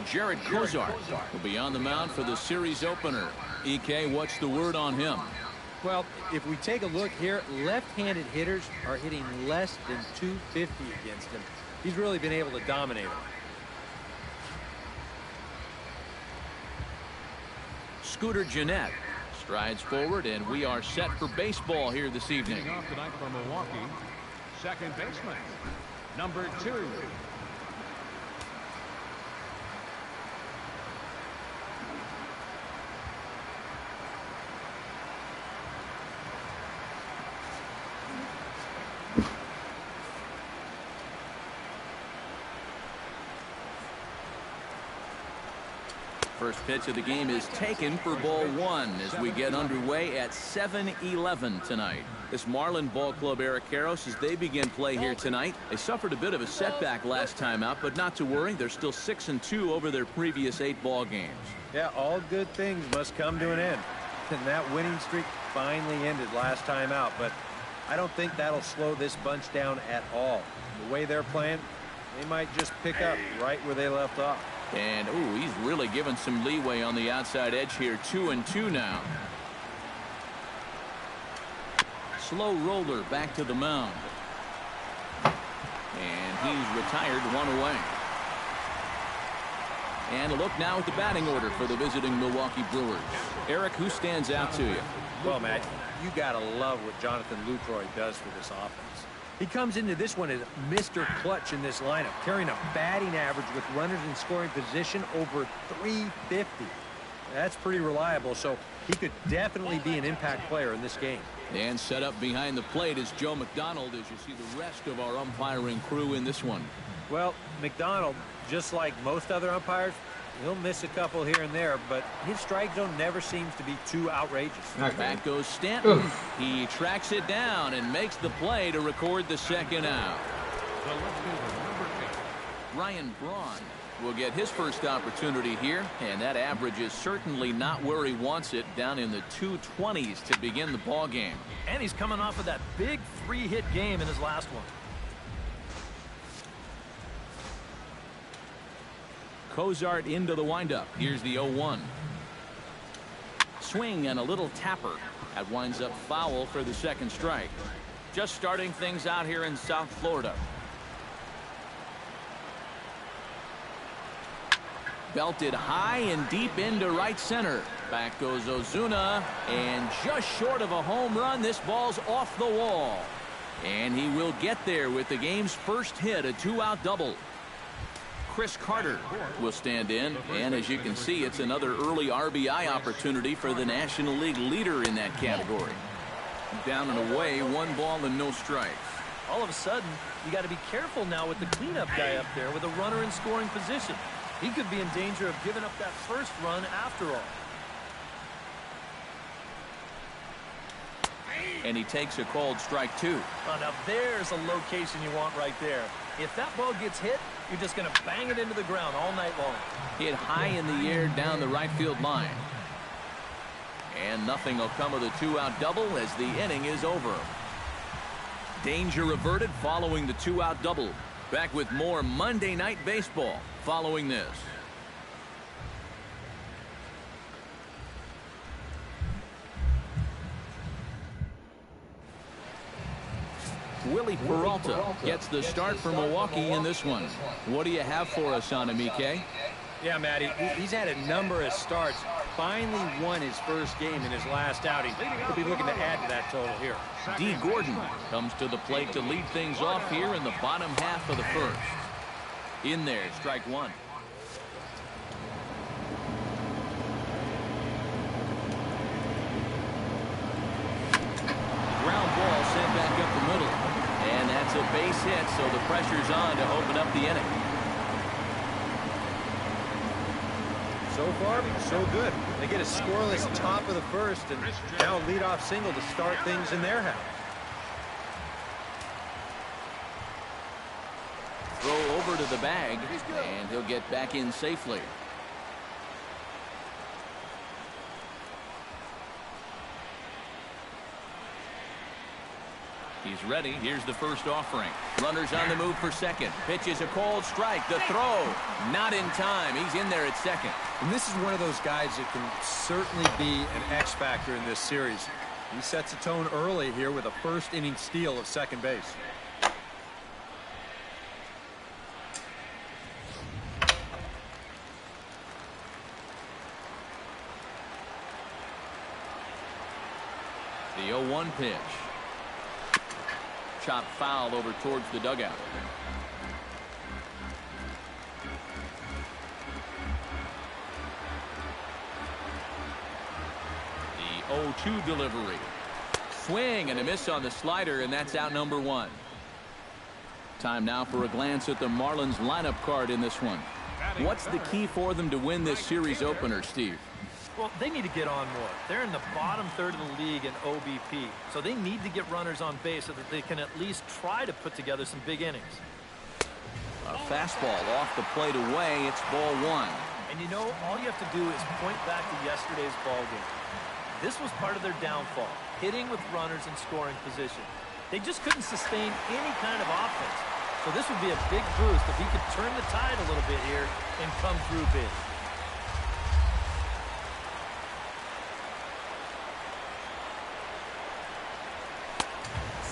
Jared Kozart will be on the mound for the series opener. EK, what's the word on him? Well, if we take a look here, left-handed hitters are hitting less than 250 against him. He's really been able to dominate them. Scooter Gennett strides forward, and we are set for baseball here this evening. Leading off tonight for Milwaukee, second baseman, number 2. First pitch of the game is taken for ball 1 as we get underway at 7-11 tonight. This Marlin Ball Club, Eric Karros, as they begin play here tonight. They suffered a bit of a setback last time out, but not to worry. They're still 6-2 over their previous 8 ball games. Yeah, all good things must come to an end. And that winning streak finally ended last time out, but I don't think that'll slow this bunch down at all. The way they're playing, they might just pick up right where they left off. And, ooh, he's really given some leeway on the outside edge here. 2-2 now. Slow roller back to the mound. And he's retired 1 away. And a look now at the batting order for the visiting Milwaukee Brewers. Eric, who stands out to you? Well, Matt, you got to love what Jonathan Lucroy does for this offense. He comes into this one as Mr. Clutch in this lineup, carrying a batting average with runners in scoring position over 350. That's pretty reliable, so he could definitely be an impact player in this game. And set up behind the plate is Joe McDonald as you see the rest of our umpiring crew in this one. Well, McDonald, just like most other umpires, he'll miss a couple here and there, but his strike zone never seems to be too outrageous. Okay. Back goes Stanton. He tracks it down and makes the play to record the second out. Ryan Braun will get his first opportunity here, and that average is certainly not where he wants it, down in the 220s to begin the ball game. And he's coming off of that big 3-hit game in his last one. Kozart into the windup. Here's the 0-1. Swing and a little tapper. That winds up foul for the second strike. Just starting things out here in South Florida. Belted high and deep into right center. Back goes Ozuna, and just short of a home run, this ball's off the wall. And he will get there with the game's first hit, a 2-out double. Chris Carter will stand in. And as you can see, it's another early RBI opportunity for the National League leader in that category. Down and away, 1 ball and no strikes. All of a sudden, you got to be careful now with the cleanup guy up there with a runner in scoring position. He could be in danger of giving up that first run after all. And he takes a called strike 2. Oh, now there's a location you want right there. If that ball gets hit, you're just going to bang it into the ground all night long. Hit high in the air down the right field line. And nothing will come of the 2-out double as the inning is over. Danger averted following the 2-out double. Back with more Monday Night Baseball following this. Willie Peralta gets the start for Milwaukee in this one. What do you have for us on him, EK? Yeah, Matty, he's had a number of starts. Finally won his first game in his last outing. He'll be looking to add to that total here. D. Gordon comes to the plate to lead things off here in the bottom half of the first. In there, strike 1. Ground ball sent back up the middle. And that's a base hit, so the pressure's on to open up the inning. So far, so good. They get a scoreless top of the first, and now a leadoff single to start things in their house. Throw over to the bag, and he'll get back in safely. He's ready. Here's the first offering. Runners on the move for second. Pitch is a called strike. The throw, not in time. He's in there at second. And this is one of those guys that can certainly be an X factor in this series. He sets a tone early here with a first inning steal of second base. The 0-1 pitch. Chop foul over towards the dugout. The 0-2 delivery. Swing and a miss on the slider, and that's out number 1. Time now for a glance at the Marlins lineup card in this one. What's the key for them to win this series opener, Steve? Well, they need to get on more. They're in the bottom third of the league in OBP, so they need to get runners on base so that they can at least try to put together some big innings. A fastball off the plate away. It's ball 1. And you know, all you have to do is point back to yesterday's ball game. This was part of their downfall, hitting with runners in scoring position. They just couldn't sustain any kind of offense. So this would be a big boost if he could turn the tide a little bit here and come through big.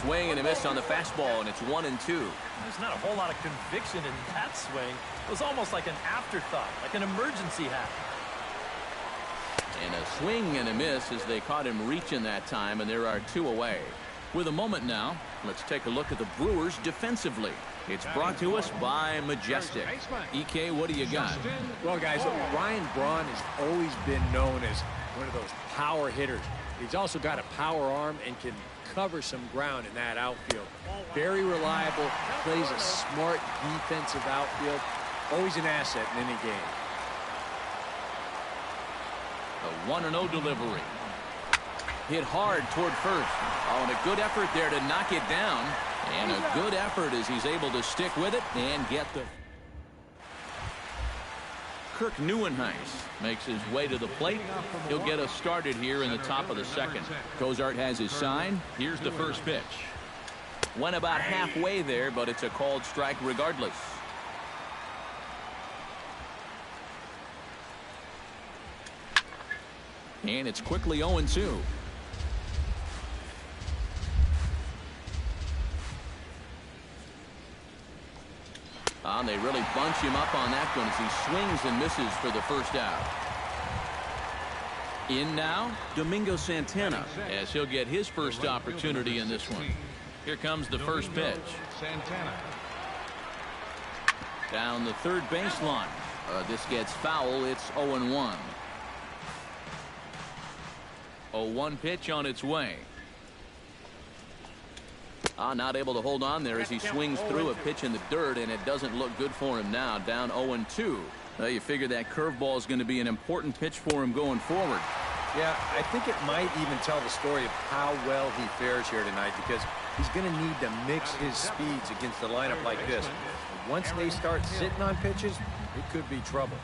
Swing and a miss on the fastball, and it's 1-2. There's not a whole lot of conviction in that swing. It was almost like an afterthought, like an emergency hat. And a swing and a miss as they caught him reaching that time, and there are 2 away. With a moment now, let's take a look at the Brewers defensively. It's brought to us by Majestic. EK, what do you got? Well, guys, Ryan Braun has always been known as one of those power hitters. He's also got a power arm and can cover some ground in that outfield. Very reliable, plays a smart defensive outfield. Always an asset in any game. The 1-0 delivery. Hit hard toward first. Oh, and a good effort there to knock it down. And a good effort as he's able to stick with it and get the... Kirk Neuenhuis makes his way to the plate. He'll get us started here in the top of the second. Cozart has his sign. Here's the first pitch. Went about halfway there, but it's a called strike regardless. And it's quickly 0-2. And they really bunch him up on that one as he swings and misses for the first out. In now, Domingo Santana, as he'll get his first opportunity in this one. Here comes the first pitch. Down the third baseline. This gets foul. It's 0-1. 0-1 pitch on its way. Not able to hold on there as he swings through a pitch in the dirt, and it doesn't look good for him now. Down 0-2. You figure that curveball is going to be an important pitch for him going forward. Yeah, I think it might even tell the story of how well he fares here tonight, because he's going to need to mix his speeds against a lineup like this. And once they start sitting on pitches, it could be trouble.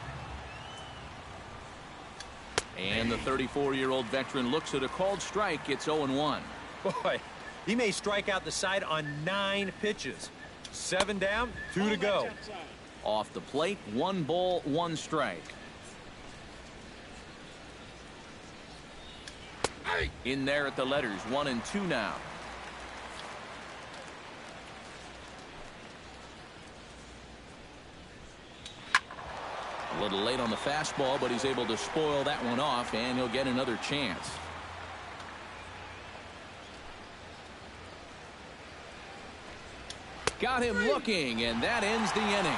And the 34-year-old veteran looks at a called strike. It's 0-1. Boy, he may strike out the side on 9 pitches. 7 down, 2 to go. Off the plate, 1 ball, 1 strike. In there at the letters, 1-2 now. A little late on the fastball, but he's able to spoil that one off, and he'll get another chance. Got him looking, and that ends the inning.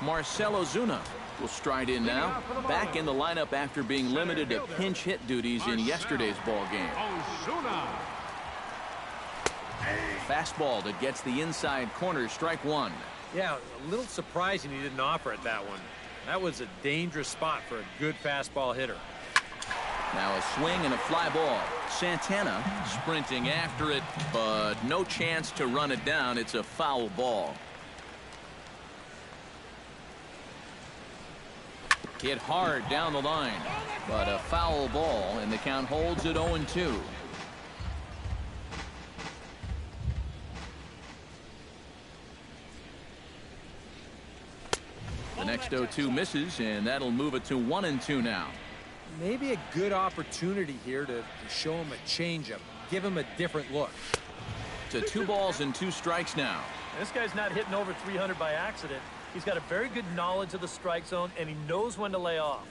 Marcell Ozuna will stride in now, back in the lineup after being limited to pinch hit duties in yesterday's ball game. Fastball that gets the inside corner, strike 1. Yeah, a little surprising he didn't offer it that one. That was a dangerous spot for a good fastball hitter. Now a swing and a fly ball. Santana sprinting after it, but no chance to run it down. It's a foul ball. Hit hard down the line, but a foul ball, and the count holds at 0-2. The next 0-2 misses, and that'll move it to 1-2 now. Maybe a good opportunity here to show him a changeup, give him a different look. To 2 balls and 2 strikes now. This guy's not hitting over 300 by accident. He's got a very good knowledge of the strike zone, and he knows when to lay off.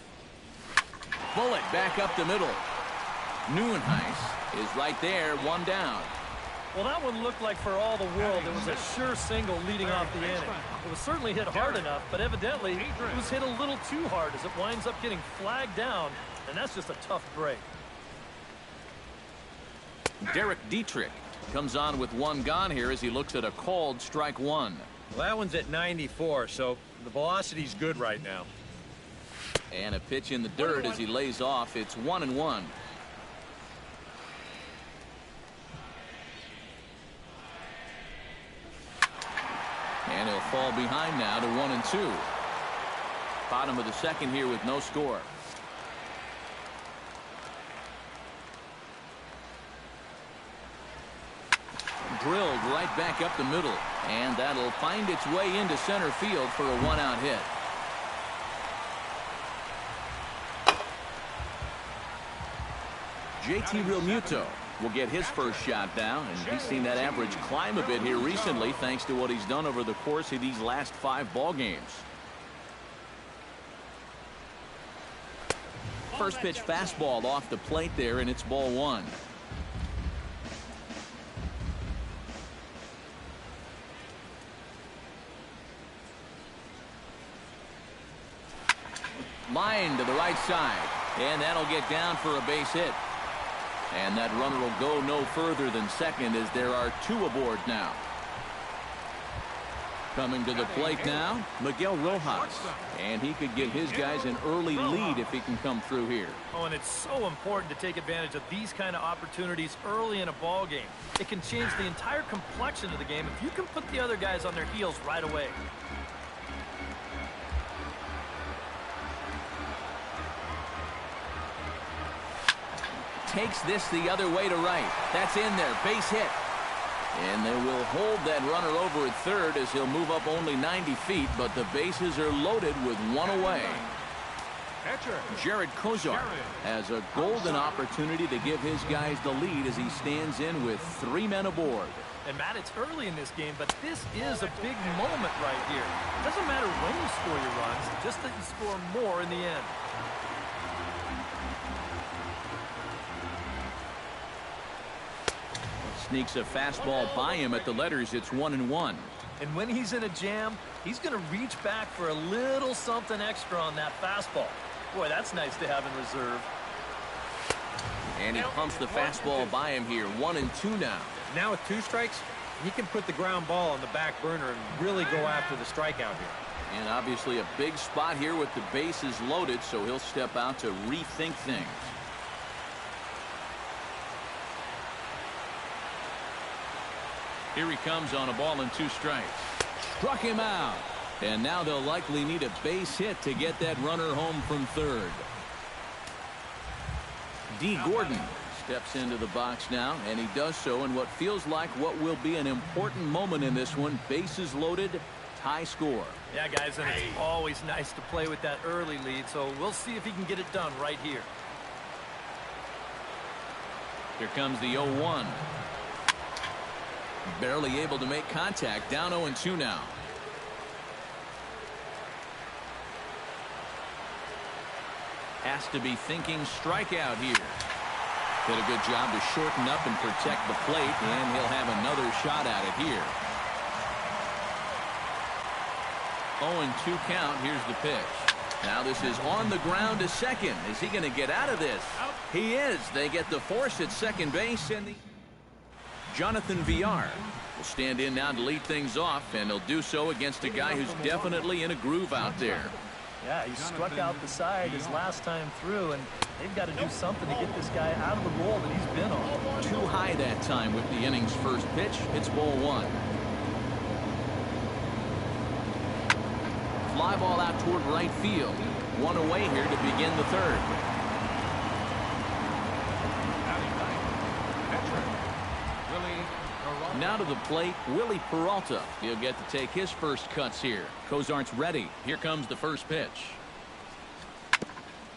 Bullet back up the middle. Nieuwenhuis is right there, 1 down. Well, that one looked like for all the world it was a sure single leading off the inning. It was certainly hit hard enough, but evidently it was hit a little too hard as it winds up getting flagged down, and that's just a tough break. Derek Dietrich comes on with 1 gone here as he looks at a called strike 1. Well, that one's at 94, so the velocity's good right now. And a pitch in the dirt as he lays off. It's 1-1. And he'll fall behind now to 1-2. Bottom of the second here with no score. Drilled right back up the middle, and that'll find its way into center field for a 1-out hit. JT Realmuto will get his first shot down, and he's seen that average climb a bit here recently thanks to what he's done over the course of these last 5 ball games. First pitch fastball off the plate there, and it's ball 1. Line to the right side, and that'll get down for a base hit. And that runner will go no further than second as there are 2 aboard now. Coming to the plate now, Miguel Rojas. And he could give his guys an early lead if he can come through here. Oh, and it's so important to take advantage of these kind of opportunities early in a ball game. It can change the entire complexion of the game if you can put the other guys on their heels right away. Takes this the other way to right. That's in there. Base hit. And they will hold that runner over at third as he'll move up only 90 feet, but the bases are loaded with 1 away. Jared Kozar has a golden opportunity to give his guys the lead as he stands in with 3 men aboard. And Matt, it's early in this game, but this is a big moment right here. It doesn't matter when you score your runs, just that you score more in the end. sneaks a fastball by him at the letters. It's 1-1. And when he's in a jam, he's going to reach back for a little something extra on that fastball. Boy, that's nice to have in reserve. And he pumps the fastball by him here. 1-2 now. Now with 2 strikes, he can put the ground ball on the back burner and really go after the strikeout here. And obviously a big spot here with the bases loaded, so he'll step out to rethink things. Here he comes on a ball and 2 strikes. Struck him out. And now they'll likely need a base hit to get that runner home from third. D. Gordon steps into the box now, and he does so in what feels like what will be an important moment in this one. Bases loaded, tie score. Yeah, guys, and it's always nice to play with that early lead, so we'll see if he can get it done right here. Here comes the 0-1. Barely able to make contact. Down 0-2 now. Has to be thinking strikeout here. Did a good job to shorten up and protect the plate, and he'll have another shot at it here. 0-2 count. Here's the pitch. Now this is on the ground to second. Is he going to get out of this? He is. They get the force at second base, and the Jonathan Villar will stand in now to lead things off, and he'll do so against a guy who's definitely in a groove out there. Yeah, he struck out the side his last time through, and they've got to do something to get this guy out of the role that he's been on. Too high that time with the inning's first pitch. It's ball 1. Fly ball out toward right field. 1 away here to begin the third. Now to the plate, Willie Peralta. He'll get to take his first cuts here. Cozart's ready. Here comes the first pitch.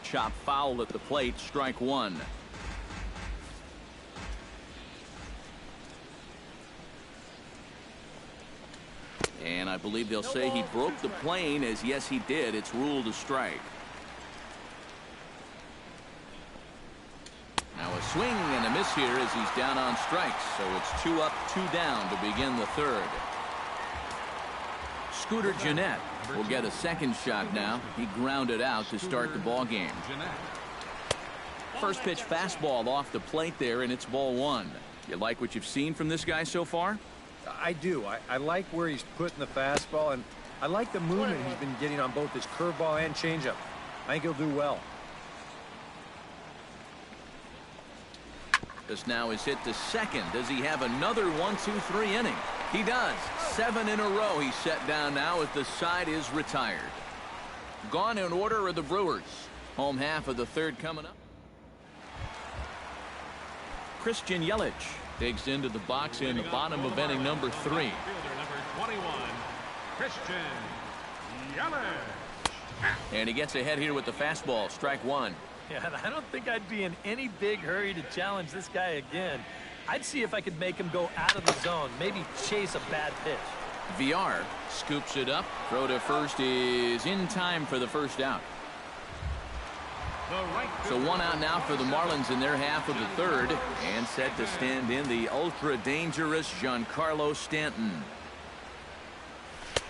Chop foul at the plate, strike 1. And I believe they'll say he broke the plane, as yes he did. It's ruled a strike. Now a swing and a miss here as he's down on strikes. So it's 2 up, 2 down to begin the third. Scooter Gennett will get a second shot now. He grounded out to start the ball game. First pitch fastball off the plate there, and it's ball 1. You like what you've seen from this guy so far? I do. I like where he's putting the fastball, and I like the movement he's been getting on both his curveball and changeup. I think he'll do well. This now is hit to second. Does he have another 1-2-3 inning? He does. 7 in a row he's set down now as the side is retired. Gone in order are the Brewers. Home half of the third coming up. Christian Yelich digs into the box in the bottom of inning number 3. Fielder number 21, Christian Yelich. And he gets ahead here with the fastball, strike 1. Yeah, and I don't think I'd be in any big hurry to challenge this guy again. I'd see if I could make him go out of the zone, maybe chase a bad pitch. VR scoops it up. Throw to first is in time for the first out. So 1 out now for the Marlins in their half of the third, and set to stand in the ultra-dangerous Giancarlo Stanton.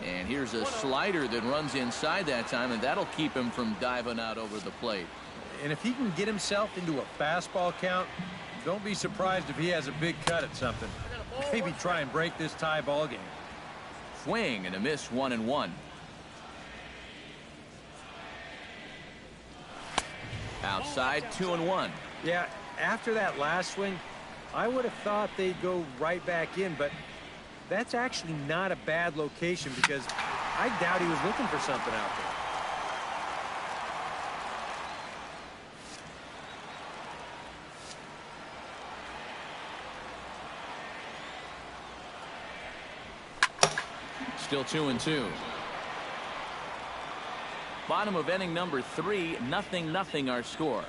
And here's a slider that runs inside that time, and that'll keep him from diving out over the plate. And if he can get himself into a fastball count, don't be surprised if he has a big cut at something. Maybe try and break this tie ball game. Swing and a miss, 1-1. Outside, 2-1. Yeah, after that last swing, I would have thought they'd go right back in, but that's actually not a bad location because I doubt he was looking for something out there. Still 2-2. Bottom of inning number 3, 0-0 our score.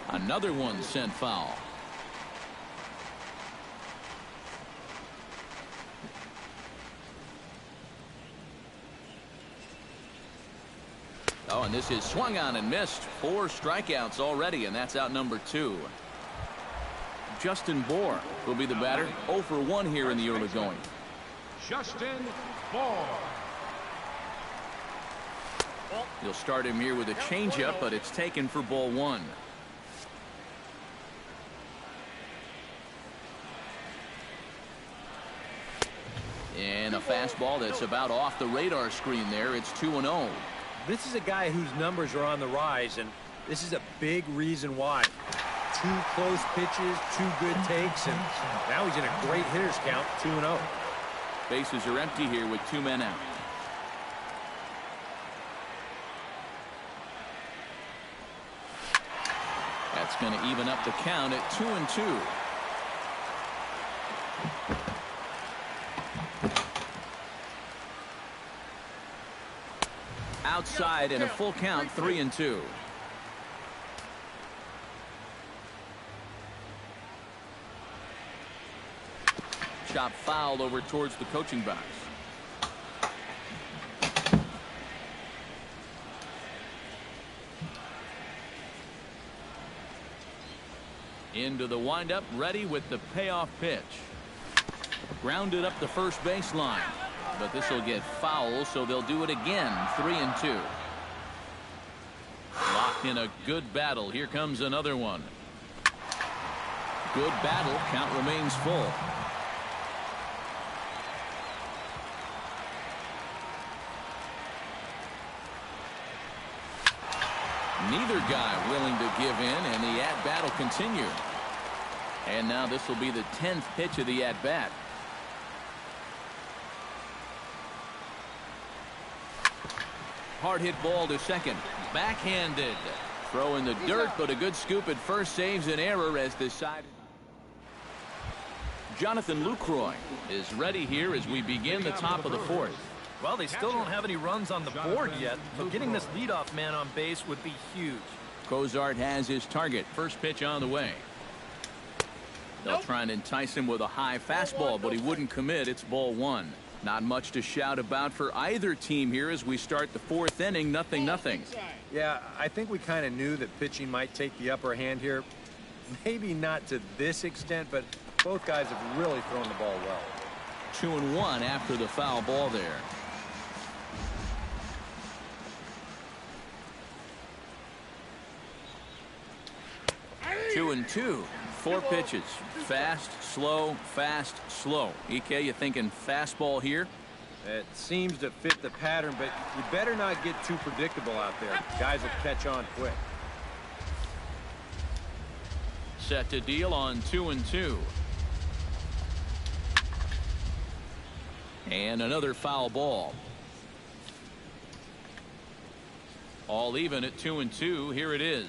Another one sent foul. Oh, and this is swung on and missed. 4 strikeouts already, and that's out number 2. Justin Bohr will be the batter. 0 for 1 here in the early going. Justin Bohr. You'll start him here with a changeup, but it's taken for ball 1. And a fastball that's about off the radar screen there. It's 2-0. This is a guy whose numbers are on the rise, and this is a big reason why. 2 close pitches, 2 good takes, and now he's in a great hitter's count, 2-0. Bases are empty here with 2 men out. That's going to even up the count at 2-2. Outside and a full count, 3-2. Chop foul over towards the coaching box. Into the windup, ready with the payoff pitch. Grounded up the first baseline. But this will get foul, so they'll do it again. 3-2. Locked in a good battle. Here comes another one. Good battle. Count remains full. Neither guy willing to give in, and the at-bat will continue. And now this will be the 10th pitch of the at-bat. Hard hit ball to second. Backhanded. Throw in the dirt, but a good scoop at first saves an error as decided. Jonathan Lucroy is ready here as we begin the top of the 4th. Well, they still don't have any runs on the board yet, but getting this leadoff man on base would be huge. Cozart has his target. First pitch on the way. They'll try and entice him with a high fastball, but he wouldn't commit. It's ball 1. Not much to shout about for either team here as we start the 4th inning. 0-0. Yeah, I think we kind of knew that pitching might take the upper hand here. Maybe not to this extent, but both guys have really thrown the ball well. 2-1 after the foul ball there. 2-2. 4 pitches. Fast, slow, fast, slow. EK, you thinking fastball here? It seems to fit the pattern, but you better not get too predictable out there. Guys will catch on quick. Set to deal on 2-2. And another foul ball. All even at 2-2. Here it is.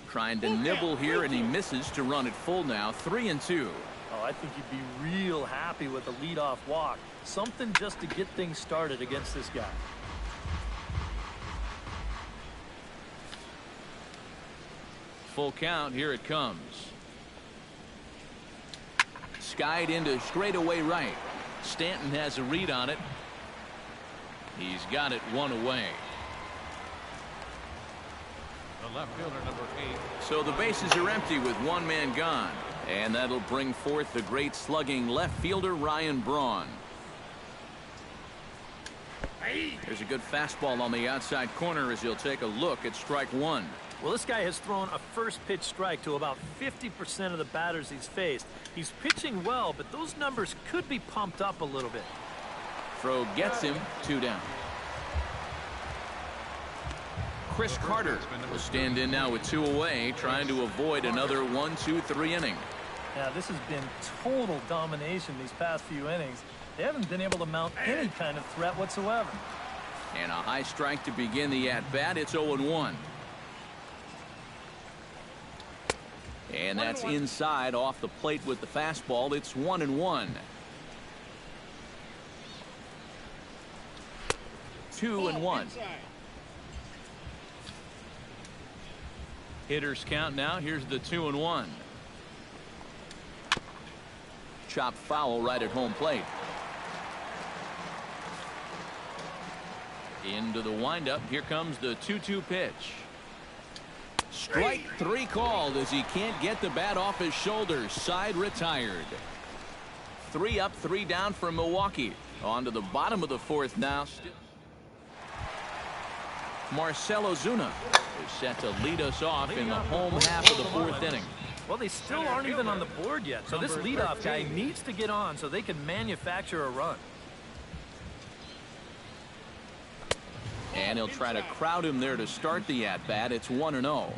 Trying to nibble here, and he misses to run it full now. 3-2. Oh, I think you'd be real happy with a leadoff walk. Something just to get things started against this guy. Full count. Here it comes. Skied into straightaway right. Stanton has a read on it. He's got it 1 away. The left fielder, number 8. So the bases are empty with 1 man gone. And that'll bring forth the great slugging left fielder Ryan Braun. There's a good fastball on the outside corner as he'll take a look at strike 1. Well, this guy has thrown a first pitch strike to about 50% of the batters he's faced. He's pitching well, but those numbers could be pumped up a little bit. Throw gets him. 2 down. Chris Carter will stand in now with 2 away, trying to avoid another 1-2-3 inning. Yeah, this has been total domination these past few innings. They haven't been able to mount any kind of threat whatsoever. And a high strike to begin the at-bat. It's 0-1. And that's inside off the plate with the fastball. It's 1-1. 2-1. Hitters count now. Here's the 2-1. Chop foul right at home plate. Into the windup. Here comes the 2-2 pitch. Strike 3 called as he can't get the bat off his shoulders. Side retired. 3 up, 3 down for Milwaukee. On to the bottom of the 4th now. Marcell Ozuna is set to lead us off in the home half of the 4th inning. Well, they still aren't even on the board yet, so this leadoff guy needs to get on so they can manufacture a run. And he'll try to crowd him there to start the at-bat. It's 1-0.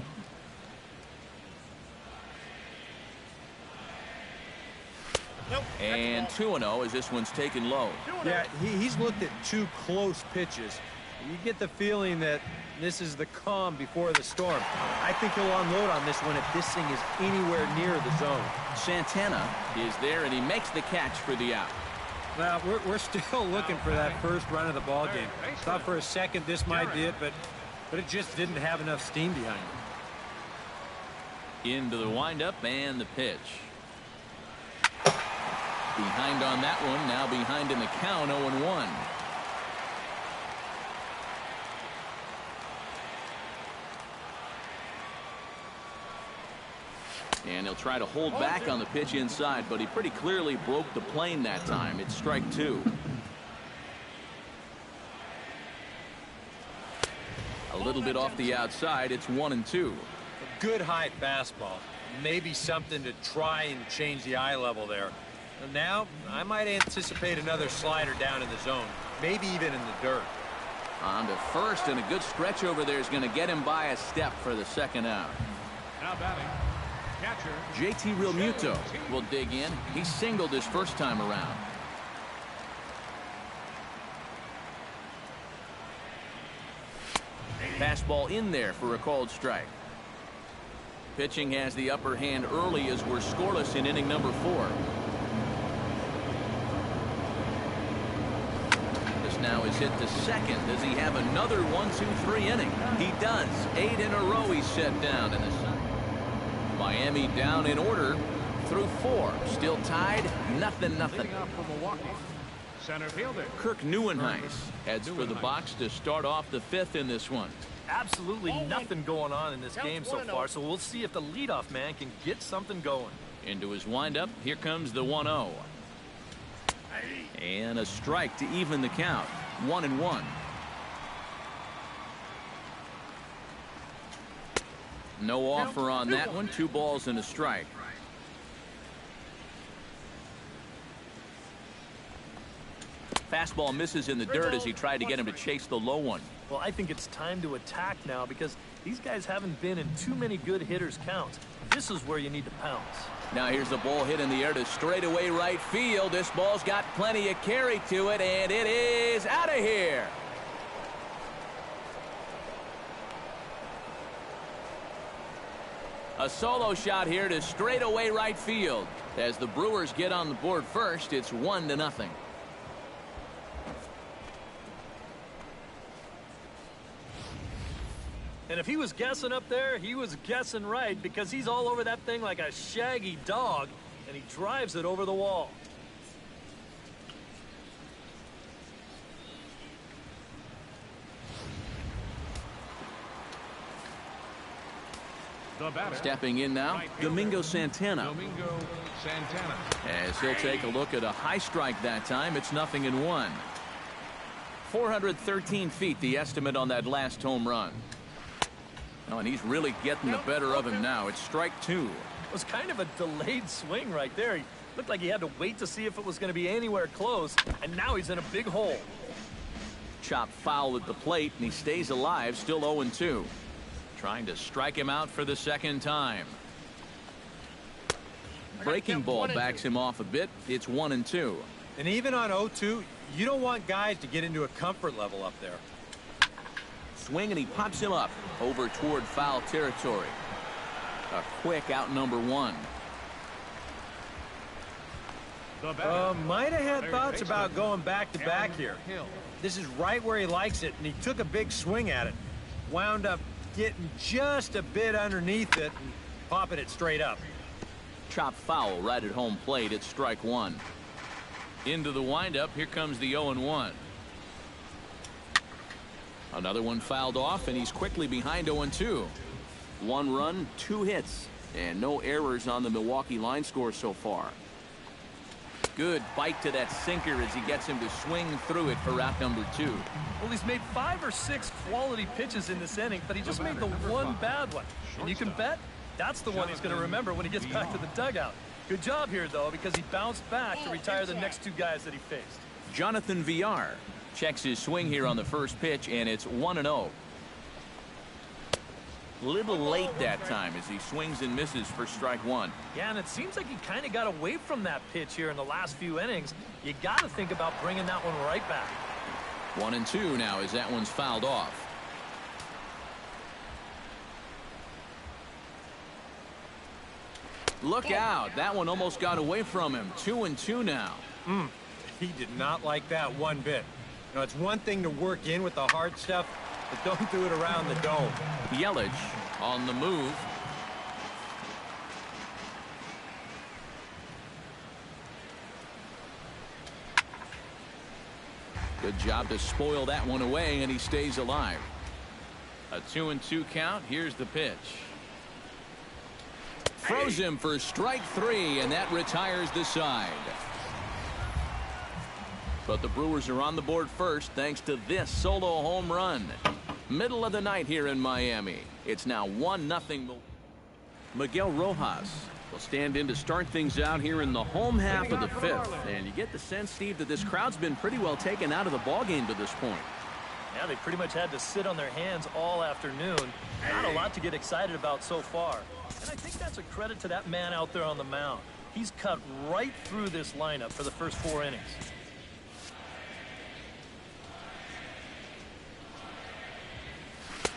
And 2-0 as this one's taken low. Yeah, he's looked at 2 close pitches. You get the feeling that this is the calm before the storm. I think he'll unload on this one if this thing is anywhere near the zone. Santana is there, and he makes the catch for the out. Well, we're still looking for that first run of the ball game. Thought for a second this might be it, but it just didn't have enough steam behind it. Into the windup and the pitch. Behind on that one, now behind in the count, 0-1. And he'll try to hold back on the pitch inside, but he pretty clearly broke the plane that time. It's strike 2. A little bit off the outside. It's 1-2. A good high fastball. Maybe something to try and change the eye level there. And now I might anticipate another slider down in the zone, maybe even in the dirt. On to first, and a good stretch over there is going to get him by a step for the second out. Now batting, catcher JT Realmuto will dig in. He singled his first time around. Fastball in there for a called strike. Pitching has the upper hand early as we're scoreless in inning number 4. This now is hit to second. Does he have another 1-2-3 inning? He does. 8 in a row he's set down in the second. Miami down in order through 4. Still tied, 0-0. leading off for Milwaukee. Center fielder Kirk Neuenhuis heads for the box to start off the 5th in this one. Absolutely nothing going on in this game so far, so we'll see if the leadoff man can get something going. Into his windup, here comes the 1-0. And a strike to even the count. 1-1. No offer on that one. 2 balls and a strike. Fastball misses in the dirt as he tried to get him to chase the low one. Well, I think it's time to attack now because these guys haven't been in too many good hitters' counts. This is where you need to pounce. Now here's a ball hit in the air to straightaway right field. This ball's got plenty of carry to it, and it is out of here. A solo shot here to straightaway right field. As the Brewers get on the board first, it's 1-0. And if he was guessing up there, he was guessing right because he's all over that thing like a shaggy dog, and he drives it over the wall. Stepping in now, Domingo Santana. As he'll take a look at a high strike that time, it's 0-1. 413 feet, the estimate on that last home run. Oh, and he's really getting the better of him now. It's strike 2. It was kind of a delayed swing right there. He looked like he had to wait to see if it was going to be anywhere close, and now he's in a big hole. Chopped foul at the plate, and he stays alive, still 0-2. Trying to strike him out for the second time. Breaking ball backs him off a bit. It's 1-2. And even on 0-2, you don't want guys to get into a comfort level up there. Swing, and he pops him up over toward foul territory. A quick out number 1. Might have had thoughts about going back-to-back here. This is right where he likes it, and he took a big swing at it. Wound up getting just a bit underneath it and popping it straight up. Chop foul right at home plate. It's strike 1. Into the windup. Here comes the 0-1. Another one fouled off, and he's quickly behind 0-2. 1 run, 2 hits, and no errors on the Milwaukee line score so far. Good bite to that sinker as he gets him to swing through it for out number 2. Well, he's made 5 or 6 quality pitches in this inning, but he just made the one bad one. And you can bet that's the one he's going to remember when he gets back to the dugout. Good job here, though, because he bounced back to retire the next 2 guys that he faced. Jonathan Villar checks his swing here on the first pitch, and it's 1-0. Little late that time as he swings and misses for strike 1. Yeah, and it seems like he kind of got away from that pitch here in the last few innings. You got to think about bringing that one right back. 1-2 now as that one's fouled off. Look out. That one almost got away from him. 2-2 now. He did not like that one bit. You know, it's one thing to work in with the hard stuff, but don't do it around the dome. Yelich on the move. Good job to spoil that one away, and he stays alive. A 2-2 count. Here's the pitch. Throws him for strike 3, and that retires the side. But the Brewers are on the board first thanks to this solo home run. Middle of the night here in Miami. It's now 1-0. Miguel Rojas will stand in to start things out here in the home half of the 5th. And you get the sense, Steve, that this crowd's been pretty well taken out of the ballgame to this point. Yeah, they pretty much had to sit on their hands all afternoon. Not a lot to get excited about so far. And I think that's a credit to that man out there on the mound. He's cut right through this lineup for the first 4 innings.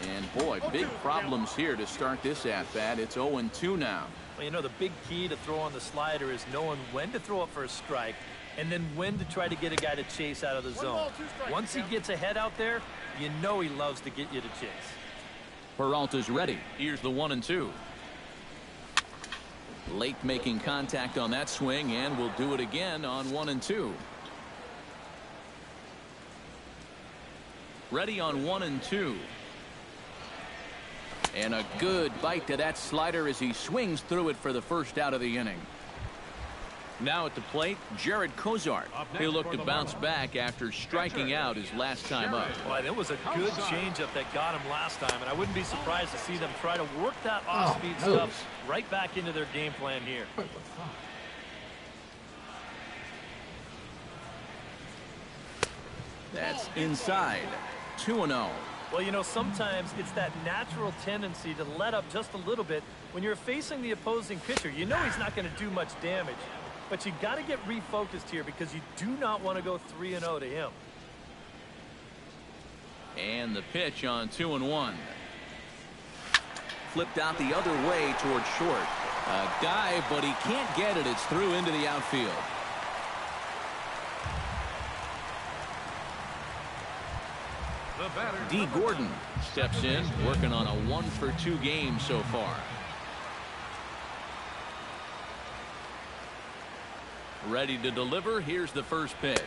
And boy, big problems here to start this at-bat. It's 0-2 now. Well, you know, the big key to throw on the slider is knowing when to throw it for a strike and then when to try to get a guy to chase out of the zone. Once he gets ahead out there, you know he loves to get you to chase. Peralta's ready. Here's the 1-2. Late making contact on that swing, and we'll do it again on 1-2. Ready on 1-2. And a good bite to that slider as he swings through it for the first out of the inning. Now at the plate, Jared Cozart. He'll look to bounce back after striking out his last time up. Well, it was a good changeup that got him last time, and I wouldn't be surprised to see them try to work that off-speed stuff right back into their game plan here. That's inside. 2-0. Well, you know, sometimes it's that natural tendency to let up just a little bit when you're facing the opposing pitcher. You know he's not going to do much damage, but you got to get refocused here because you do not want to go 3-0 to him. And the pitch on 2-1. Flipped out the other way towards short. A dive, but he can't get it. It's through into the outfield. D. Gordon steps in, working on a 1-for-2 game so far. Ready to deliver. Here's the first pitch.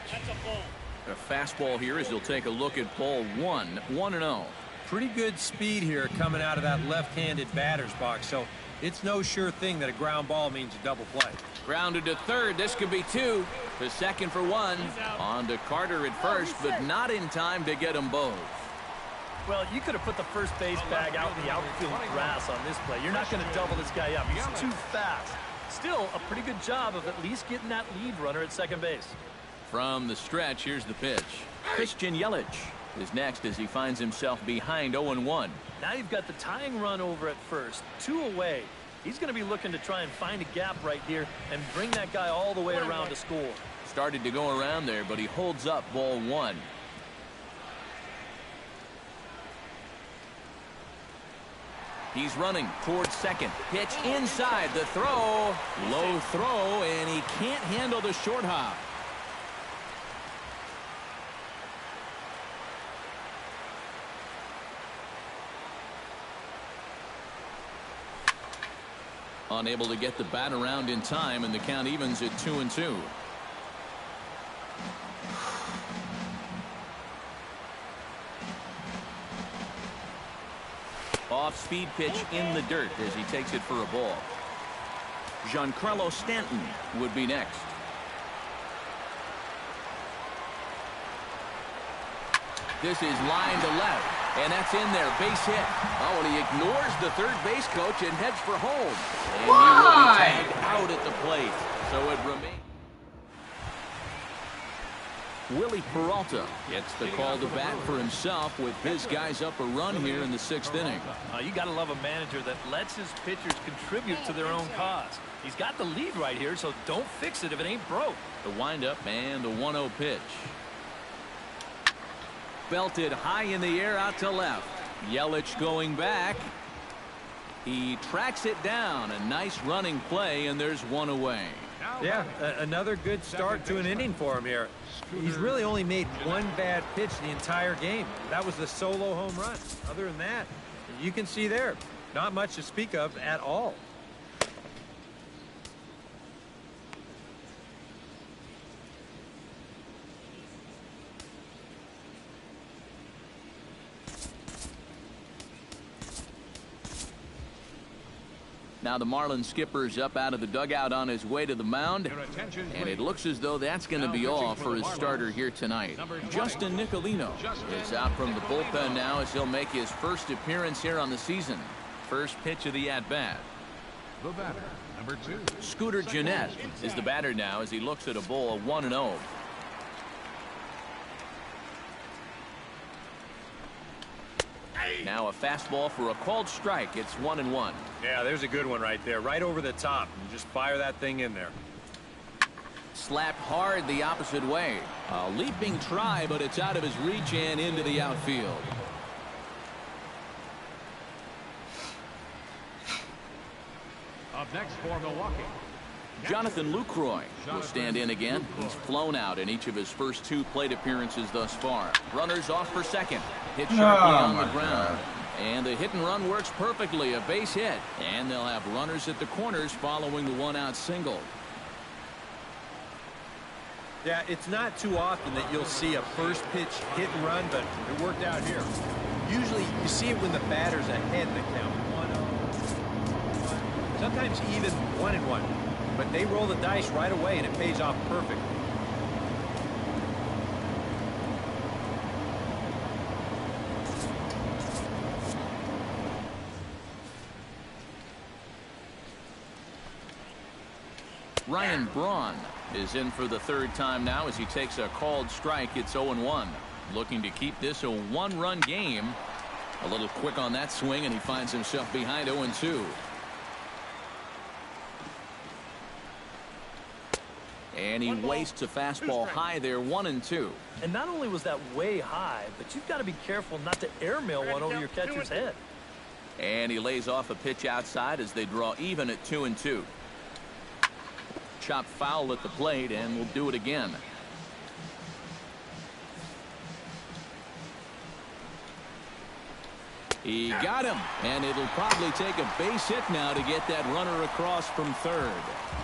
A fastball here as he'll take a look at ball 1. 1-0. Pretty good speed here coming out of that left-handed batter's box, so it's no sure thing that a ground ball means a double play. Grounded to third. This could be 2. To second for 1. On to Carter at first, but not in time to get them both. Well, you could have put the first base bag out in the outfield grass on this play. You're not going to double this guy up. He's too fast. Still, a pretty good job of at least getting that lead runner at second base. From the stretch, here's the pitch. Christian Yelich is next as he finds himself behind 0-1. Now you've got the tying run over at first. 2 away. He's going to be looking to try and find a gap right here and bring that guy all the way around to score. Started to go around there, but he holds up ball 1. He's running towards second. Pitch inside. The throw. Low throw, and he can't handle the short hop. Unable to get the bat around in time, and the count evens at 2-2. Off-speed pitch in the dirt as he takes it for a ball. Giancarlo Stanton would be next. This is line to left, and that's in there, base hit. Oh, and he ignores the third base coach and heads for home. And he will be tagged out at the plate, so it remains. Willie Peralta gets the call to bat for himself with his guys up a run here in the 6th inning. You got to love a manager that lets his pitchers contribute to their own cause. He's got the lead right here, so don't fix it if it ain't broke. The windup and the 1-0 pitch. Belted high in the air out to left. Yelich going back. He tracks it down. A nice running play, and there's one away. Yeah, another good start to an inning for him here. He's really only made one bad pitch the entire game. That was the solo home run. Other than that, you can see there, not much to speak of at all. Now the Marlins skipper's up out of the dugout on his way to the mound, and it looks as though that's going to be all for his starter here tonight. Justin Nicolino is out from the bullpen now as he'll make his first appearance here on the season. First pitch of the at-bat. The batter, number 2. Scooter Gennett is the batter now as he looks at a ball 1-0. Now a fastball for a called strike. It's 1-1. Yeah, there's a good one right there, right over the top. And just fire that thing in there. Slapped hard the opposite way. A leaping try, but it's out of his reach and into the outfield. Up next for Milwaukee, Jonathan Lucroy will stand in again. He's flown out in each of his first 2 plate appearances thus far. Runners off for second. Hit sharply on the ground. And the hit and run works perfectly. A base hit. And they'll have runners at the corners following the 1-out single. Yeah, it's not too often that you'll see a first pitch hit and run, but it worked out here. Usually you see it when the batter's ahead in the count. 1-0. Sometimes even 1-1. But they roll the dice right away, and it pays off perfect. Ryan Braun is in for the 3rd time now as he takes a called strike. It's 0-1. Looking to keep this a 1-run game. A little quick on that swing, and he finds himself behind 0-2. And he wastes a fastball high there, 1-2. And not only was that way high, but you've got to be careful not to airmail one over your catcher's head. And he lays off a pitch outside as they draw even at 2-2. Chopped foul at the plate, and we'll do it again. He got him, and it'll probably take a base hit now to get that runner across from third.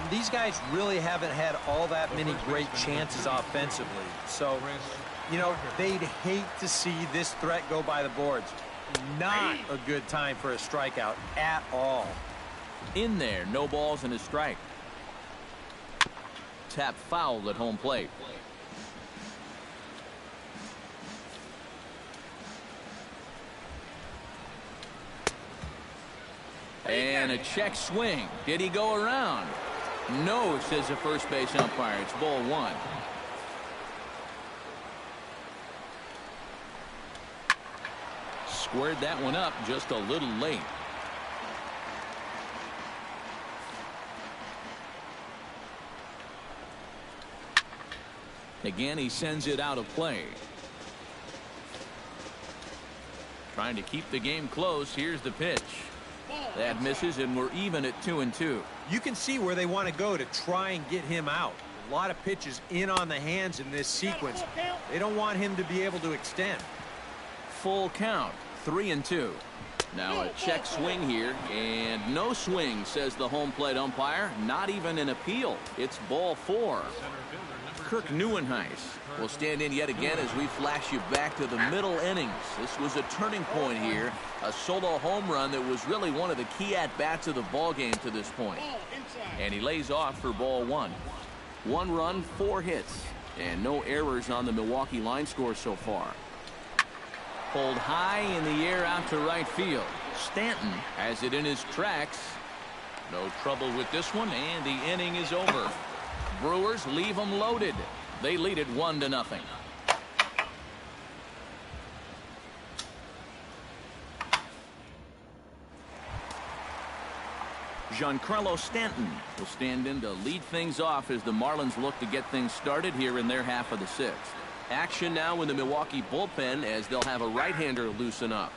These guys really haven't had all that many great chances offensively. So, you know, they'd hate to see this threat go by the boards. Not a good time for a strikeout at all. In there, no balls and a strike. Tap foul at home plate. And a check swing. Did he go around? No, says the first base umpire. It's ball 1. Squared that one up just a little late. Again, he sends it out of play. Trying to keep the game close. Here's the pitch. That misses, and we're even at 2-2. You can see where they want to go to try and get him out. A lot of pitches in on the hands in this sequence. They don't want him to be able to extend. Full count, 3-2. Now a check swing here, and no swing, says the home plate umpire. Not even an appeal. It's ball 4. Kirk Neuenhuis will stand in yet again as we flash you back to the middle innings. This was a turning point here, a solo home run that was really one of the key at-bats of the ballgame to this point. And he lays off for ball one. 1 run, 4 hits, and no errors on the Milwaukee line score so far. Pulled high in the air out to right field. Stanton has it in his tracks. No trouble with this one, and the inning is over. Brewers leave them loaded. They lead it 1-0. Giancarlo Stanton will stand in to lead things off as the Marlins look to get things started here in their half of the 6th. Action now in the Milwaukee bullpen as they'll have a right-hander loosen up.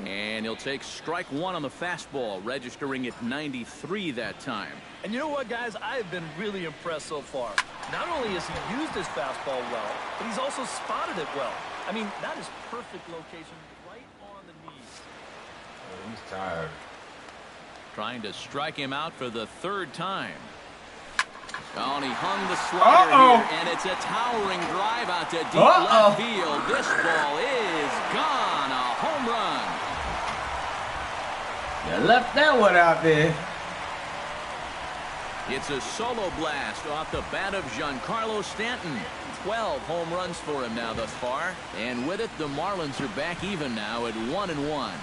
And he'll take strike 1 on the fastball, registering at 93 that time. And you know what, guys? I have been really impressed so far. Not only has he used his fastball well, but he's also spotted it well. I mean, that is perfect location right on the knees. Oh, he's tired. Trying to strike him out for the 3rd time. Oh, and he hung the slider here, and it's a towering drive out to deep left field. This ball is gone. A home run. You left that one out there. It's a solo blast off the bat of Giancarlo Stanton. 12 home runs for him now thus far. And with it, the Marlins are back even now at 1-1.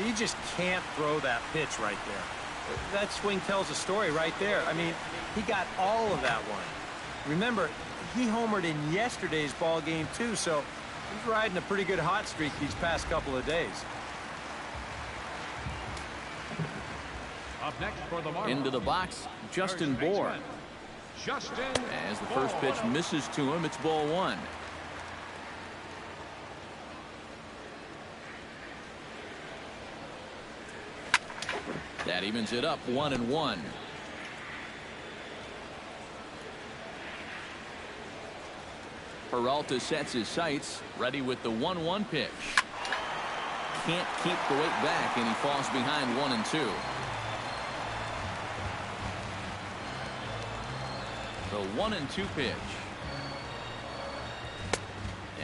You just can't throw that pitch right there. That swing tells a story right there. I mean, he got all of that one. Remember, he homered in yesterday's ball game too, so he's riding a pretty good hot streak these past couple of days. Up next for the Marlins. Into the box, Justin Bour. As the first pitch misses to him, it's ball 1. That evens it up 1-1. Peralta sets his sights, ready with the 1-1 pitch. Can't keep the weight back, and he falls behind 1-2. The 1-2 pitch.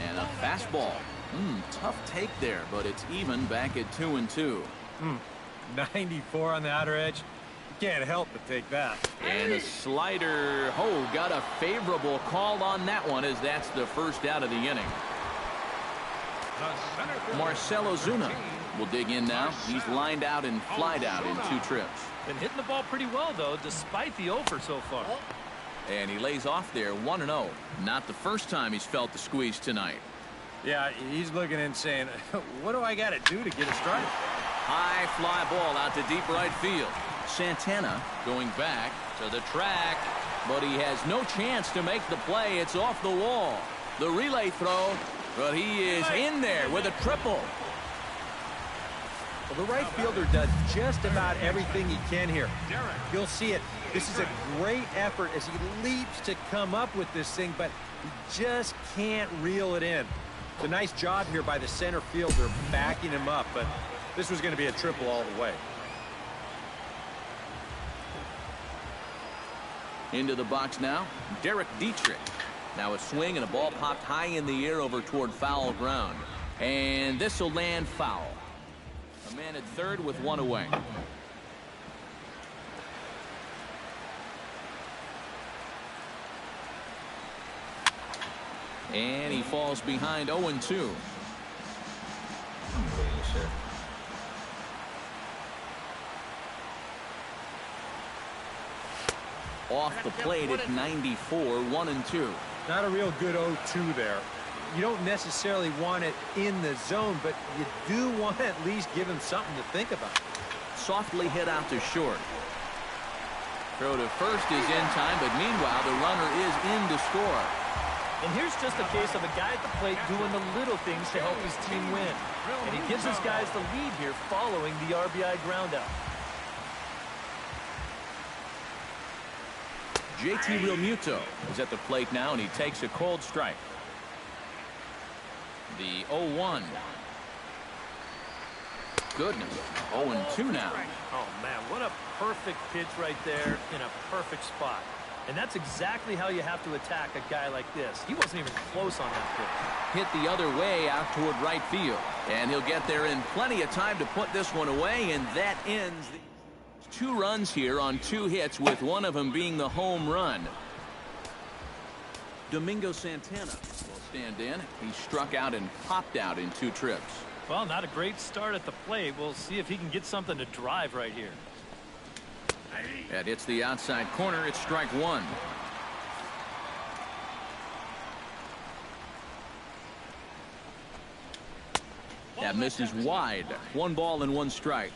And a fastball. Tough take there, but it's even back at 2-2. 94 on the outer edge. You can't help but take that. And a slider. Oh, got a favorable call on that one, as that's the first out of the inning. Marcell Ozuna will dig in now. He's lined out and flied out in 2 trips. Been hitting the ball pretty well, though, despite the over so far. And he lays off there 1-0. Not the first time he's felt the squeeze tonight. Yeah, he's looking and saying, what do I got to do to get a strike? High fly ball out to deep right field. Santana going back to the track, but he has no chance to make the play. It's off the wall. The relay throw, but he is in there with a triple. Well, the right fielder does just about everything he can here. You'll see it. This is a great effort as he leaps to come up with this thing, but he just can't reel it in. It's a nice job here by the center fielder backing him up, but this was going to be a triple all the way. Into the box now, Derek Dietrich. Now a swing and a ball popped high in the air over toward foul ground. And this will land foul. A man at third with 1 away. And he falls behind 0-2. Off the plate at 94, 1-2. Not a real good 0-2 there. You don't necessarily want it in the zone, but you do want to at least give him something to think about. Softly hit out to short. Throw to first is in time, but meanwhile the runner is in to score. And here's just a case of a guy at the plate doing the little things to help his team win. And he gives his guys the lead here following the RBI groundout. JT Realmuto is at the plate now, and he takes a cold strike. The 0-1. Goodness, 0-2 now. Oh, man, what a perfect pitch right there in a perfect spot. And that's exactly how you have to attack a guy like this. He wasn't even close on that pitch. Hit the other way out toward right field. And he'll get there in plenty of time to put this one away, and that ends the 2 runs here on 2 hits, with one of them being the home run. Domingo Santana will stand in. He struck out and popped out in 2 trips. Well, not a great start at the plate. We'll see if he can get something to drive right here. That hits the outside corner. It's strike 1. That misses wide. 1 ball and 1 strike.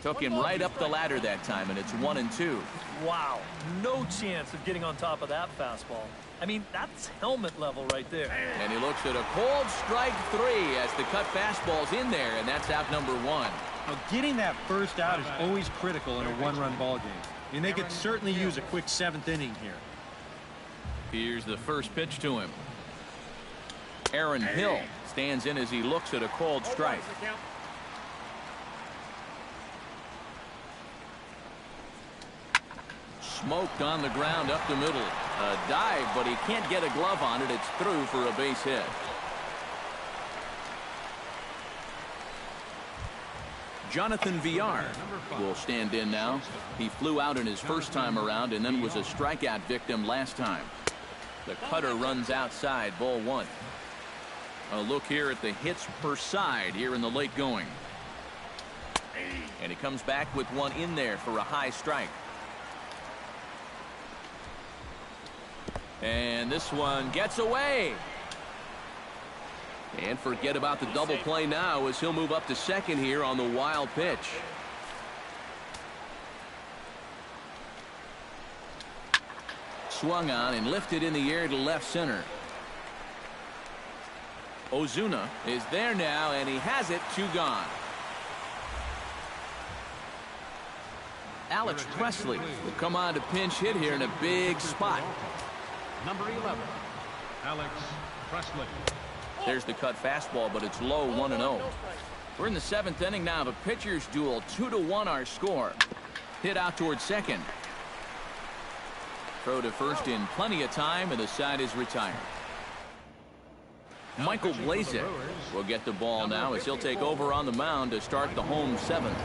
Took him right up the ladder that time, and it's 1-2. Wow, no chance of getting on top of that fastball. I mean, that's helmet level right there. And he looks at a cold strike 3 as the cut fastball's in there, and that's out number 1. Now, getting that first out is always critical in a 1-run ball game. I mean, they could certainly use a quick 7th inning here. Here's the first pitch to him. Aaron Hill stands in as he looks at a cold strike. Smoked on the ground up the middle. A dive, but he can't get a glove on it. It's through for a base hit. Jonathan Villar will stand in now. He flew out in his first time around and then was a strikeout victim last time. The cutter runs outside, ball 1. A look here at the hits per side here in the late going. And he comes back with one in there for a high strike. And this one gets away. And forget about the double play now as he'll move up to second here on the wild pitch. Swung on and lifted in the air to left center. Ozuna is there now, and he has it. 2 gone. Alex Presley will come on to pinch hit here in a big spot. Number 11, Alex Presley. There's the cut fastball, but it's low, 1-0. We're in the 7th inning now of a pitcher's duel. 2-1 our score. Hit out towards second. Throw to first in plenty of time, and the side is retired. Michael Blazek will get the ball now as he'll take over on the mound to start the home 7th.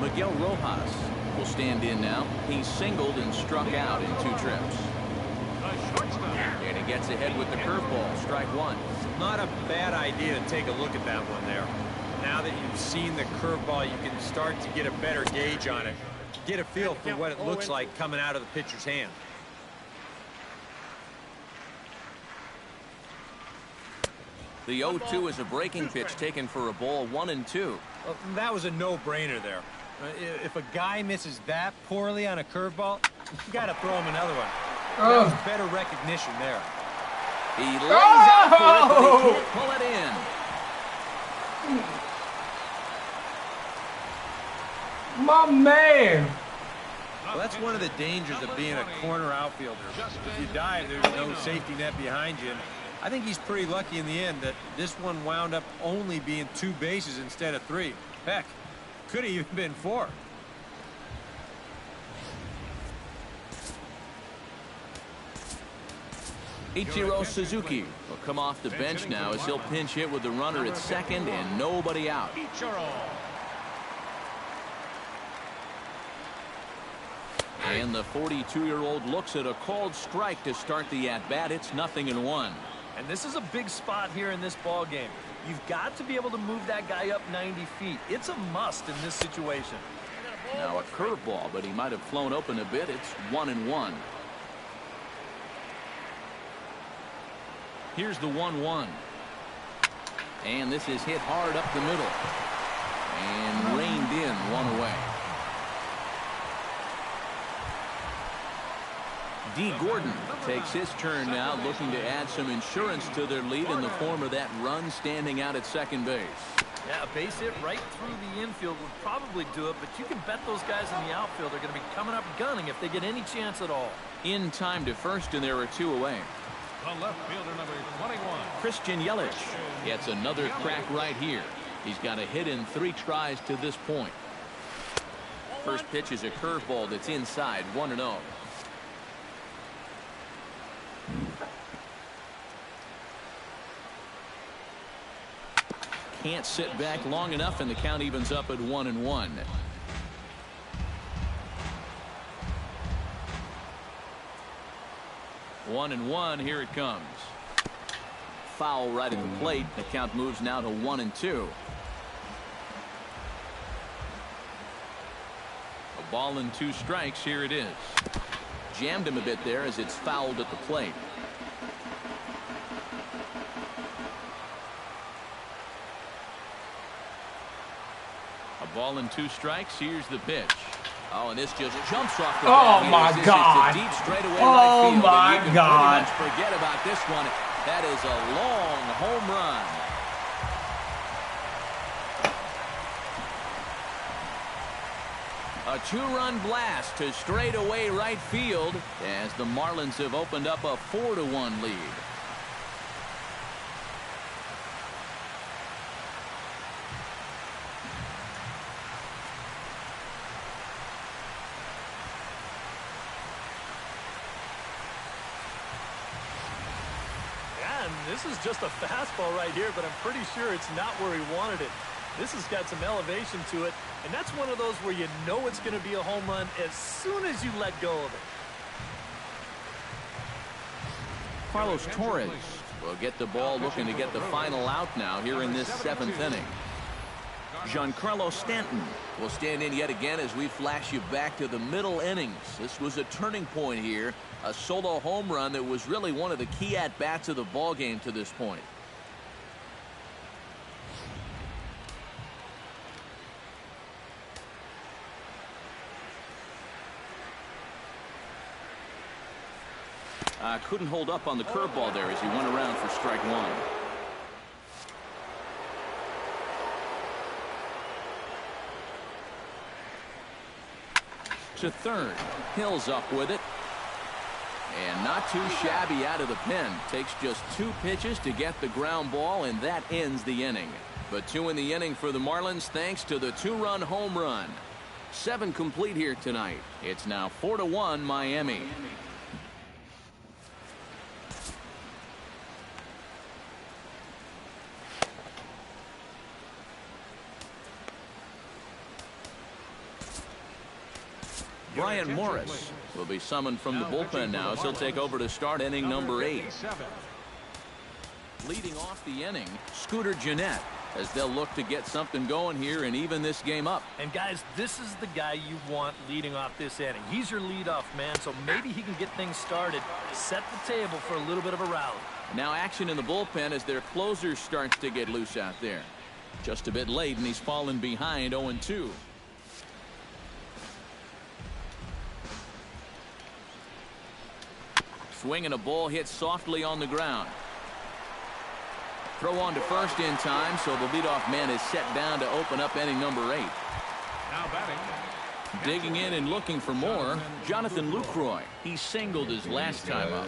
Miguel Rojas will stand in now. He singled and struck out in 2 trips. And he gets ahead with the curveball, strike 1. Not a bad idea to take a look at that one there. Now that you've seen the curveball, you can start to get a better gauge on it. Get a feel for what it looks like coming out of the pitcher's hand. The 0-2 is a breaking pitch taken for a ball, 1-2. Well, that was a no-brainer there. If a guy misses that poorly on a curveball, you got to throw him another one. That was better recognition there. He lays out for it, but he can't pull it in. My man. Well, that's one of the dangers of being a corner outfielder. If you dive, there's no safety net behind you. And I think he's pretty lucky in the end that this one wound up only being 2 bases instead of 3. Heck, could have even been 4. Ichiro Suzuki will come off the bench now as he'll pinch hit with the runner at second and nobody out. And the 42-year-old looks at a called strike to start the at-bat. It's 0-1. And this is a big spot here in this ball game. You've got to be able to move that guy up 90 feet. It's a must in this situation. Now a curveball, but he might have flown open a bit. It's 1-1. Here's the 1-1. And this is hit hard up the middle. And reined in, 1 away. D. Gordon takes his turn now, looking to add some insurance to their lead in the form of that run standing out at second base. Yeah, a base hit right through the infield would probably do it, but you can bet those guys in the outfield are going to be coming up gunning if they get any chance at all. In time to first, and there are 2 away. The left fielder, number 21. Christian Yelich gets another crack right here. He's got a hit in 3 tries to this point. First pitch is a curveball that's inside, 1-0. Can't sit back long enough, and the count evens up at 1-1. One and one, here it comes. Foul right at the plate. The count moves now to 1-2. A ball and 2 strikes. Here it is. Jammed him a bit there as it's fouled at the plate. A ball and 2 strikes. Here's the pitch. Oh, and this just jumps off the bat. Oh my God! Deep straightaway Oh right field, my and you can God! pretty much forget about this one. That is a long home run. A 2-run blast to straightaway right field as the Marlins have opened up a 4-1 lead. This is just a fastball right here, but I'm pretty sure it's not where he wanted it. This has got some elevation to it, and that's one of those where you know it's going to be a home run as soon as you let go of it. Carlos Torres will get the ball, looking to get the final out now here in this 7th inning. Giancarlo Stanton will stand in yet again as we flash you back to the middle innings. This was a turning point here. A solo home run that was really one of the key at-bats of the ball game to this point. Couldn't hold up on the curveball there as he went around for strike 1. To third. Hill's up with it. And not too shabby out of the pen. Takes just 2 pitches to get the ground ball, and that ends the inning. But 2 in the inning for the Marlins thanks to the 2-run home run. 7 complete here tonight. It's now 4-1 Miami. Brian Morris will be summoned from the bullpen now as he'll take over to start inning number 8. Leading off the inning, Scooter Gennett, as they'll look to get something going here and even this game up. And guys, this is the guy you want leading off this inning. He's your leadoff man, so maybe he can get things started, set the table for a little bit of a rally. Now action in the bullpen as their closer starts to get loose out there. Just a bit late, and he's fallen behind 0-2. Swing and a ball hit softly on the ground. Throw on to first in time, so the leadoff man is set down to open up inning number 8. Now batting. Digging in and looking for more, Jonathan Lucroy. He singled his last time up.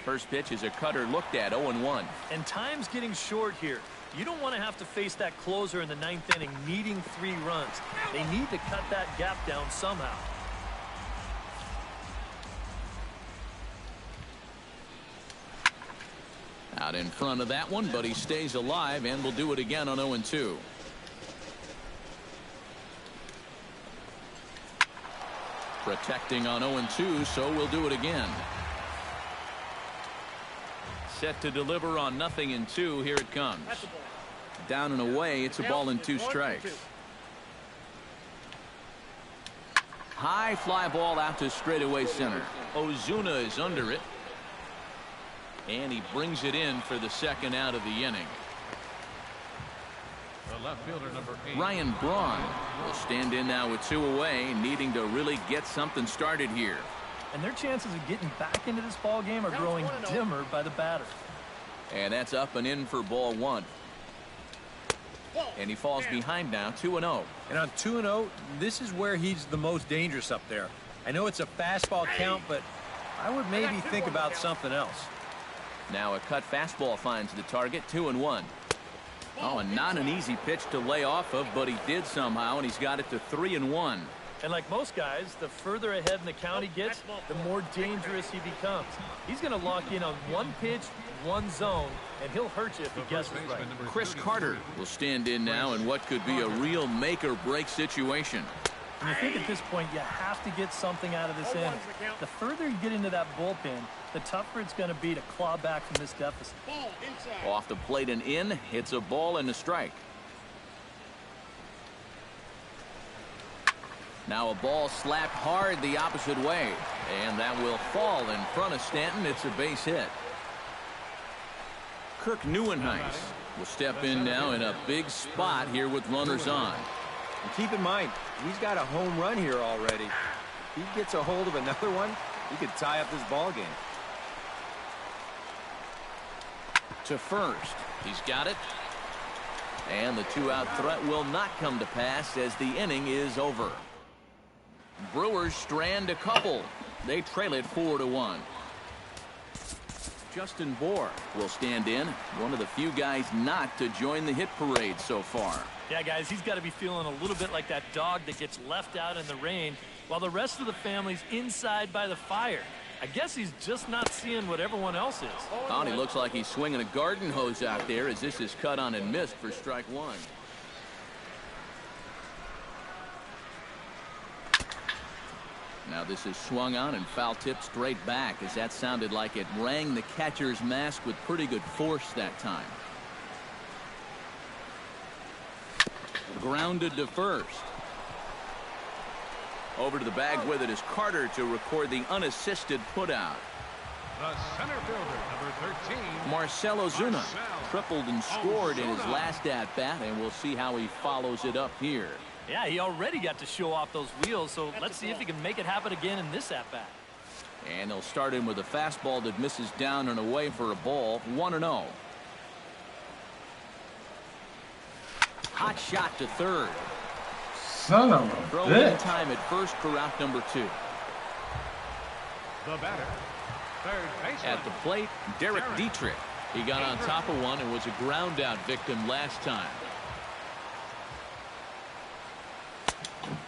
First pitch is a cutter looked at, 0-1. And time's getting short here. You don't want to have to face that closer in the 9th inning needing 3 runs. They need to cut that gap down somehow. Out in front of that one, but he stays alive and will do it again on 0-2. Protecting on 0-2, so we'll do it again. Set to deliver on 0-2. Here it comes. Down and away. It's a ball and 2 strikes. High fly ball out to straightaway center. Ozuna is under it. And he brings it in for the 2nd out of the inning. The left fielder, number 8. Ryan Braun will stand in now with 2 away, needing to really get something started here. and their chances of getting back into this ball game are growing dimmer by the batter. And that's up and in for ball one. And he falls behind now, 2-0. And on 2-0, this is where he's the most dangerous up there. I know it's a fastball count, but I would maybe think about something else. Now a cut fastball finds the target, 2-1. Oh, and not an easy pitch to lay off of, but he did somehow, and he's got it to 3-1. And like most guys, the further ahead in the count he gets, the more dangerous he becomes. He's going to lock in on one pitch, one zone, and he'll hurt you if he guesses right. Chris Carter will stand in now in what could be a real make-or-break situation. And you think at this point you have to get something out of this inning. The further you get into that bullpen, the tougher it's going to be to claw back from this deficit. Off the plate and in, hits a ball and a strike. Now a ball slapped hard the opposite way, and that will fall in front of Stanton. It's a base hit. Kirk Neuenhuis will step in now in a big spot here with runners on. And keep in mind, he's got a home run here already. If he gets a hold of another one, he could tie up this ball game. To first, he's got it. And the two-out threat will not come to pass as the inning is over. Brewers strand a couple. They trail it 4-1. Justin Bohr will stand in, one of the few guys not to join the hit parade so far. Yeah, guys, he's got to be feeling a little bit like that dog that gets left out in the rain while the rest of the family's inside by the fire. I guess he's just not seeing what everyone else is. Oh, and he looks like he's swinging a garden hose out there as this is cut on and missed for strike one. Now this is swung on and foul tipped straight back as that sounded like it rang the catcher's mask with pretty good force that time. Grounded to first. Over to the bag with it is Carter to record the unassisted putout. The center fielder, number 13. Marcell Ozuna tripled and scored in his last at-bat, and we'll see how he follows it up here. Yeah, he already got to show off those wheels, so let's see if he can make it happen again in this at-bat. And he'll start in with a fastball that misses down and away for a ball, 1-0. Hot shot to third. Son of a Throw bitch. in time at first for out number 2. The batter, third baseman. At the plate, Derek Dietrich. He got on top of one and was a ground out victim last time.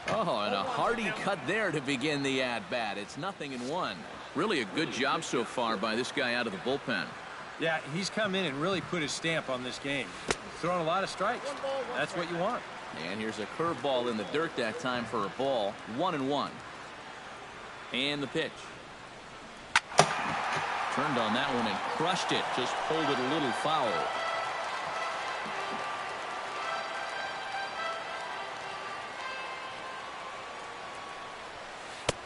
Oh, and a hearty cut there to begin the at-bat. It's 0-1. Really a good job so far by this guy out of the bullpen. Yeah, he's come in and really put his stamp on this game. He's throwing a lot of strikes. That's what you want. And here's a curveball in the dirt that time for a ball, 1-1. And the pitch. Turned on that one and crushed it. Just pulled it a little foul.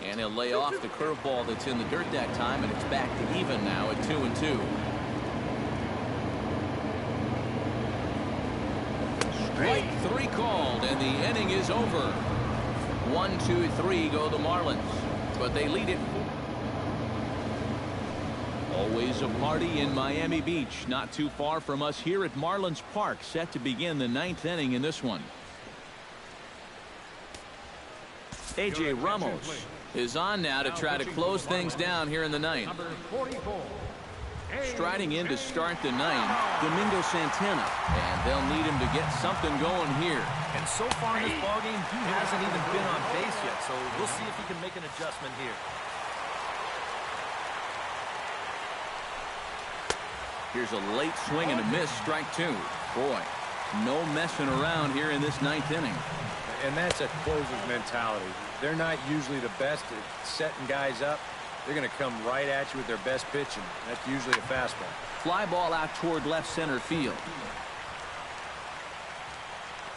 And he'll lay off the curveball that's in the dirt that time, and it's back to even now at 2-2. Strike 3 called, and the inning is over. 1, 2, 3 go the Marlins, but they lead it. Always a party in Miami Beach, not too far from us here at Marlins Park, set to begin the 9th inning in this one. A.J. Ramos is on now to try to close things down here in the 9th. Striding in to start the 9th, Domingo Santana, and they'll need him to get something going here. And so far in this ballgame, he hasn't even been on base yet, so we'll see if he can make an adjustment here. Here's a late swing and a miss, strike 2. Boy, no messing around here in this 9th inning. And that's a closer's mentality. They're not usually the best at setting guys up. They're going to come right at you with their best pitch, and that's usually a fastball. Fly ball out toward left center field.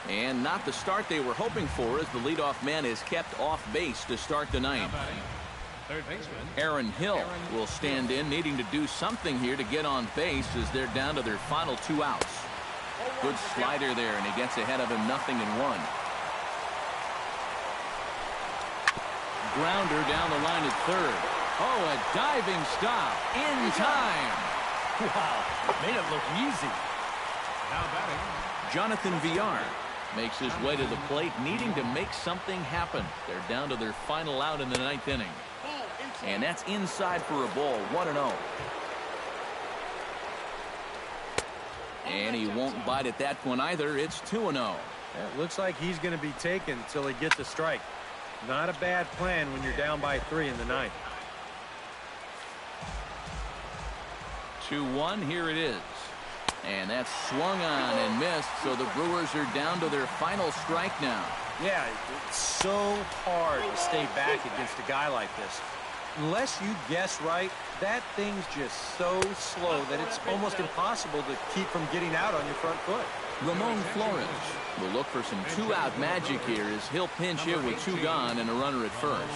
And not the start they were hoping for, as the leadoff man is kept off base to start the 9th. Third baseman Aaron Hill will stand in, needing to do something here to get on base as they're down to their final 2 outs. Good slider there, and he gets ahead of him 0-1. Grounder down the line at third. Oh, a diving stop in time. Wow, made it look easy. Now batting. Jonathan Villar makes his way to the plate, needing to make something happen. They're down to their final out in the 9th inning. And that's inside for a ball, 1-0. And he won't bite at that one either. It's 2-0. It looks like he's going to be taken until he gets a strike. Not a bad plan when you're down by 3 in the 9th. 2-1, here it is. And that's swung on and missed, so the Brewers are down to their final strike now. Yeah, it's so hard to stay back against a guy like this. Unless you guess right, that thing's just so slow that it's almost impossible to keep from getting out on your front foot. Ramon Flores will look for some two-out magic here as he'll pinch hit with 2 gone and a runner at first.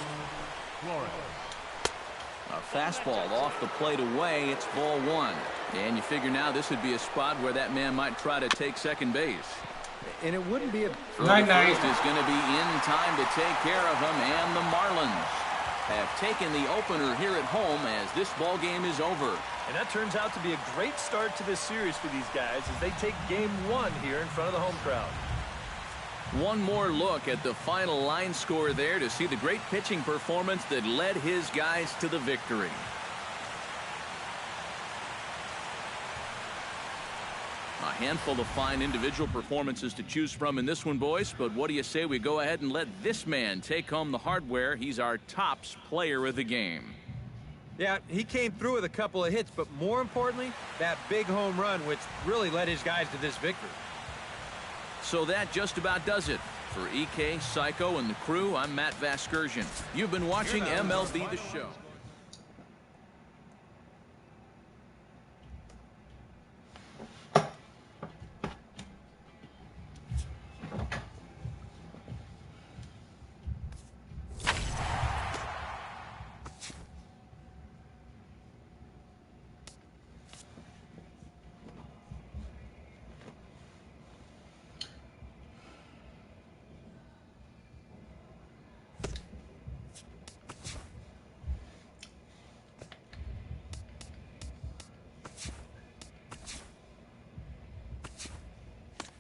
A fastball off the plate away. It's ball 1. And you figure now this would be a spot where that man might try to take second base. And it wouldn't be a... First is going to be in time to take care of him, and the Marlins have taken the opener here at home as this ball game is over. And that turns out to be a great start to this series for these guys as they take game 1 here in front of the home crowd. One more look at the final line score there to see the great pitching performance that led his guys to the victory. A handful of fine individual performances to choose from in this one, boys, but what do you say we go ahead and let this man take home the hardware? He's our tops player of the game. Yeah, he came through with a couple of hits, but more importantly, that big home run, which really led his guys to this victory. So that just about does it. For EK, Psycho, and the crew, I'm Matt Vasgersian. You've been watching MLB The Show.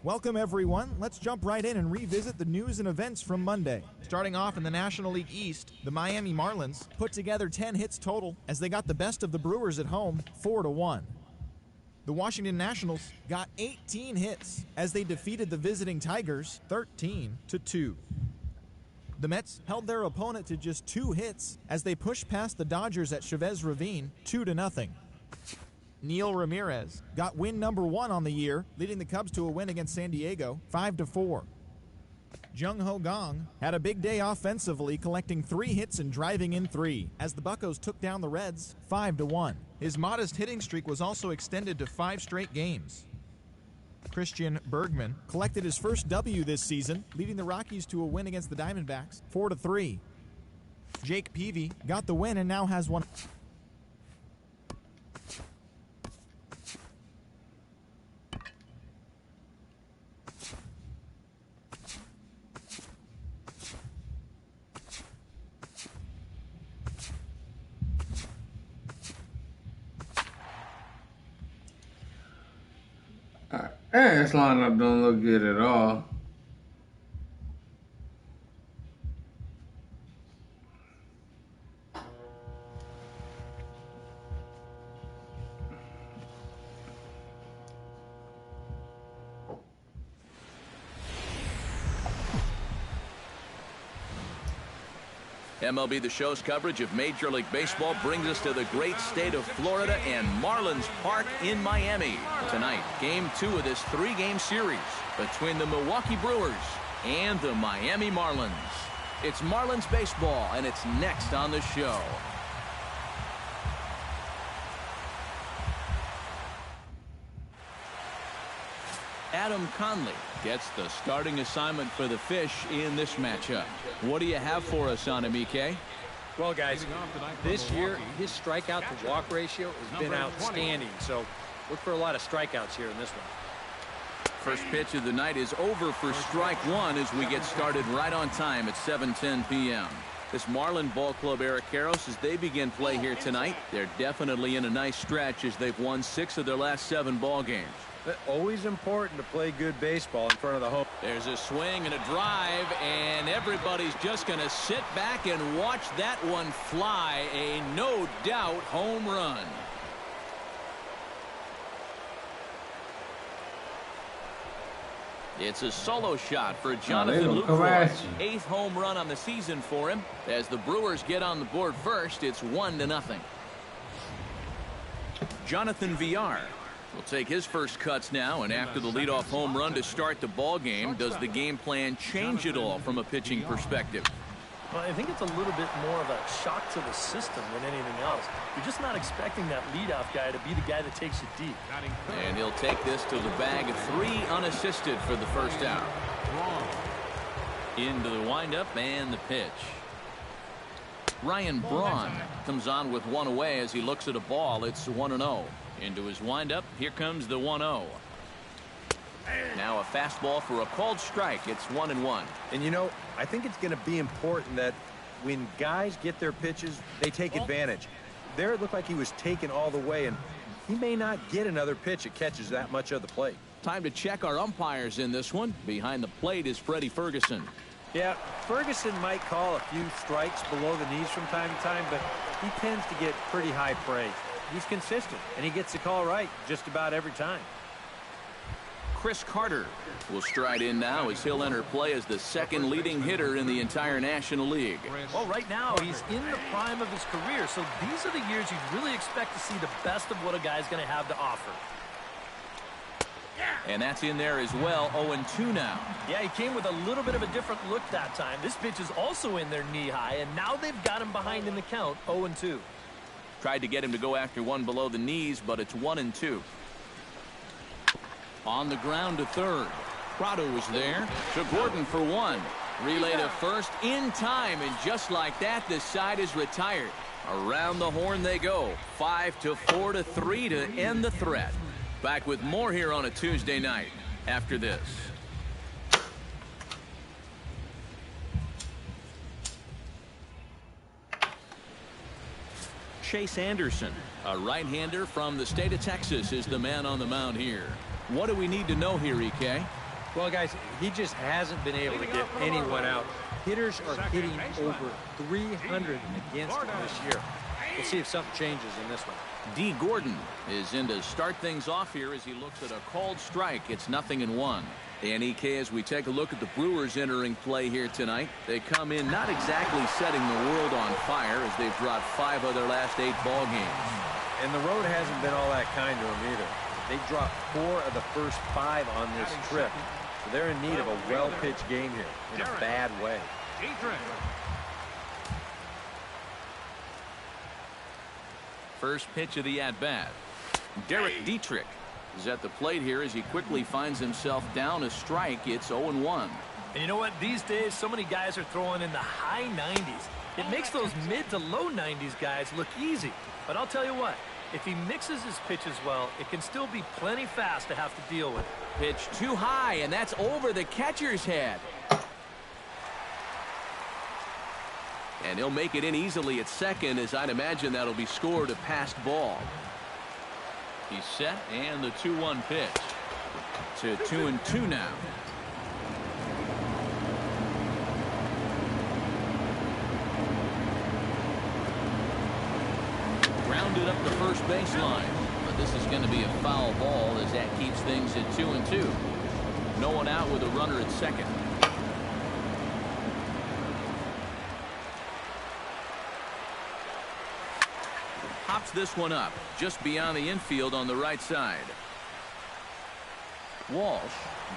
Welcome, everyone. Let's jump right in and revisit the news and events from Monday. Starting off in the National League East, the Miami Marlins put together 10 hits total as they got the best of the Brewers at home, 4-1. The Washington Nationals got 18 hits as they defeated the visiting Tigers 13-2. The Mets held their opponent to just 2 hits as they pushed past the Dodgers at Chavez Ravine 2-0. Neil Ramirez got win number 1 on the year, leading the Cubs to a win against San Diego 5-4. Jung Ho Gong had a big day offensively, collecting 3 hits and driving in 3 as the Buccos took down the Reds 5-1. His modest hitting streak was also extended to 5 straight games. Christian Bergman collected his first W this season, leading the Rockies to a win against the Diamondbacks 4-3. Jake Peavy got the win and now has one. This lineup don't look good at all. MLB The Show's coverage of Major League Baseball brings us to the great state of Florida and Marlins Park in Miami. Tonight, Game 2 of this 3-game series between the Milwaukee Brewers and the Miami Marlins. It's Marlins baseball, and it's next on the show. Adam Conley gets the starting assignment for the Fish in this matchup. What do you have for us on him, EK? Well, guys, this year his strikeout to walk ratio has been outstanding, so look for a lot of strikeouts here in this one. First pitch of the night is over for strike 1 as we get started right on time at 7:10 p.m. This Marlin Ball Club, Eric Karros, as they begin play here tonight, they're definitely in a nice stretch as they've won 6 of their last 7 ball games. Always important to play good baseball in front of the home. There's a swing and a drive, and everybody's just going to sit back and watch that one fly. A no doubt home run. It's a solo shot for Jonathan Lucroy. 8th home run on the season for him. As the Brewers get on the board first, it's 1-0. Jonathan Villar will take his first cuts now, and after the leadoff home run to start the ball game, does the game plan change at all from a pitching perspective? Well, I think it's a little bit more of a shock to the system than anything else. You're just not expecting that leadoff guy to be the guy that takes you deep. And he'll take this to the bag of 3 unassisted for the first out. Into the windup and the pitch. Ryan Braun comes on with 1 away as he looks at a ball. It's 1-0. Into his windup. Here comes the 1-0. Now a fastball for a called strike. It's 1-1. And you know, I think it's going to be important that when guys get their pitches, they take advantage. There it looked like he was taken all the way, and he may not get another pitch that catches that much of the plate. Time to check our umpires in this one. Behind the plate is Freddie Ferguson. Yeah, Ferguson might call a few strikes below the knees from time to time, but he tends to get pretty high praise. He's consistent, and he gets the call right just about every time. Chris Carter will stride in now as he'll enter play as the 2nd leading hitter in the entire National League. Well, right now he's in the prime of his career, so these are the years you'd really expect to see the best of what a guy's going to have to offer. And that's in there as well. 0-2 now. Yeah, he came with a little bit of a different look that time. This pitch is also in there knee high, and now they've got him behind in the count. 0-2. Tried to get him to go after one below the knees, but it's 1-2. On the ground to third. Prado was there. To Gordon for 1. Relay to first in time, and just like that, the side is retired. Around the horn they go. 5-4-3 to end the threat. Back with more here on a Tuesday night after this. Chase Anderson, a right-hander from the state of Texas, is the man on the mound here. What do we need to know here, EK? Well, guys, he just hasn't been able to get anyone out. Hitters are hitting over 300 against him this year. We'll see if something changes in this one. D. Gordon is in to start things off here as he looks at a called strike. It's 0-1. And EK, as we take a look at the Brewers entering play here tonight, they come in not exactly setting the world on fire as they've dropped 5 of their last 8 ball games. And the road hasn't been all that kind to them either. They dropped 4 of the first 5 on this trip. So they're in need of a well-pitched game here in a bad way. First pitch of the at-bat. Derek Dietrich is at the plate here as he quickly finds himself down a strike. It's 0-1. And you know what? These days, so many guys are throwing in the high 90s. It makes those mid to low 90s guys look easy. But I'll tell you what, if he mixes his pitches well, it can still be plenty fast to have to deal with. Pitch too high, and that's over the catcher's head. And he'll make it in easily at second, as I'd imagine that'll be scored a passed ball. He's set, and the 2-1 pitch. To 2-2 now. Grounded up the first baseline, but this is going to be a foul ball as that keeps things at 2-2. No one out with a runner at second. Hops this one up just beyond the infield on the right side. Walsh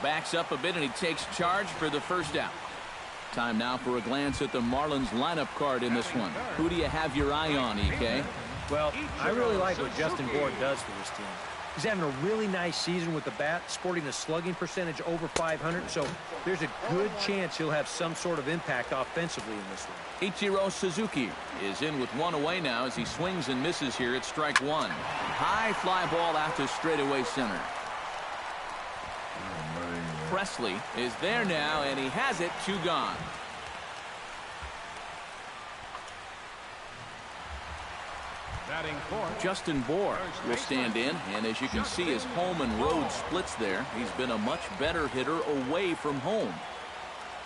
backs up a bit and he takes charge for the first out. Time now for a glance at the Marlins lineup card in this one. Who do you have your eye on, EK? Well, I really like what Justin Bourne does for this team. He's having a really nice season with the bat, sporting a slugging percentage over 500, so there's a good chance he'll have some sort of impact offensively in this one. Ichiro Suzuki is in with one away now as he swings and misses here at strike one. High fly ball out to straightaway center. Presley is there now, and he has it, two gone. Justin Bohr will stand in, and as you can see, his home and road splits there. He's been a much better hitter away from home.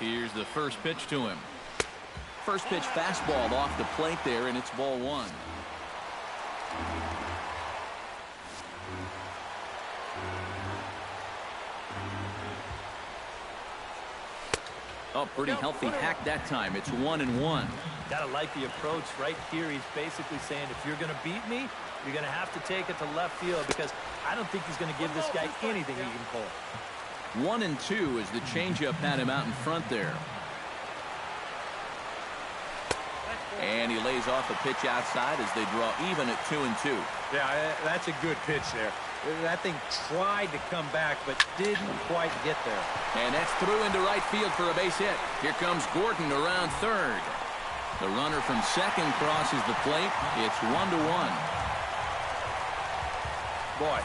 Here's the first pitch to him. First pitch fastball off the plate there, and it's ball one. Oh, pretty healthy hack that time. It's 1-1. Gotta like the approach right here. He's basically saying, if you're gonna beat me, you're gonna have to take it to left field, because I don't think he's gonna give this guy anything he can pull. 1-2 as the changeup had him out in front there. And he lays off a pitch outside as they draw even at 2-2. Yeah, that's a good pitch there. That thing tried to come back, but didn't quite get there. And that's through into right field for a base hit. Here comes Gordon around third. The runner from second crosses the plate. It's 1-1. Boy,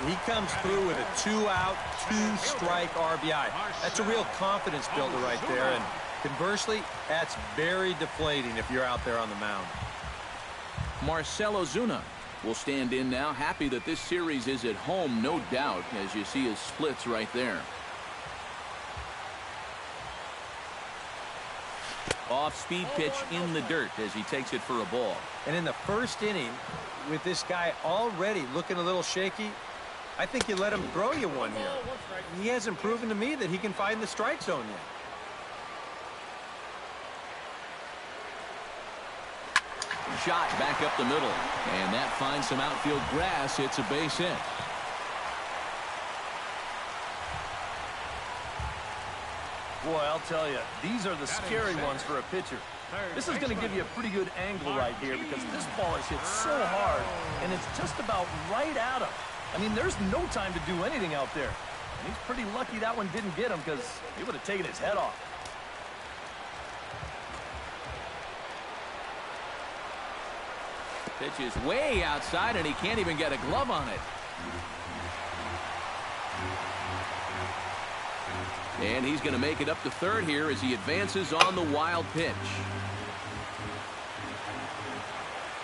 he comes through with a 2-out, 2-strike RBI. That's a real confidence builder right there. And conversely, that's very deflating if you're out there on the mound. Marcell Ozuna will stand in now, happy that this series is at home, no doubt, as you see his splits right there. Off-speed pitch in the dirt as he takes it for a ball. And in the first inning, with this guy already looking a little shaky, I think you let him throw you one here. He hasn't proven to me that he can find the strike zone yet. Shot back up the middle, and that finds some outfield grass. It's a base hit. Boy, I'll tell you, these are the scary ones for a pitcher. This is going to give you a pretty good angle right here, because this ball is hit so hard, and it's just about right at him. I mean, there's no time to do anything out there. And he's pretty lucky that one didn't get him, because he would have taken his head off. Pitch is way outside, and he can't even get a glove on it. And he's going to make it up to third here as he advances on the wild pitch.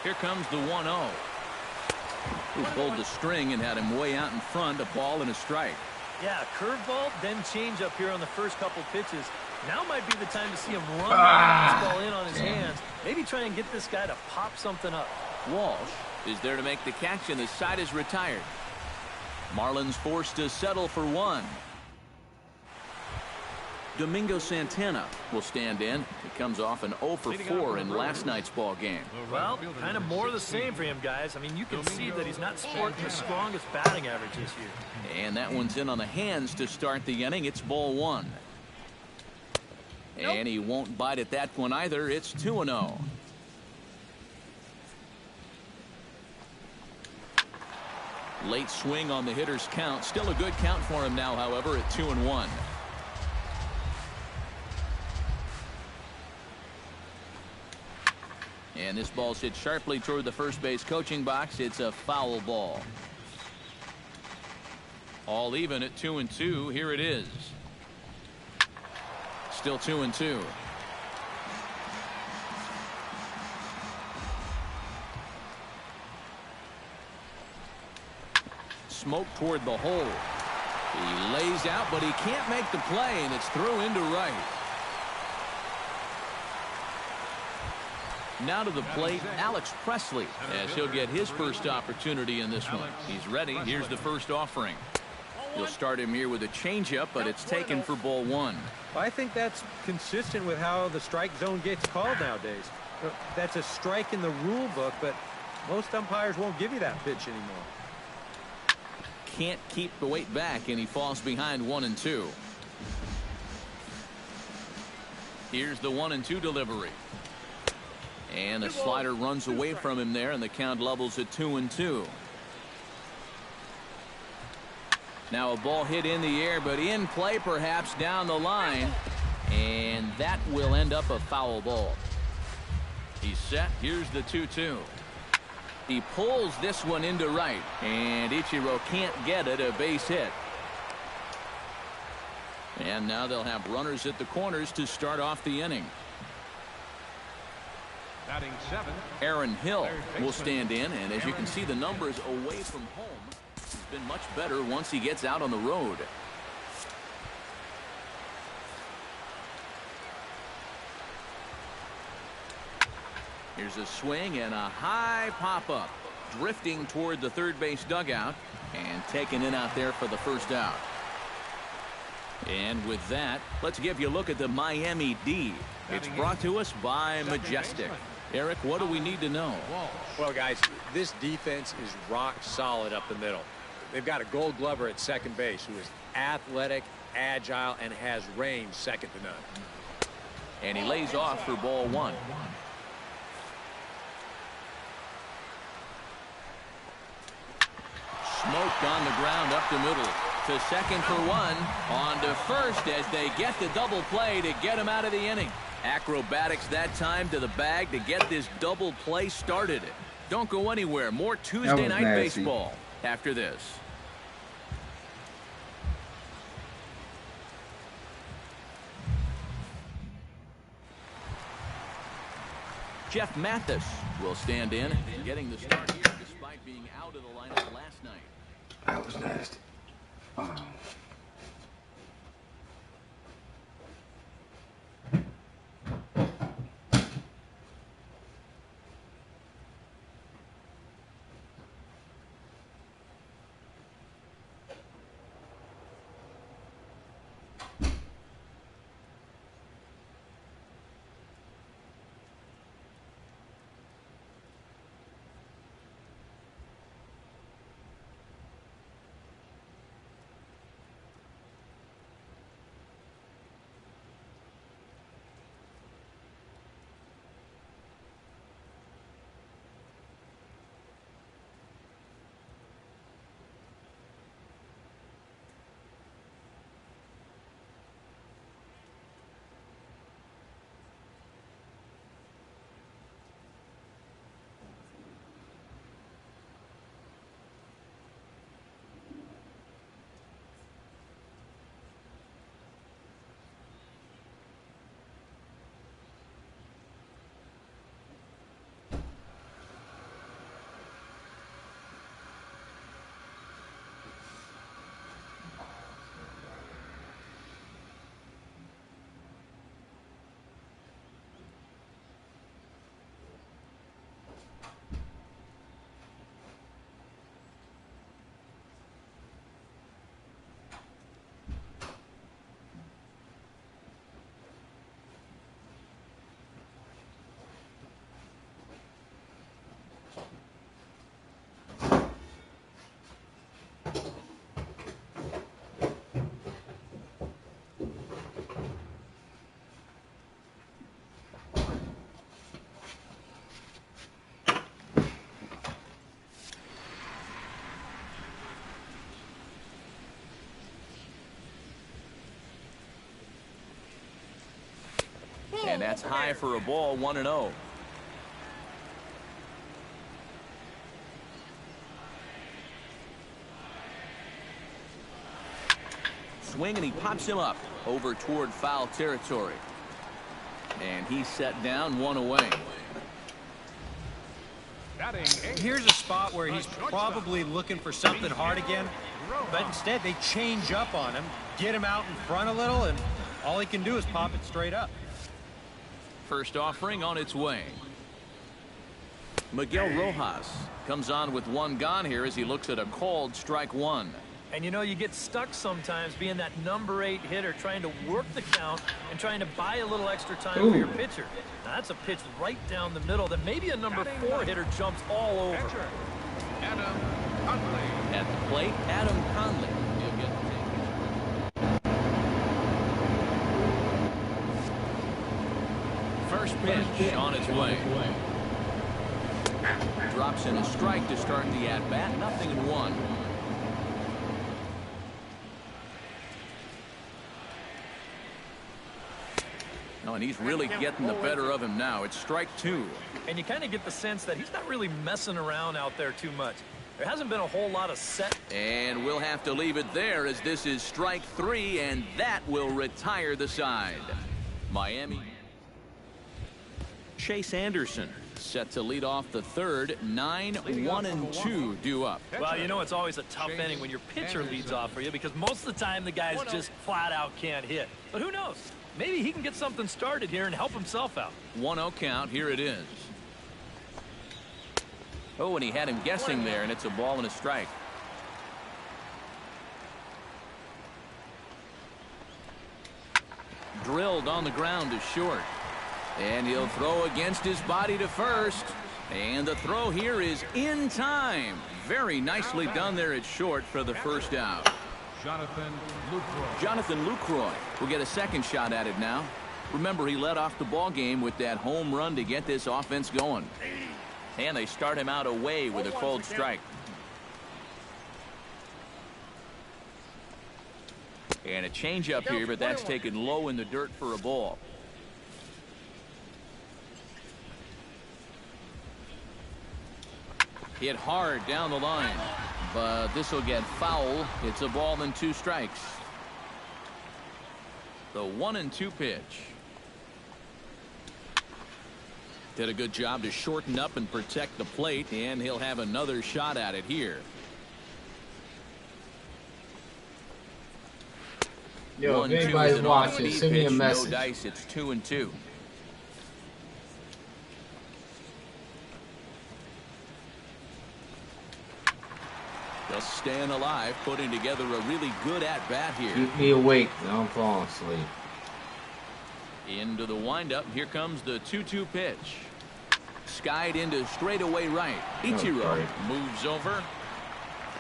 Here comes the 1-0. Who pulled the string and had him way out in front, a ball and a strike. Yeah, curveball, then change up here on the first couple pitches. Now might be the time to see him run this ball in on his hands. Maybe try and get this guy to pop something up. Walsh is there to make the catch, and the side is retired. Marlins forced to settle for one. Domingo Santana will stand in. He comes off an 0 for 4 in last night's ball game. Well, kind of more of the same for him, guys. I mean, you can see that he's not sporting the strongest batting average this year. And that one's in on the hands to start the inning. It's ball one. And he won't bite at that one either. It's 2-0. Late swing on the hitter's count. Still a good count for him now, however, at 2-1. And this ball's hit sharply toward the first base coaching box. It's a foul ball. All even at 2-2. Here it is. Still 2-2. Smoke toward the hole. He lays out, but he can't make the play, and it's through into right. Now to the plate, Alex Presley, as he'll get his first opportunity in this one. He's ready. Here's the first offering. You'll start him here with a changeup, but it's taken for ball one. I think that's consistent with how the strike zone gets called nowadays. That's a strike in the rule book, but most umpires won't give you that pitch anymore. Can't keep the weight back, and he falls behind 1-2. Here's the 1-2 delivery. And the slider runs away from him there, and the count levels at 2-2. Now a ball hit in the air, but in play perhaps down the line. And that will end up a foul ball. He's set. Here's the 2-2. He pulls this one into right, and Ichiro can't get it, a base hit. And now they'll have runners at the corners to start off the inning. Batting 7th. Aaron Hill will stand in, and as you can see, the numbers away from home has been much better once he gets out on the road. Here's a swing and a high pop-up, drifting toward the third base dugout and taken in out there for the first out. And with that, let's give you a look at the Miami D. It's brought to us by Majestic. Eric, what do we need to know? Well, guys, this defense is rock solid up the middle. They've got a Gold Glover at second base who is athletic, agile, and has range second to none. And he lays off for ball 1. Smoked on the ground up the middle. To second for 1. On to first as they get the double play to get him out of the inning. Acrobatics that time to the bag to get this double play started. Don't go anywhere. More Tuesday night baseball after this. Jeff Mathis will stand in, getting the start here despite being out of the lineup last night. That was nasty. And that's high for a ball, 1-0. Swing, and he pops him up over toward foul territory. And he's set down, 1 away. Here's a spot where he's probably looking for something hard again, but instead they change up on him, get him out in front a little, and all he can do is pop it straight up. First offering on its way. Miguel Rojas comes on with 1 gone here as he looks at a called strike 1. And you know, you get stuck sometimes being that number 8 hitter, trying to work the count and trying to buy a little extra time for your pitcher. Now, that's a pitch right down the middle that maybe a number 4 hitter jumps all over. Adam Conley. At the plate, Adam Conley. First pitch on its way. Drops in a strike to start the at-bat. 0-1. Oh, and he's really getting the better of him now. It's strike 2. And you kind of get the sense that he's not really messing around out there too much. There hasn't been a whole lot of set. And we'll have to leave it there as this is strike 3, and that will retire the side. Miami. Chase Anderson set to lead off the third. 9-1-2 due up. Well, you know it's always a tough inning when your pitcher leads off for you because most of the time the guys just flat out can't hit. But who knows? Maybe he can get something started here and help himself out. 1-0 count. Here it is. Oh, and he had him guessing there, and it's a ball and a strike. Drilled on the ground to short. And he'll throw against his body to first. And the throw here is in time. Very nicely done there at short for the first out. Jonathan Lucroy will get a second shot at it now. Remember, he led off the ball game with that home run to get this offense going. And they start him out away with a cold strike. And a changeup here, but that's taken low in the dirt for a ball. Hit hard down the line, but this will get foul. It's a ball and 2 strikes. The 1-2 pitch. Did a good job to shorten up and protect the plate, and he'll have another shot at it here. Yo, if anybody's watching, send me a message. No dice, it's 2-2. Just staying alive, putting together a really good at-bat here. Keep me awake. Don't fall asleep. Into the windup. Here comes the 2-2 pitch. Skied into straightaway right. Ichiro moves over.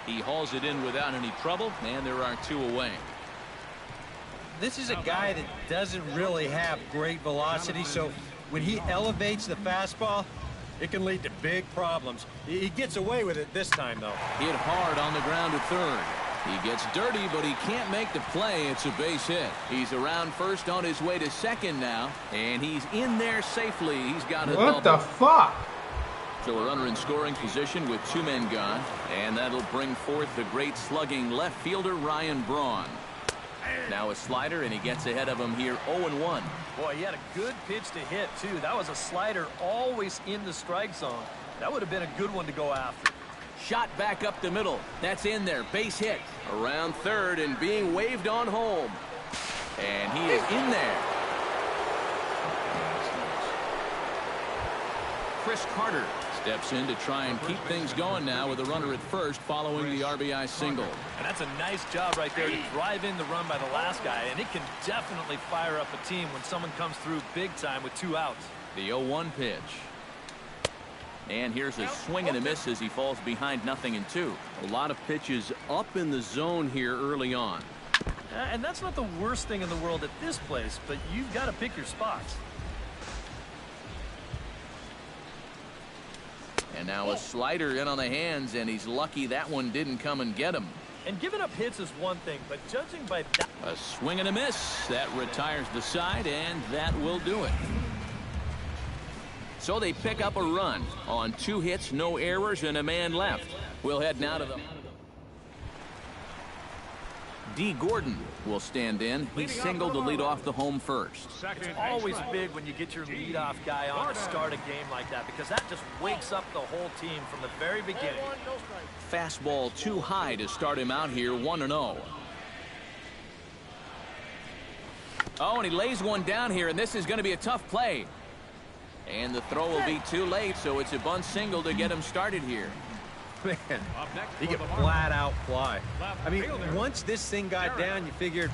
He hauls it in without any trouble, and there are 2 away. This is a guy that doesn't really have great velocity, so when he elevates the fastball, it can lead to big problems. He gets away with it this time, though. Hit hard on the ground to third. He gets dirty, but he can't make the play. It's a base hit. He's around first on his way to second now, and he's in there safely. He's got a double. What the fuck? So a runner in scoring position with 2 men gone, and that'll bring forth the great slugging left fielder Ryan Braun. Now a slider, and he gets ahead of him here 0-1. Boy, he had a good pitch to hit, too. That was a slider always in the strike zone. That would have been a good one to go after. Shot back up the middle. That's in there. Base hit. Around third and being waved on home. And he is in there. Chris Carter steps in to try and keep things going now with a runner at first following the RBI single. And that's a nice job right there to drive in the run by the last guy. And it can definitely fire up a team when someone comes through big time with 2 outs. The 0-1 pitch. And here's a swing and a miss as he falls behind 0-2. A lot of pitches up in the zone here early on. And that's not the worst thing in the world at this place, but you've got to pick your spots. And now a slider in on the hands, and he's lucky that one didn't come and get him. And giving up hits is one thing, but judging by that... A swing and a miss. That retires the side, and that will do it. So they pick up a run on 2 hits, no errors, and a man left. We'll head now to the... D. Gordon will stand in. He singled to lead off the home first. It's always big when you get your leadoff guy on to start a game like that because that just wakes up the whole team from the very beginning. Fastball too high to start him out here, 1-0. Oh, and he lays one down here, and this is going to be a tough play. And the throw will be too late, so it's a bunt single to get him started here. Man, he can flat out fly. I mean, once this thing got down, you figured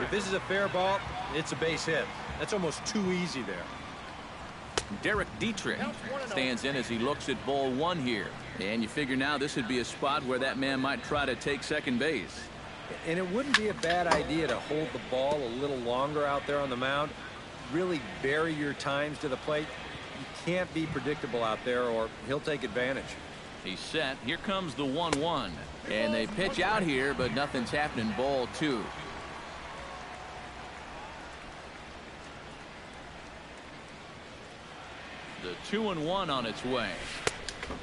if this is a fair ball, it's a base hit. That's almost too easy there. Derek Dietrich stands in as he looks at ball 1 here. And you figure now this would be a spot where that man might try to take second base. And it wouldn't be a bad idea to hold the ball a little longer out there on the mound. Really vary your times to the plate. You can't be predictable out there or he'll take advantage. He's set. Here comes the 1-1. And they pitch out here, but nothing's happening. Ball 2. The 2-1 on its way.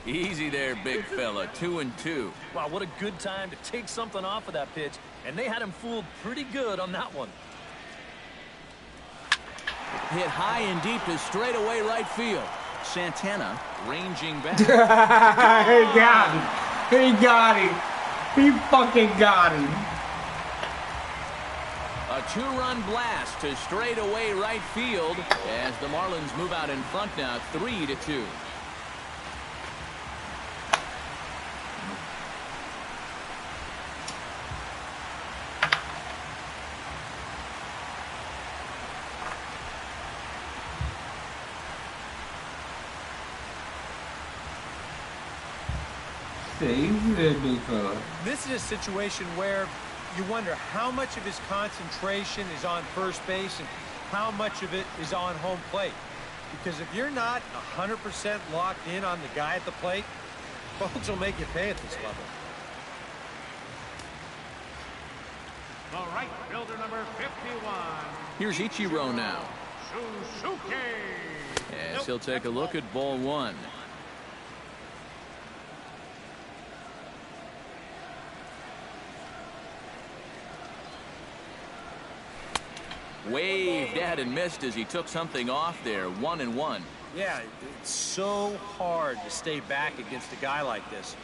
Easy there, big fella. 2-2. Wow, what a good time to take something off of that pitch. And they had him fooled pretty good on that one. Hit high and deep to straightaway right field. Santana ranging back. He got him. He got him. He fucking got him. A two-run blast to straightaway right field as the Marlins move out in front now, 3-2. This is a situation where you wonder how much of his concentration is on first base and how much of it is on home plate. Because if you're not 100% locked in on the guy at the plate, folks will make you pay at this level. The right fielder, number 51. Here's Ichiro now. Suzuki. As he'll take a look at ball one. Waved at and missed as he took something off there. 1-1. Yeah, it's so hard to stay back against a guy like this.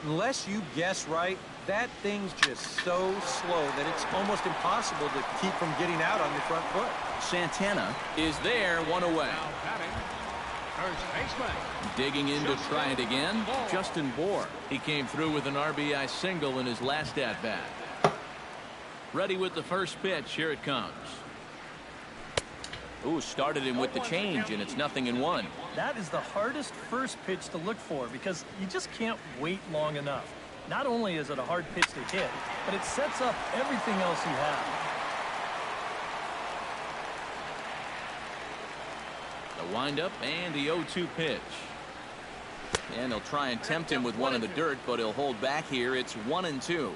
Unless you guess right, that thing's just so slow that it's almost impossible to keep from getting out on your front foot. Santana is there, one away. First baseman. Digging in to try it again, Justin Bohr. He came through with an RBI single in his last at-bat. Ready with the first pitch. Here it comes. Ooh, started him with the change, and it's 0-1. That is the hardest first pitch to look for because you just can't wait long enough. Not only is it a hard pitch to hit, but it sets up everything else you have. The windup and the 0-2 pitch. And he'll try and tempt him with one in the dirt, but he'll hold back here. It's 1-2.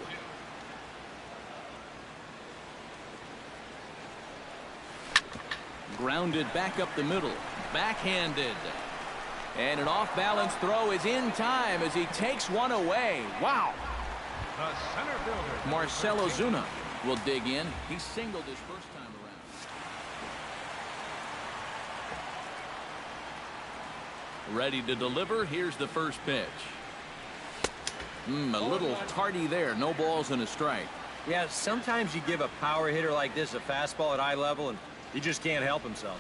Grounded back up the middle. Backhanded. And an off-balance throw is in time as he takes one away. Wow. The center fielder. Marcelo Zuna will dig in. He singled his first time around. Ready to deliver. Here's the first pitch. A little tardy there. No balls and a strike. Yeah, sometimes you give a power hitter like this a fastball at eye level and he just can't help himself.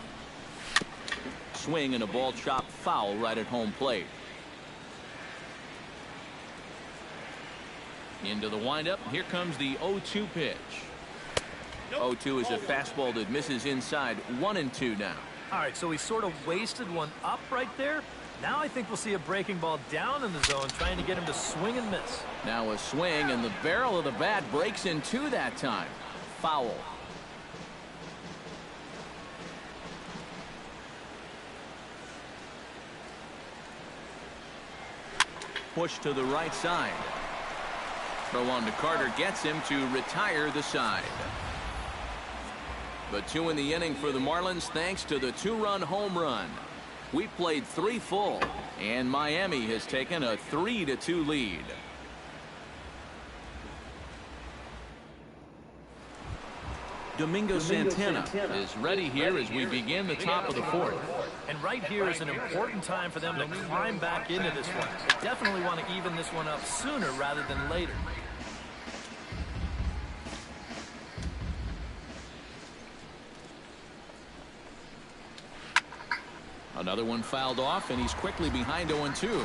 Swing and a ball chopped foul right at home plate. Into the windup. Here comes the 0-2 pitch. 0-2 is a fastball that misses inside. 1-2 now. All right, so he sort of wasted one up right there. Now I think we'll see a breaking ball down in the zone, trying to get him to swing and miss. Now a swing, and the barrel of the bat breaks in two that time. Foul. Push to the right side. Throw on to Carter gets him to retire the side. But 2 in the inning for the Marlins thanks to the 2-run home run. We played 3 full, and Miami has taken a 3-2 lead. Domingo Santana is ready here as we begin the top of the 4th. And right here is an important time for them to climb back into this one. They definitely want to even this one up sooner rather than later. Another one fouled off, and he's quickly behind 0-2.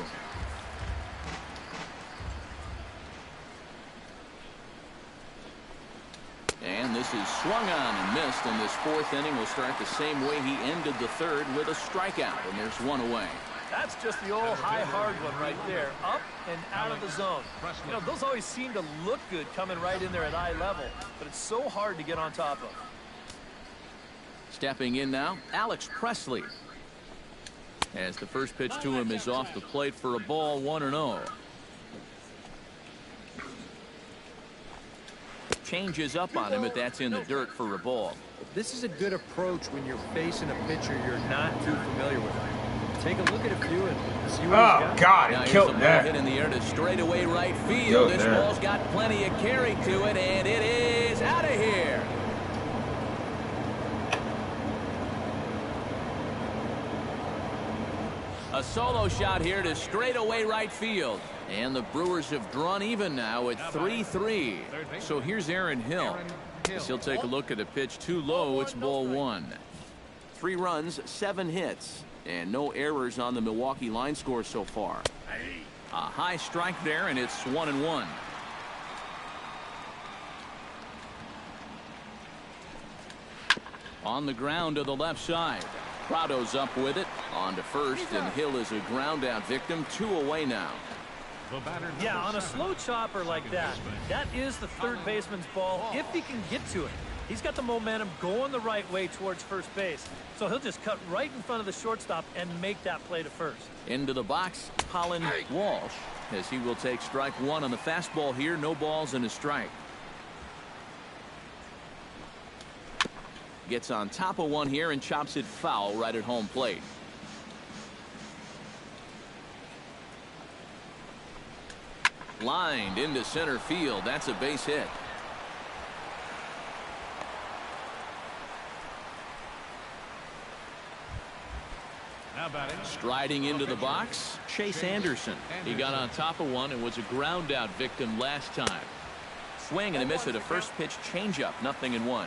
And this is swung on and missed, and this 4th inning will start the same way he ended the 3rd with a strikeout, and there's one away. That's just the old high hard one right there, up and out of the zone. You know, those always seem to look good coming right in there at eye level, but it's so hard to get on top of. Stepping in now, Alex Presley. As the first pitch to him is off the plate for a ball, 1-0. Changes up on him, but that's in the dirt for a ball. This is a good approach when you're facing a pitcher you're not too familiar with. Take a look at a few and see what he's got. God, now he killed that. Hit in the air to straightaway right field. This ball's got plenty of carry to it, and it is out of here. A A solo shot here to straightaway right field. And the Brewers have drawn even now at 3-3. So here's Aaron Hill. As he'll take a look at a pitch too low. It's ball 1. 3 runs, 7 hits, and no errors on the Milwaukee line score so far. A high strike there, and it's 1-1. On the ground to the left side. Prado's up with it. On to first, and Hill is a ground out victim. 2 away now. Yeah, on a slow chopper like that, that is the third baseman's ball if he can get to it. He's got the momentum going the right way towards first base, so he'll just cut right in front of the shortstop and make that play to first. Into the box, Colin Walsh, as he will take strike 1 on the fastball here. No balls and a strike. Gets on top of one here and chops it foul right at home plate. Lined into center field. That's a base hit. Striding into the box, Chase Anderson. He got on top of one and was a ground out victim last time. Swing and a miss at a first pitch changeup. 0-1.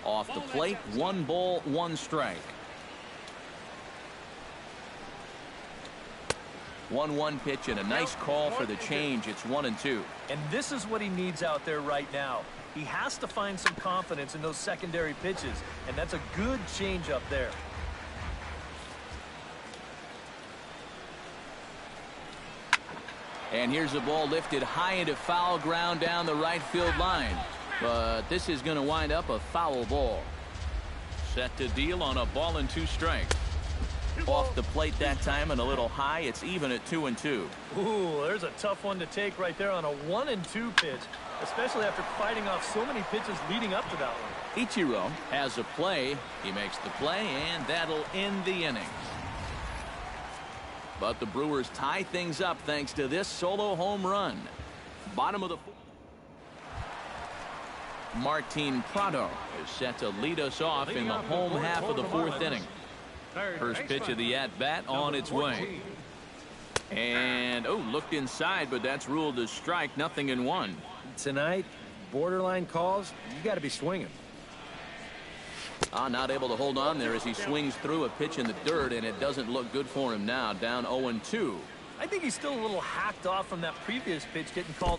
Off the plate, 1 ball, 1 strike. 1-1 pitch and a nice call for the change. It's 1-2. And this is what he needs out there right now. He has to find some confidence in those secondary pitches, and that's a good change up there. And here's a ball lifted high into foul ground down the right field line. But this is going to wind up a foul ball. Set to deal on a ball and 2 strikes. Off the plate that time and a little high. It's even at 2-2. Ooh, there's a tough one to take right there on a 1-2 pitch, especially after fighting off so many pitches leading up to that one. Ichiro has a play. He makes the play, and that'll end the inning. But the Brewers tie things up thanks to this solo home run. Bottom of the Martin Prado is set to lead us off in the home half of the 4th inning. First pitch of the at-bat on its way. And, looked inside, but that's ruled a strike. 0-1. Tonight, borderline calls, you got to be swinging. Not able to hold on there as he swings through a pitch in the dirt, and it doesn't look good for him now. Down 0-2. I think he's still a little hacked off from that previous pitch getting called a